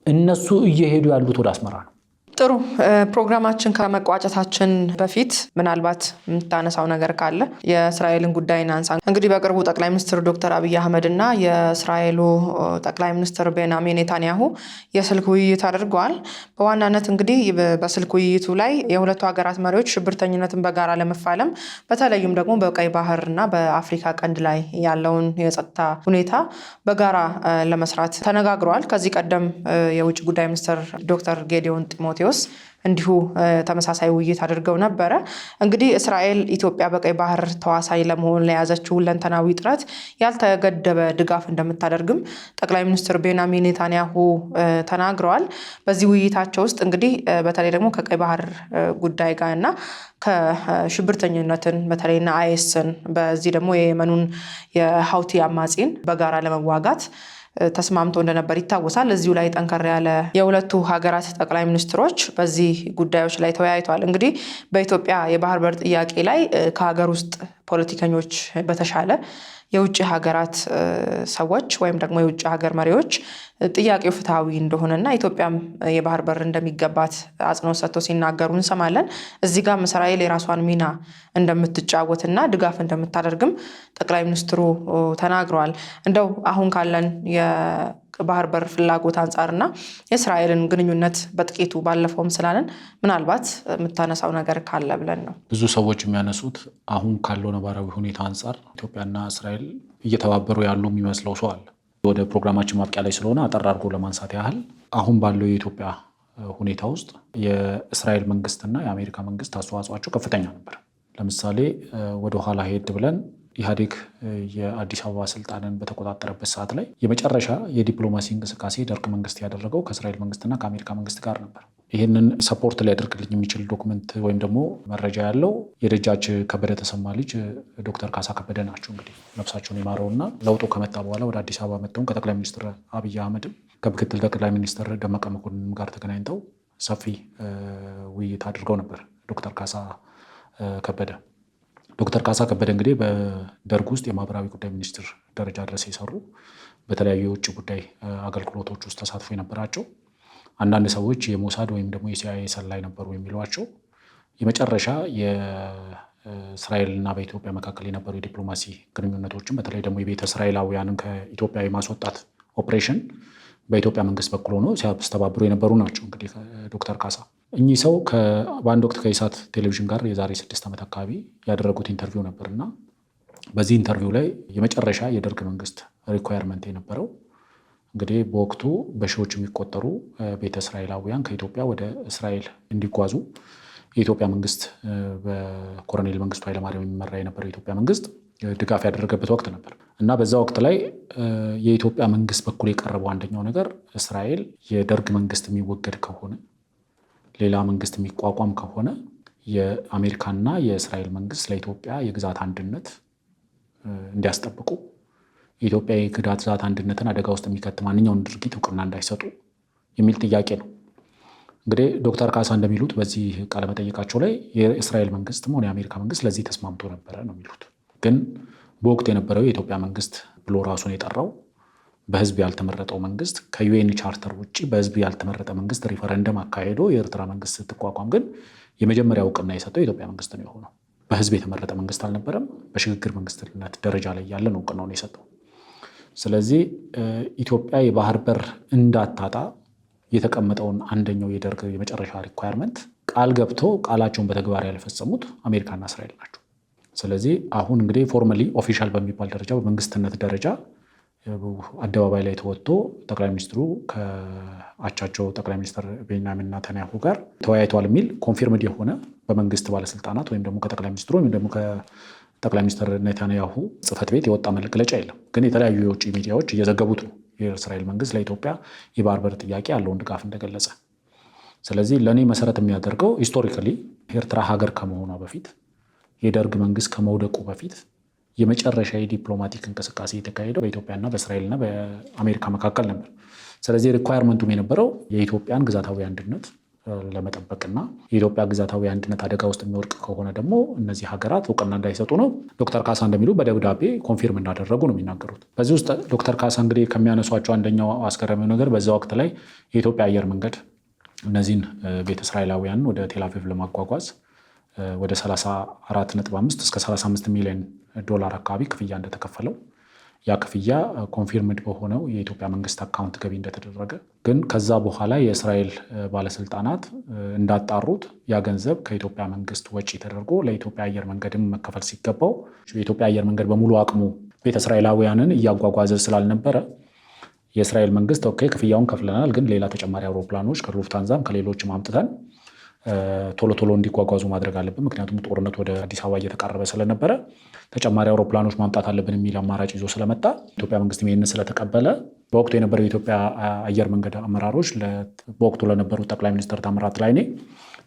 እነሱ እየሄዱ ያሉት ወደ አስመራ ነው። ጥሩ። ፕሮግራማችን ከመቋጨታችን በፊት ምናልባት የምታነሳው ነገር ካለ የእስራኤልን ጉዳይ እናንሳ። እንግዲህ በቅርቡ ጠቅላይ ሚኒስትር ዶክተር አብይ አህመድ እና የእስራኤሉ ጠቅላይ ሚኒስትር ቤንያሚን ኔታንያሁ የስልክ ውይይት አድርገዋል። በዋናነት እንግዲህ በስልክ ውይይቱ ላይ የሁለቱ ሀገራት መሪዎች ሽብርተኝነትን በጋራ ለመፋለም በተለይም ደግሞ በቀይ ባህር እና በአፍሪካ ቀንድ ላይ ያለውን የጸጥታ ሁኔታ በጋራ ለመስራት ተነጋግረዋል። ከዚህ ቀደም የውጭ ጉዳይ ሚኒስትር ዶክተር ጌዲዮን ጢሞቴዎስ እንዲሁ ተመሳሳይ ውይይት አድርገው ነበረ። እንግዲህ እስራኤል ኢትዮጵያ በቀይ ባህር ተዋሳኝ ለመሆን ለያዘችው ሁለንተናዊ ጥረት ያልተገደበ ድጋፍ እንደምታደርግም ጠቅላይ ሚኒስትር ቤንያሚን ኔታንያሁ ተናግረዋል። በዚህ ውይይታቸው ውስጥ እንግዲህ በተለይ ደግሞ ከቀይ ባህር ጉዳይ ጋር እና ከሽብርተኝነትን በተለይና አይኤስን በዚህ ደግሞ የየመኑን የሀውቲ አማጺን በጋራ ለመዋጋት ተስማምቶ እንደነበር ይታወሳል። እዚሁ ላይ ጠንከር ያለ የሁለቱ ሀገራት ጠቅላይ ሚኒስትሮች በዚህ ጉዳዮች ላይ ተወያይተዋል። እንግዲህ በኢትዮጵያ የባህር በር ጥያቄ ላይ ከሀገር ውስጥ ፖለቲከኞች በተሻለ የውጭ ሀገራት ሰዎች ወይም ደግሞ የውጭ ሀገር መሪዎች ጥያቄው ፍትሐዊ እንደሆነና ኢትዮጵያም የባህር በር እንደሚገባት አጽንኦት ሰጥተው ሲናገሩ እንሰማለን። እዚህ ጋር እስራኤል የራሷን ሚና እንደምትጫወትና ድጋፍ እንደምታደርግም ጠቅላይ ሚኒስትሩ ተናግረዋል። እንደው አሁን ካለን የባህር በር ፍላጎት አንጻርና የእስራኤልን ግንኙነት በጥቂቱ ባለፈውም ስላለን ምናልባት የምታነሳው ነገር ካለ ብለን ነው። ብዙ ሰዎች የሚያነሱት አሁን ካለው ነባራዊ ሁኔታ አንጻር ኢትዮጵያና እስራኤል እየተባበሩ ያሉ የሚመስለው ሰው አለ። ወደ ፕሮግራማችን ማብቂያ ላይ ስለሆነ አጠር አድርጎ ለማንሳት ያህል አሁን ባለው የኢትዮጵያ ሁኔታ ውስጥ የእስራኤል መንግስትና የአሜሪካ መንግስት አስተዋጽኦአቸው ከፍተኛ ነበር። ለምሳሌ ወደ ኋላ ሄድ ብለን ኢህአዴግ የአዲስ አበባ ስልጣንን በተቆጣጠረበት ሰዓት ላይ የመጨረሻ የዲፕሎማሲ እንቅስቃሴ ደርግ መንግስት ያደረገው ከእስራኤል መንግስትና ከአሜሪካ መንግስት ጋር ነበር። ይህንን ሰፖርት ሊያደርግልኝ የሚችል ዶክመንት ወይም ደግሞ መረጃ ያለው የደጃች ከበደ ተሰማ ልጅ ዶክተር ካሳ ከበደ ናቸው። እንግዲህ ነፍሳቸውን የማረውና ለውጡ ከመጣ በኋላ ወደ አዲስ አበባ መጥተውን ከጠቅላይ ሚኒስትር አብይ አህመድም ከምክትል ጠቅላይ ሚኒስትር ደመቀ መኮንን ጋር ተገናኝተው ሰፊ ውይይት አድርገው ነበር። ዶክተር ካሳ ከበደ እንግዲህ በደርግ ውስጥ የማህበራዊ ጉዳይ ሚኒስትር ደረጃ ድረስ የሰሩ በተለያዩ የውጭ ጉዳይ አገልግሎቶች ውስጥ ተሳትፎ የነበራቸው፣ አንዳንድ ሰዎች የሞሳድ ወይም ደግሞ የሲአይኤ ሰላይ ነበሩ የሚሏቸው የመጨረሻ የእስራኤልና በኢትዮጵያ መካከል የነበሩ የዲፕሎማሲ ግንኙነቶችን በተለይ ደግሞ የቤተ እስራኤላውያንን ከኢትዮጵያ የማስወጣት ኦፕሬሽን በኢትዮጵያ መንግስት በኩል ሆኖ ሲያስተባብሩ የነበሩ ናቸው። እንግዲህ ዶክተር ካሳ እኚህ ሰው በአንድ ወቅት ከኢሳት ቴሌቪዥን ጋር የዛሬ 6 ዓመት አካባቢ ያደረጉት ኢንተርቪው ነበር እና በዚህ ኢንተርቪው ላይ የመጨረሻ የደርግ መንግስት ሪኳየርመንት የነበረው እንግዲህ በወቅቱ በሺዎች የሚቆጠሩ ቤተ እስራኤላውያን ከኢትዮጵያ ወደ እስራኤል እንዲጓዙ የኢትዮጵያ መንግስት በኮሎኔል መንግስቱ ኃይለማርያም የሚመራ የነበረው የኢትዮጵያ መንግስት ድጋፍ ያደረገበት ወቅት ነበር እና በዛ ወቅት ላይ የኢትዮጵያ መንግስት በኩል የቀረበው አንደኛው ነገር እስራኤል የደርግ መንግስት የሚወገድ ከሆነ ሌላ መንግስት የሚቋቋም ከሆነ የአሜሪካና የእስራኤል መንግስት ለኢትዮጵያ የግዛት አንድነት እንዲያስጠብቁ የኢትዮጵያ የግዛት አንድነትን አደጋ ውስጥ የሚከት ማንኛውን ድርጊት እውቅና እንዳይሰጡ የሚል ጥያቄ ነው። እንግዲህ ዶክተር ካሳ እንደሚሉት በዚህ ቃለመጠይቃቸው ላይ የእስራኤል መንግስትም ሆነ የአሜሪካ መንግስት ለዚህ ተስማምቶ ነበረ ነው የሚሉት። ግን በወቅቱ የነበረው የኢትዮጵያ መንግስት ብሎ ራሱን የጠራው በህዝብ ያልተመረጠው መንግስት ከዩኤን ቻርተር ውጭ በህዝብ ያልተመረጠ መንግስት ሪፈረንደም አካሄዶ የኤርትራ መንግስት ስትቋቋም ግን የመጀመሪያ እውቅና የሰጠው የኢትዮጵያ መንግስት ነው የሆነው። በህዝብ የተመረጠ መንግስት አልነበረም። በሽግግር መንግስትነት ደረጃ ላይ ያለ ነው እውቅናውን የሰጠው። ስለዚህ ኢትዮጵያ የባህር በር እንዳታጣ የተቀመጠውን አንደኛው የደርግ የመጨረሻ ሪኳየርመንት ቃል ገብቶ ቃላቸውን በተግባር ያልፈጸሙት አሜሪካና እስራኤል ናቸው። ስለዚህ አሁን እንግዲህ ፎርማሊ ኦፊሻል በሚባል ደረጃ በመንግስትነት ደረጃ አደባባይ ላይ ተወጥቶ ጠቅላይ ሚኒስትሩ ከአቻቸው ጠቅላይ ሚኒስትር ቤንያሚን ኔታንያሁ ጋር ተወያይተዋል የሚል ኮንፊርምድ የሆነ በመንግስት ባለስልጣናት ወይም ደግሞ ከጠቅላይ ሚኒስትሩ ወይም ደግሞ ከጠቅላይ ሚኒስትር ኔታንያሁ ጽህፈት ቤት የወጣ መግለጫ የለም። ግን የተለያዩ የውጭ ሚዲያዎች እየዘገቡት ነው የእስራኤል መንግስት ለኢትዮጵያ የባህር በር ጥያቄ ያለውን ድጋፍ እንደገለጸ። ስለዚህ ለእኔ መሰረት የሚያደርገው ሂስቶሪካሊ ኤርትራ ሀገር ከመሆኗ በፊት የደርግ መንግስት ከመውደቁ በፊት የመጨረሻ የዲፕሎማቲክ እንቅስቃሴ የተካሄደው በኢትዮጵያና በእስራኤልና በአሜሪካ መካከል ነበር። ስለዚህ ሪኳየርመንቱም የነበረው የኢትዮጵያን ግዛታዊ አንድነት ለመጠበቅና የኢትዮጵያ ግዛታዊ አንድነት አደጋ ውስጥ የሚወድቅ ከሆነ ደግሞ እነዚህ ሀገራት እውቅና እንዳይሰጡ ነው። ዶክተር ካሳ እንደሚሉ በደብዳቤ ኮንፊርም እንዳደረጉ ነው የሚናገሩት። በዚህ ውስጥ ዶክተር ካሳ እንግዲህ ከሚያነሷቸው አንደኛው አስገራሚው ነገር በዛ ወቅት ላይ የኢትዮጵያ አየር መንገድ እነዚህን ቤተ እስራኤላውያን ወደ ቴልአቪቭ ለማጓጓዝ ወደ 34.5 እስከ 35 ሚሊዮን ዶላር አካባቢ ክፍያ እንደተከፈለው ያ ክፍያ ኮንፊርምድ በሆነው የኢትዮጵያ መንግስት አካውንት ገቢ እንደተደረገ ግን ከዛ በኋላ የእስራኤል ባለስልጣናት እንዳጣሩት ያ ገንዘብ ከኢትዮጵያ መንግስት ወጪ ተደርጎ ለኢትዮጵያ አየር መንገድም መከፈል ሲገባው የኢትዮጵያ አየር መንገድ በሙሉ አቅሙ ቤተ እስራኤላውያንን እያጓጓዘ ስላልነበረ የእስራኤል መንግስት ኦኬ ክፍያውን ከፍለናል፣ ግን ሌላ ተጨማሪ አውሮፕላኖች ከሉፍታንዛም ከሌሎችም አምጥተን ቶሎ እንዲጓጓዙ ማድረግ አለብን፣ ምክንያቱም ጦርነት ወደ አዲስ አበባ እየተቃረበ ስለነበረ ተጨማሪ አውሮፕላኖች ማምጣት አለብን የሚል አማራጭ ይዞ ስለመጣ ኢትዮጵያ መንግስት ይህንን ስለተቀበለ በወቅቱ የነበረው የኢትዮጵያ አየር መንገድ አመራሮች በወቅቱ ለነበሩት ጠቅላይ ሚኒስትር ታምራት ላይኔ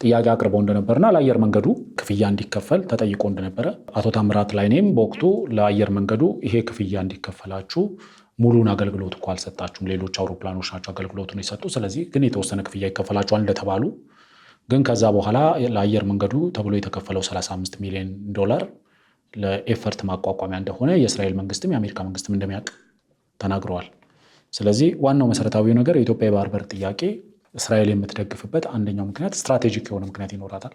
ጥያቄ አቅርበው እንደነበርና ለአየር መንገዱ ክፍያ እንዲከፈል ተጠይቆ እንደነበረ አቶ ታምራት ላይኔም በወቅቱ ለአየር መንገዱ ይሄ ክፍያ እንዲከፈላችሁ ሙሉን አገልግሎት እኮ አልሰጣችሁም፣ ሌሎች አውሮፕላኖች ናቸው አገልግሎቱን የሰጡ። ስለዚህ ግን የተወሰነ ክፍያ ይከፈላቸዋል እንደተባሉ፣ ግን ከዛ በኋላ ለአየር መንገዱ ተብሎ የተከፈለው $35 ሚሊዮን ለኤፈርት ማቋቋሚያ እንደሆነ የእስራኤል መንግስትም የአሜሪካ መንግስትም እንደሚያውቅ ተናግረዋል። ስለዚህ ዋናው መሰረታዊ ነገር የኢትዮጵያ የባህር በር ጥያቄ እስራኤል የምትደግፍበት አንደኛው ምክንያት ስትራቴጂክ የሆነ ምክንያት ይኖራታል።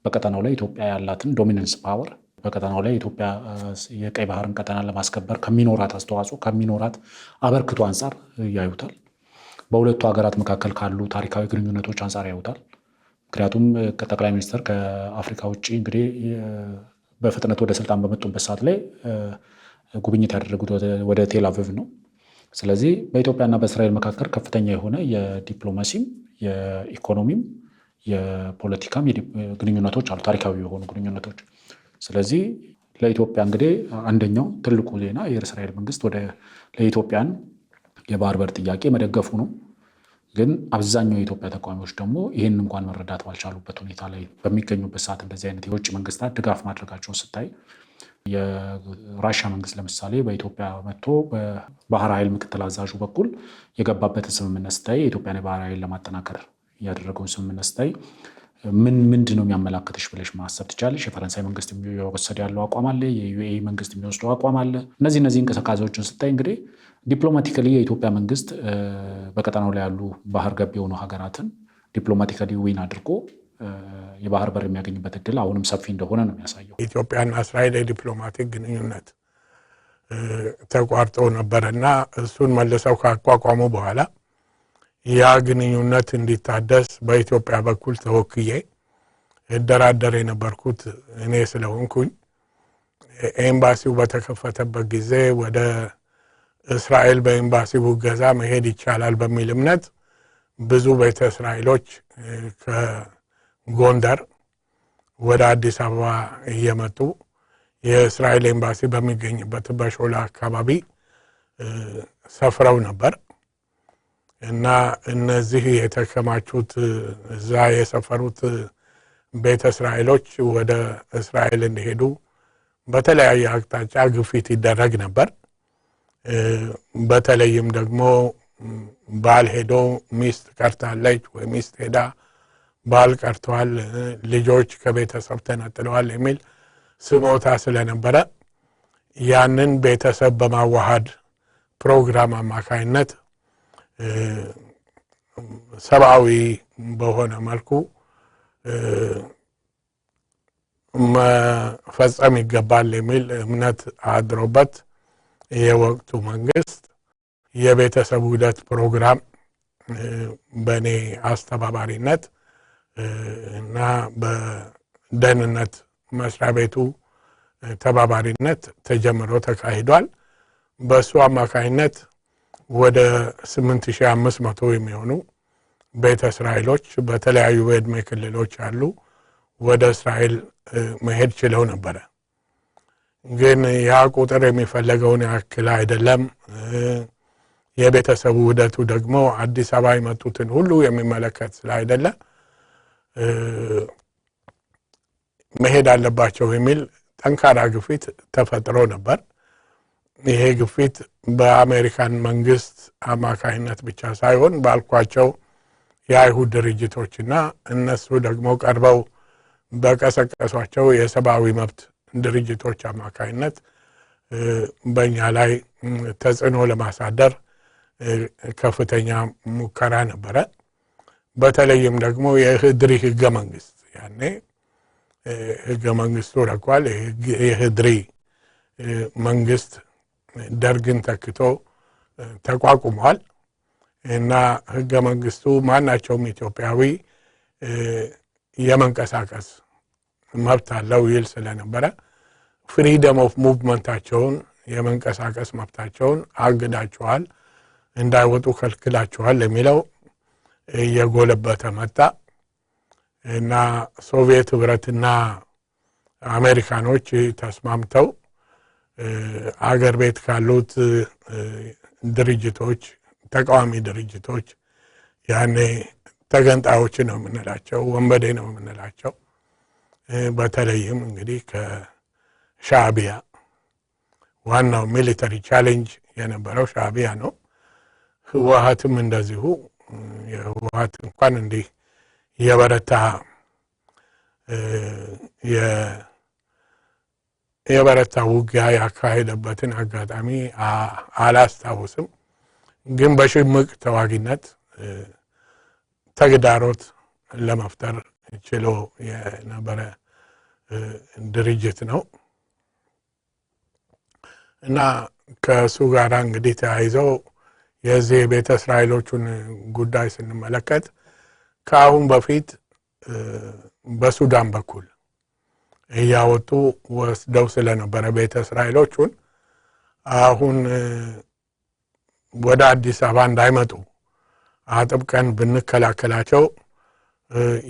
በቀጠናው ላይ ኢትዮጵያ ያላትን ዶሚናንስ ፓወር፣ በቀጠናው ላይ ኢትዮጵያ የቀይ ባህርን ቀጠና ለማስከበር ከሚኖራት አስተዋጽኦ ከሚኖራት አበርክቶ አንጻር ያዩታል። በሁለቱ ሀገራት መካከል ካሉ ታሪካዊ ግንኙነቶች አንጻር ያዩታል። ምክንያቱም ከጠቅላይ ሚኒስትር ከአፍሪካ ውጭ እንግዲህ በፍጥነት ወደ ስልጣን በመጡበት ሰዓት ላይ ጉብኝት ያደረጉት ወደ ቴል አቪቭ ነው። ስለዚህ በኢትዮጵያና በእስራኤል መካከል ከፍተኛ የሆነ የዲፕሎማሲም የኢኮኖሚም የፖለቲካም ግንኙነቶች አሉ፣ ታሪካዊ የሆኑ ግንኙነቶች። ስለዚህ ለኢትዮጵያ እንግዲህ አንደኛው ትልቁ ዜና የእስራኤል መንግስት ለኢትዮጵያን የባህር በር ጥያቄ መደገፉ ነው። ግን አብዛኛው የኢትዮጵያ ተቃዋሚዎች ደግሞ ይህን እንኳን መረዳት ባልቻሉበት ሁኔታ ላይ በሚገኙበት ሰዓት እንደዚህ አይነት የውጭ መንግስታት ድጋፍ ማድረጋቸውን ስታይ የራሽያ መንግስት ለምሳሌ በኢትዮጵያ መጥቶ በባህር ኃይል ምክትል አዛዡ በኩል የገባበትን ስምምነት ስታይ የኢትዮጵያን የባህር ኃይል ለማጠናከር ያደረገውን ስምምነት ስታይ ምንድን ነው የሚያመላክትሽ ብለሽ ማሰብ ትቻለሽ። የፈረንሳይ መንግስት የሚወሰድ ያለው አቋም አለ፣ የዩኤኢ መንግስት የሚወስደው አቋም አለ። እነዚህ እንቅስቃሴዎችን ስታይ እንግዲህ ዲፕሎማቲካሊ የኢትዮጵያ መንግስት በቀጠናው ላይ ያሉ ባህር ገብ የሆኑ ሀገራትን ዲፕሎማቲካሊ ዊን አድርጎ የባህር በር የሚያገኝበት እድል አሁንም ሰፊ እንደሆነ ነው የሚያሳየው። ኢትዮጵያና እስራኤል የዲፕሎማቲክ ግንኙነት ተቋርጦ ነበረና እሱን መልሰው ካቋቋሙ በኋላ ያ ግንኙነት እንዲታደስ በኢትዮጵያ በኩል ተወክዬ እደራደር የነበርኩት እኔ ስለሆንኩኝ ኤምባሲው በተከፈተበት ጊዜ ወደ እስራኤል በኤምባሲው ገዛ መሄድ ይቻላል በሚል እምነት ብዙ ቤተ እስራኤሎች ከጎንደር ወደ አዲስ አበባ እየመጡ የእስራኤል ኤምባሲ በሚገኝበት በሾላ አካባቢ ሰፍረው ነበር እና እነዚህ የተከማቹት እዛ የሰፈሩት ቤተ እስራኤሎች ወደ እስራኤል እንዲሄዱ በተለያየ አቅጣጫ ግፊት ይደረግ ነበር። በተለይም ደግሞ ባል ሄዶ ሚስት ቀርታለች ወይ ሚስት ሄዳ ባል ቀርተዋል፣ ልጆች ከቤተሰብ ተነጥለዋል የሚል ስሞታ ስለነበረ ያንን ቤተሰብ በማዋሃድ ፕሮግራም አማካይነት ሰብአዊ በሆነ መልኩ መፈጸም ይገባል የሚል እምነት አድሮበት የወቅቱ መንግስት የቤተሰብ ውህደት ፕሮግራም በእኔ አስተባባሪነት እና በደህንነት መስሪያ ቤቱ ተባባሪነት ተጀምሮ ተካሂዷል። በእሱ አማካይነት ወደ 8500 የሚሆኑ ቤተ እስራኤሎች በተለያዩ የዕድሜ ክልሎች አሉ ወደ እስራኤል መሄድ ችለው ነበረ። ግን ያ ቁጥር የሚፈለገውን ያክል አይደለም። የቤተሰቡ ውህደቱ ደግሞ አዲስ አበባ የመጡትን ሁሉ የሚመለከት ስላይደለ መሄድ አለባቸው የሚል ጠንካራ ግፊት ተፈጥሮ ነበር። ይሄ ግፊት በአሜሪካን መንግስት አማካይነት ብቻ ሳይሆን ባልኳቸው የአይሁድ ድርጅቶችና እነሱ ደግሞ ቀርበው በቀሰቀሷቸው የሰብአዊ መብት ድርጅቶች አማካይነት በእኛ ላይ ተጽዕኖ ለማሳደር ከፍተኛ ሙከራ ነበረ። በተለይም ደግሞ የህድሪ ህገ መንግስት ያኔ ህገ መንግስቱ ረቋል። የህድሪ መንግስት ደርግን ተክቶ ተቋቁሟል እና ህገ መንግስቱ ማናቸውም ኢትዮጵያዊ የመንቀሳቀስ መብት አለው ይል ስለነበረ ፍሪደም ኦፍ ሙቭመንታቸውን የመንቀሳቀስ መብታቸውን አግዳቸዋል፣ እንዳይወጡ ከልክላቸዋል የሚለው እየጎለበተ መጣ እና ሶቪየት ህብረትና አሜሪካኖች ተስማምተው አገር ቤት ካሉት ድርጅቶች ተቃዋሚ ድርጅቶች ያኔ ተገንጣዮች ነው የምንላቸው፣ ወንበዴ ነው የምንላቸው በተለይም እንግዲህ ከሻዕቢያ ዋናው ሚሊተሪ ቻሌንጅ የነበረው ሻዕቢያ ነው። ህወሓትም እንደዚሁ የህወሓት እንኳን እንዲህ የበረታ ውጊያ ያካሄደበትን አጋጣሚ አላስታውስም። ግን በሽምቅ ተዋጊነት ተግዳሮት ለመፍጠር ችሎ የነበረ ድርጅት ነው እና ከሱ ጋር እንግዲህ ተያይዘው የዚህ ቤተ እስራኤሎቹን ጉዳይ ስንመለከት ከአሁን በፊት በሱዳን በኩል እያወጡ ወስደው ስለነበረ ቤተ እስራኤሎቹን አሁን ወደ አዲስ አበባ እንዳይመጡ አጥብቀን ብንከላከላቸው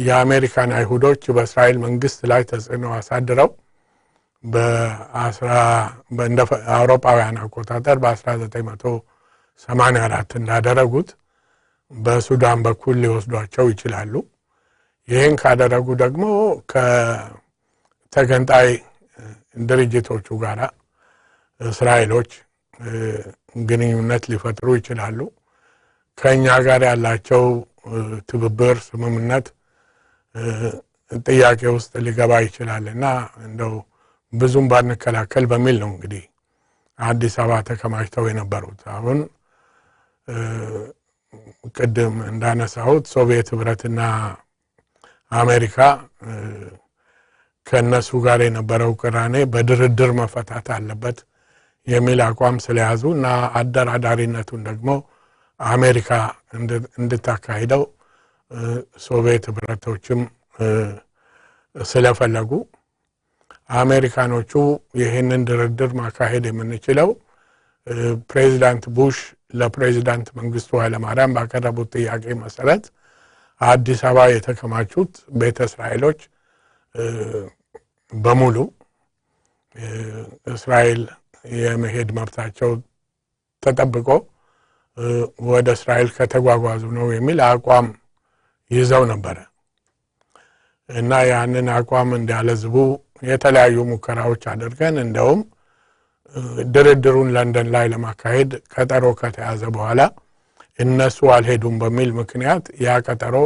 የአሜሪካን አይሁዶች በእስራኤል መንግስት ላይ ተጽዕኖ አሳድረው እንደ አውሮፓውያን አቆጣጠር በ1984 እንዳደረጉት በሱዳን በኩል ሊወስዷቸው ይችላሉ። ይህን ካደረጉ ደግሞ ከተገንጣይ ድርጅቶቹ ጋር እስራኤሎች ግንኙነት ሊፈጥሩ ይችላሉ። ከኛ ጋር ያላቸው ትብብር ስምምነት ጥያቄ ውስጥ ሊገባ ይችላልና እንደው ብዙም ባንከላከል በሚል ነው እንግዲህ አዲስ አበባ ተከማችተው የነበሩት። አሁን ቅድም እንዳነሳሁት ሶቪየት ህብረትና አሜሪካ ከነሱ ጋር የነበረው ቅራኔ በድርድር መፈታት አለበት የሚል አቋም ስለያዙ እና አደራዳሪነቱን ደግሞ አሜሪካ እንድታካሂደው ሶቪየት ህብረቶችም ስለፈለጉ አሜሪካኖቹ ይህንን ድርድር ማካሄድ የምንችለው ፕሬዚዳንት ቡሽ ለፕሬዚዳንት መንግስቱ ኃይለማርያም ባቀረቡት ጥያቄ መሰረት አዲስ አበባ የተከማቹት ቤተ እስራኤሎች በሙሉ እስራኤል የመሄድ መብታቸው ተጠብቆ ወደ እስራኤል ከተጓጓዙ ነው የሚል አቋም ይዘው ነበረ እና ያንን አቋም እንዲያለዝቡ የተለያዩ ሙከራዎች አድርገን እንደውም ድርድሩን ለንደን ላይ ለማካሄድ ቀጠሮ ከተያዘ በኋላ እነሱ አልሄዱም በሚል ምክንያት ያ ቀጠሮ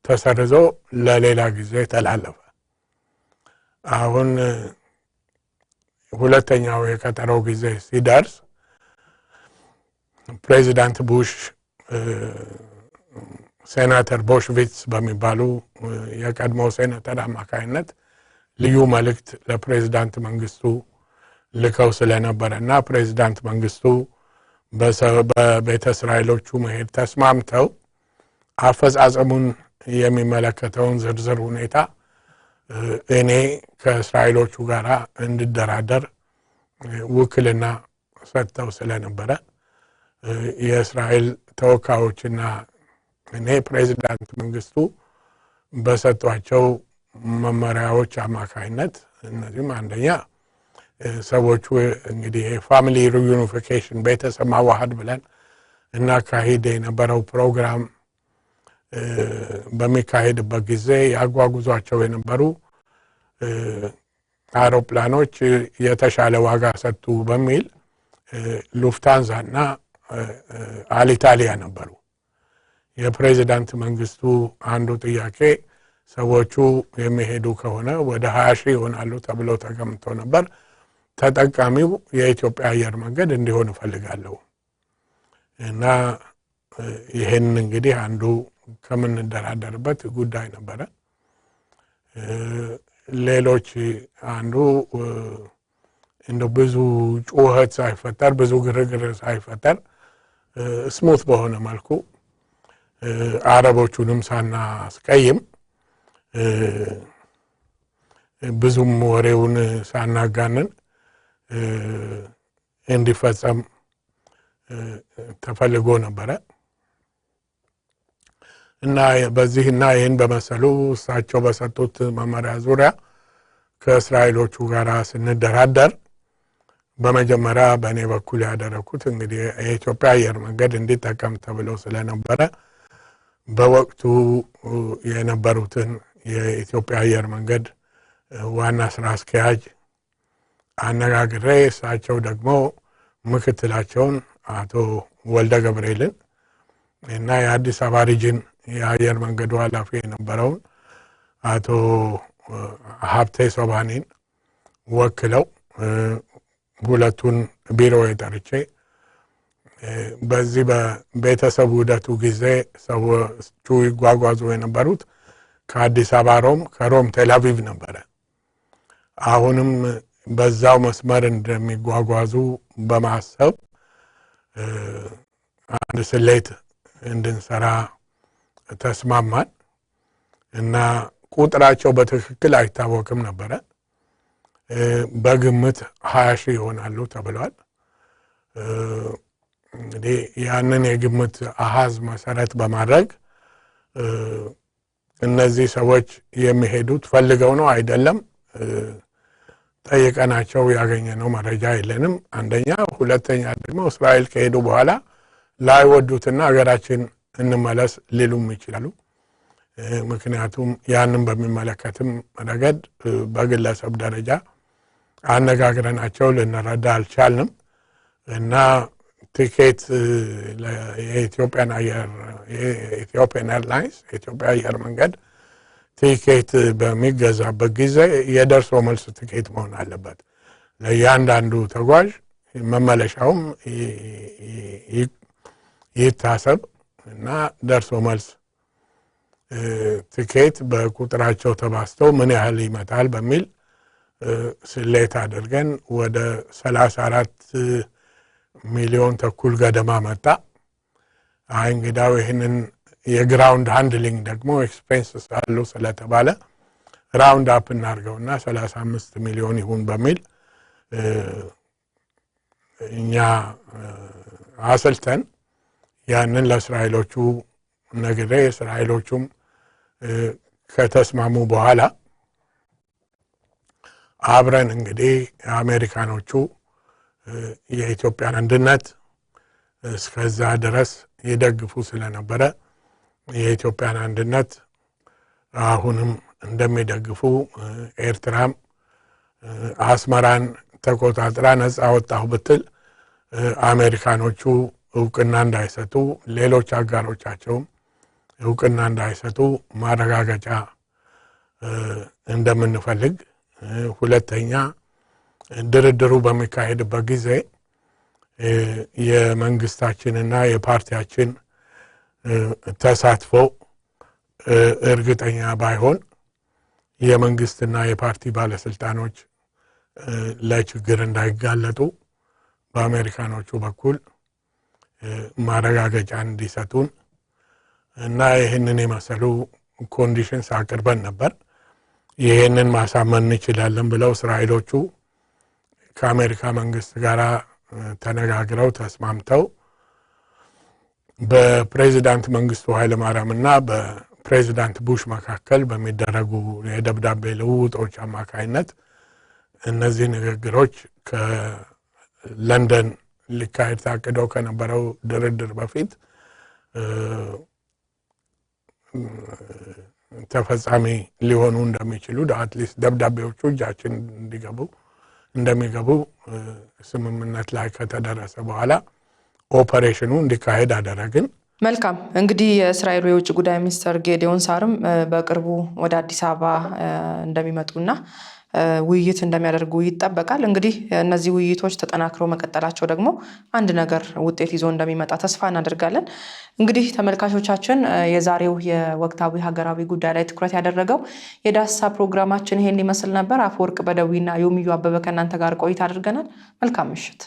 ተሰርዞ ለሌላ ጊዜ ተላለፈ። አሁን ሁለተኛው የቀጠሮ ጊዜ ሲደርስ ፕሬዚዳንት ቡሽ ሴናተር ቦሽቪትስ በሚባሉ የቀድሞ ሴናተር አማካይነት ልዩ መልእክት ለፕሬዚዳንት መንግስቱ ልከው ስለነበረ እና ፕሬዚዳንት መንግስቱ በቤተ እስራኤሎቹ መሄድ ተስማምተው አፈጻጸሙን የሚመለከተውን ዝርዝር ሁኔታ እኔ ከእስራኤሎቹ ጋር እንድደራደር ውክልና ሰጥተው ስለነበረ የእስራኤል ተወካዮችና እኔ ፕሬዚዳንት መንግስቱ በሰጧቸው መመሪያዎች አማካይነት እነዚህም አንደኛ ሰዎቹ እንግዲህ ፋሚሊ ሪዩኒፊኬሽን ቤተሰብ ማዋሃድ ብለን እናካሂድ የነበረው ፕሮግራም በሚካሄድበት ጊዜ ያጓጉዟቸው የነበሩ አውሮፕላኖች የተሻለ ዋጋ ሰጡ በሚል ሉፍታንዛ እና አልኢታሊያ ነበሩ። የፕሬዚዳንት መንግስቱ አንዱ ጥያቄ ሰዎቹ የሚሄዱ ከሆነ ወደ 20 ሺህ ይሆናሉ ተብሎ ተገምቶ ነበር። ተጠቃሚው የኢትዮጵያ አየር መንገድ እንዲሆን እፈልጋለሁ እና ይህን እንግዲህ አንዱ ከምንደራደርበት ጉዳይ ነበረ። ሌሎች አንዱ እንደ ብዙ ጩኸት ሳይፈጠር ብዙ ግርግር ሳይፈጠር ስሙት በሆነ መልኩ አረቦቹንም ሳናስቀይም ብዙም ወሬውን ሳናጋንን እንዲፈጸም ተፈልጎ ነበረ እና በዚህና ይህን በመሰሉ እሳቸው በሰጡት መመሪያ ዙሪያ ከእስራኤሎቹ ጋር ስንደራደር በመጀመሪያ በእኔ በኩል ያደረኩት እንግዲህ የኢትዮጵያ አየር መንገድ እንዲጠቀም ተብለው ስለነበረ በወቅቱ የነበሩትን የኢትዮጵያ አየር መንገድ ዋና ስራ አስኪያጅ አነጋግሬ እሳቸው ደግሞ ምክትላቸውን አቶ ወልደ ገብርኤልን እና የአዲስ አበባ ሪጅን የአየር መንገዱ ኃላፊ የነበረውን አቶ ሀብቴ ሶባኒን ወክለው ሁለቱን ቢሮ የጠርቼ በዚህ በቤተሰብ ውህደቱ ጊዜ ሰዎቹ ይጓጓዙ የነበሩት ከአዲስ አበባ ሮም፣ ከሮም ቴልአቪቭ ነበረ። አሁንም በዛው መስመር እንደሚጓጓዙ በማሰብ አንድ ስሌት እንድንሰራ ተስማማን እና ቁጥራቸው በትክክል አይታወቅም ነበረ። በግምት 20 ሺህ ይሆናሉ ተብሏል። እንግዲህ ያንን የግምት አሃዝ መሰረት በማድረግ እነዚህ ሰዎች የሚሄዱት ፈልገው ነው አይደለም፣ ጠይቀናቸው ያገኘነው መረጃ የለንም። አንደኛ፣ ሁለተኛ ደግሞ እስራኤል ከሄዱ በኋላ ላይወዱትና ሀገራችን እንመለስ ሊሉም ይችላሉ። ምክንያቱም ያንን በሚመለከትም ረገድ በግለሰብ ደረጃ አነጋግረናቸው ልንረዳ አልቻልንም እና ቲኬት የኢትዮጵያን ኤርላይንስ የኢትዮጵያ አየር መንገድ ቲኬት በሚገዛበት ጊዜ የደርሶ መልስ ቲኬት መሆን አለበት። ለእያንዳንዱ ተጓዥ መመለሻውም ይታሰብ እና ደርሶ መልስ ቲኬት በቁጥራቸው ተባዝተው ምን ያህል ይመጣል በሚል ስሌት አድርገን ወደ 34 ሚሊዮን ተኩል ገደማ መጣ። እንግዳው ይህንን የግራውንድ ሃንድሊንግ ደግሞ ኤክስፔንስስ አሉ ስለተባለ ራውንድ አፕ እናድርገውና 35 ሚሊዮን ይሁን በሚል እኛ አሰልተን ያንን ለእስራኤሎቹ ነግሬ እስራኤሎቹም ከተስማሙ በኋላ አብረን እንግዲህ አሜሪካኖቹ የኢትዮጵያን አንድነት እስከዛ ድረስ ይደግፉ ስለነበረ የኢትዮጵያን አንድነት አሁንም እንደሚደግፉ ኤርትራም አስመራን ተቆጣጥራ ነጻ ወጣሁ ብትል አሜሪካኖቹ እውቅና እንዳይሰጡ፣ ሌሎች አጋሮቻቸውም እውቅና እንዳይሰጡ ማረጋገጫ እንደምንፈልግ፣ ሁለተኛ ድርድሩ በሚካሄድበት ጊዜ የመንግስታችንና የፓርቲያችን ተሳትፎ እርግጠኛ ባይሆን የመንግስትና የፓርቲ ባለስልጣኖች ለችግር እንዳይጋለጡ በአሜሪካኖቹ በኩል ማረጋገጫ እንዲሰጡን እና ይህንን የመሰሉ ኮንዲሽንስ አቅርበን ነበር። ይህንን ማሳመን እንችላለን ብለው እስራኤሎቹ ከአሜሪካ መንግስት ጋር ተነጋግረው ተስማምተው በፕሬዚዳንት መንግስቱ ኃይለማርያም እና በፕሬዚዳንት ቡሽ መካከል በሚደረጉ የደብዳቤ ልውውጦች አማካይነት እነዚህ ንግግሮች ከለንደን ሊካሄድ ታቅደው ከነበረው ድርድር በፊት ተፈጻሚ ሊሆኑ እንደሚችሉ አትሊስት ደብዳቤዎቹ እጃችን እንደሚገቡ ስምምነት ላይ ከተደረሰ በኋላ ኦፐሬሽኑ እንዲካሄድ አደረግን። መልካም። እንግዲህ የእስራኤሉ የውጭ ጉዳይ ሚኒስትር ጌዲዮን ሳርም በቅርቡ ወደ አዲስ አበባ እንደሚመጡና ውይይት እንደሚያደርጉ ይጠበቃል። እንግዲህ እነዚህ ውይይቶች ተጠናክረው መቀጠላቸው ደግሞ አንድ ነገር ውጤት ይዞ እንደሚመጣ ተስፋ እናደርጋለን። እንግዲህ ተመልካቾቻችን የዛሬው የወቅታዊ ሀገራዊ ጉዳይ ላይ ትኩረት ያደረገው የዳሰሳ ፕሮግራማችን ይሄን ይመስል ነበር። አፈወርቅ በደዊና ዮሚዩ አበበ ከእናንተ ጋር ቆይታ አድርገናል። መልካም ምሽት።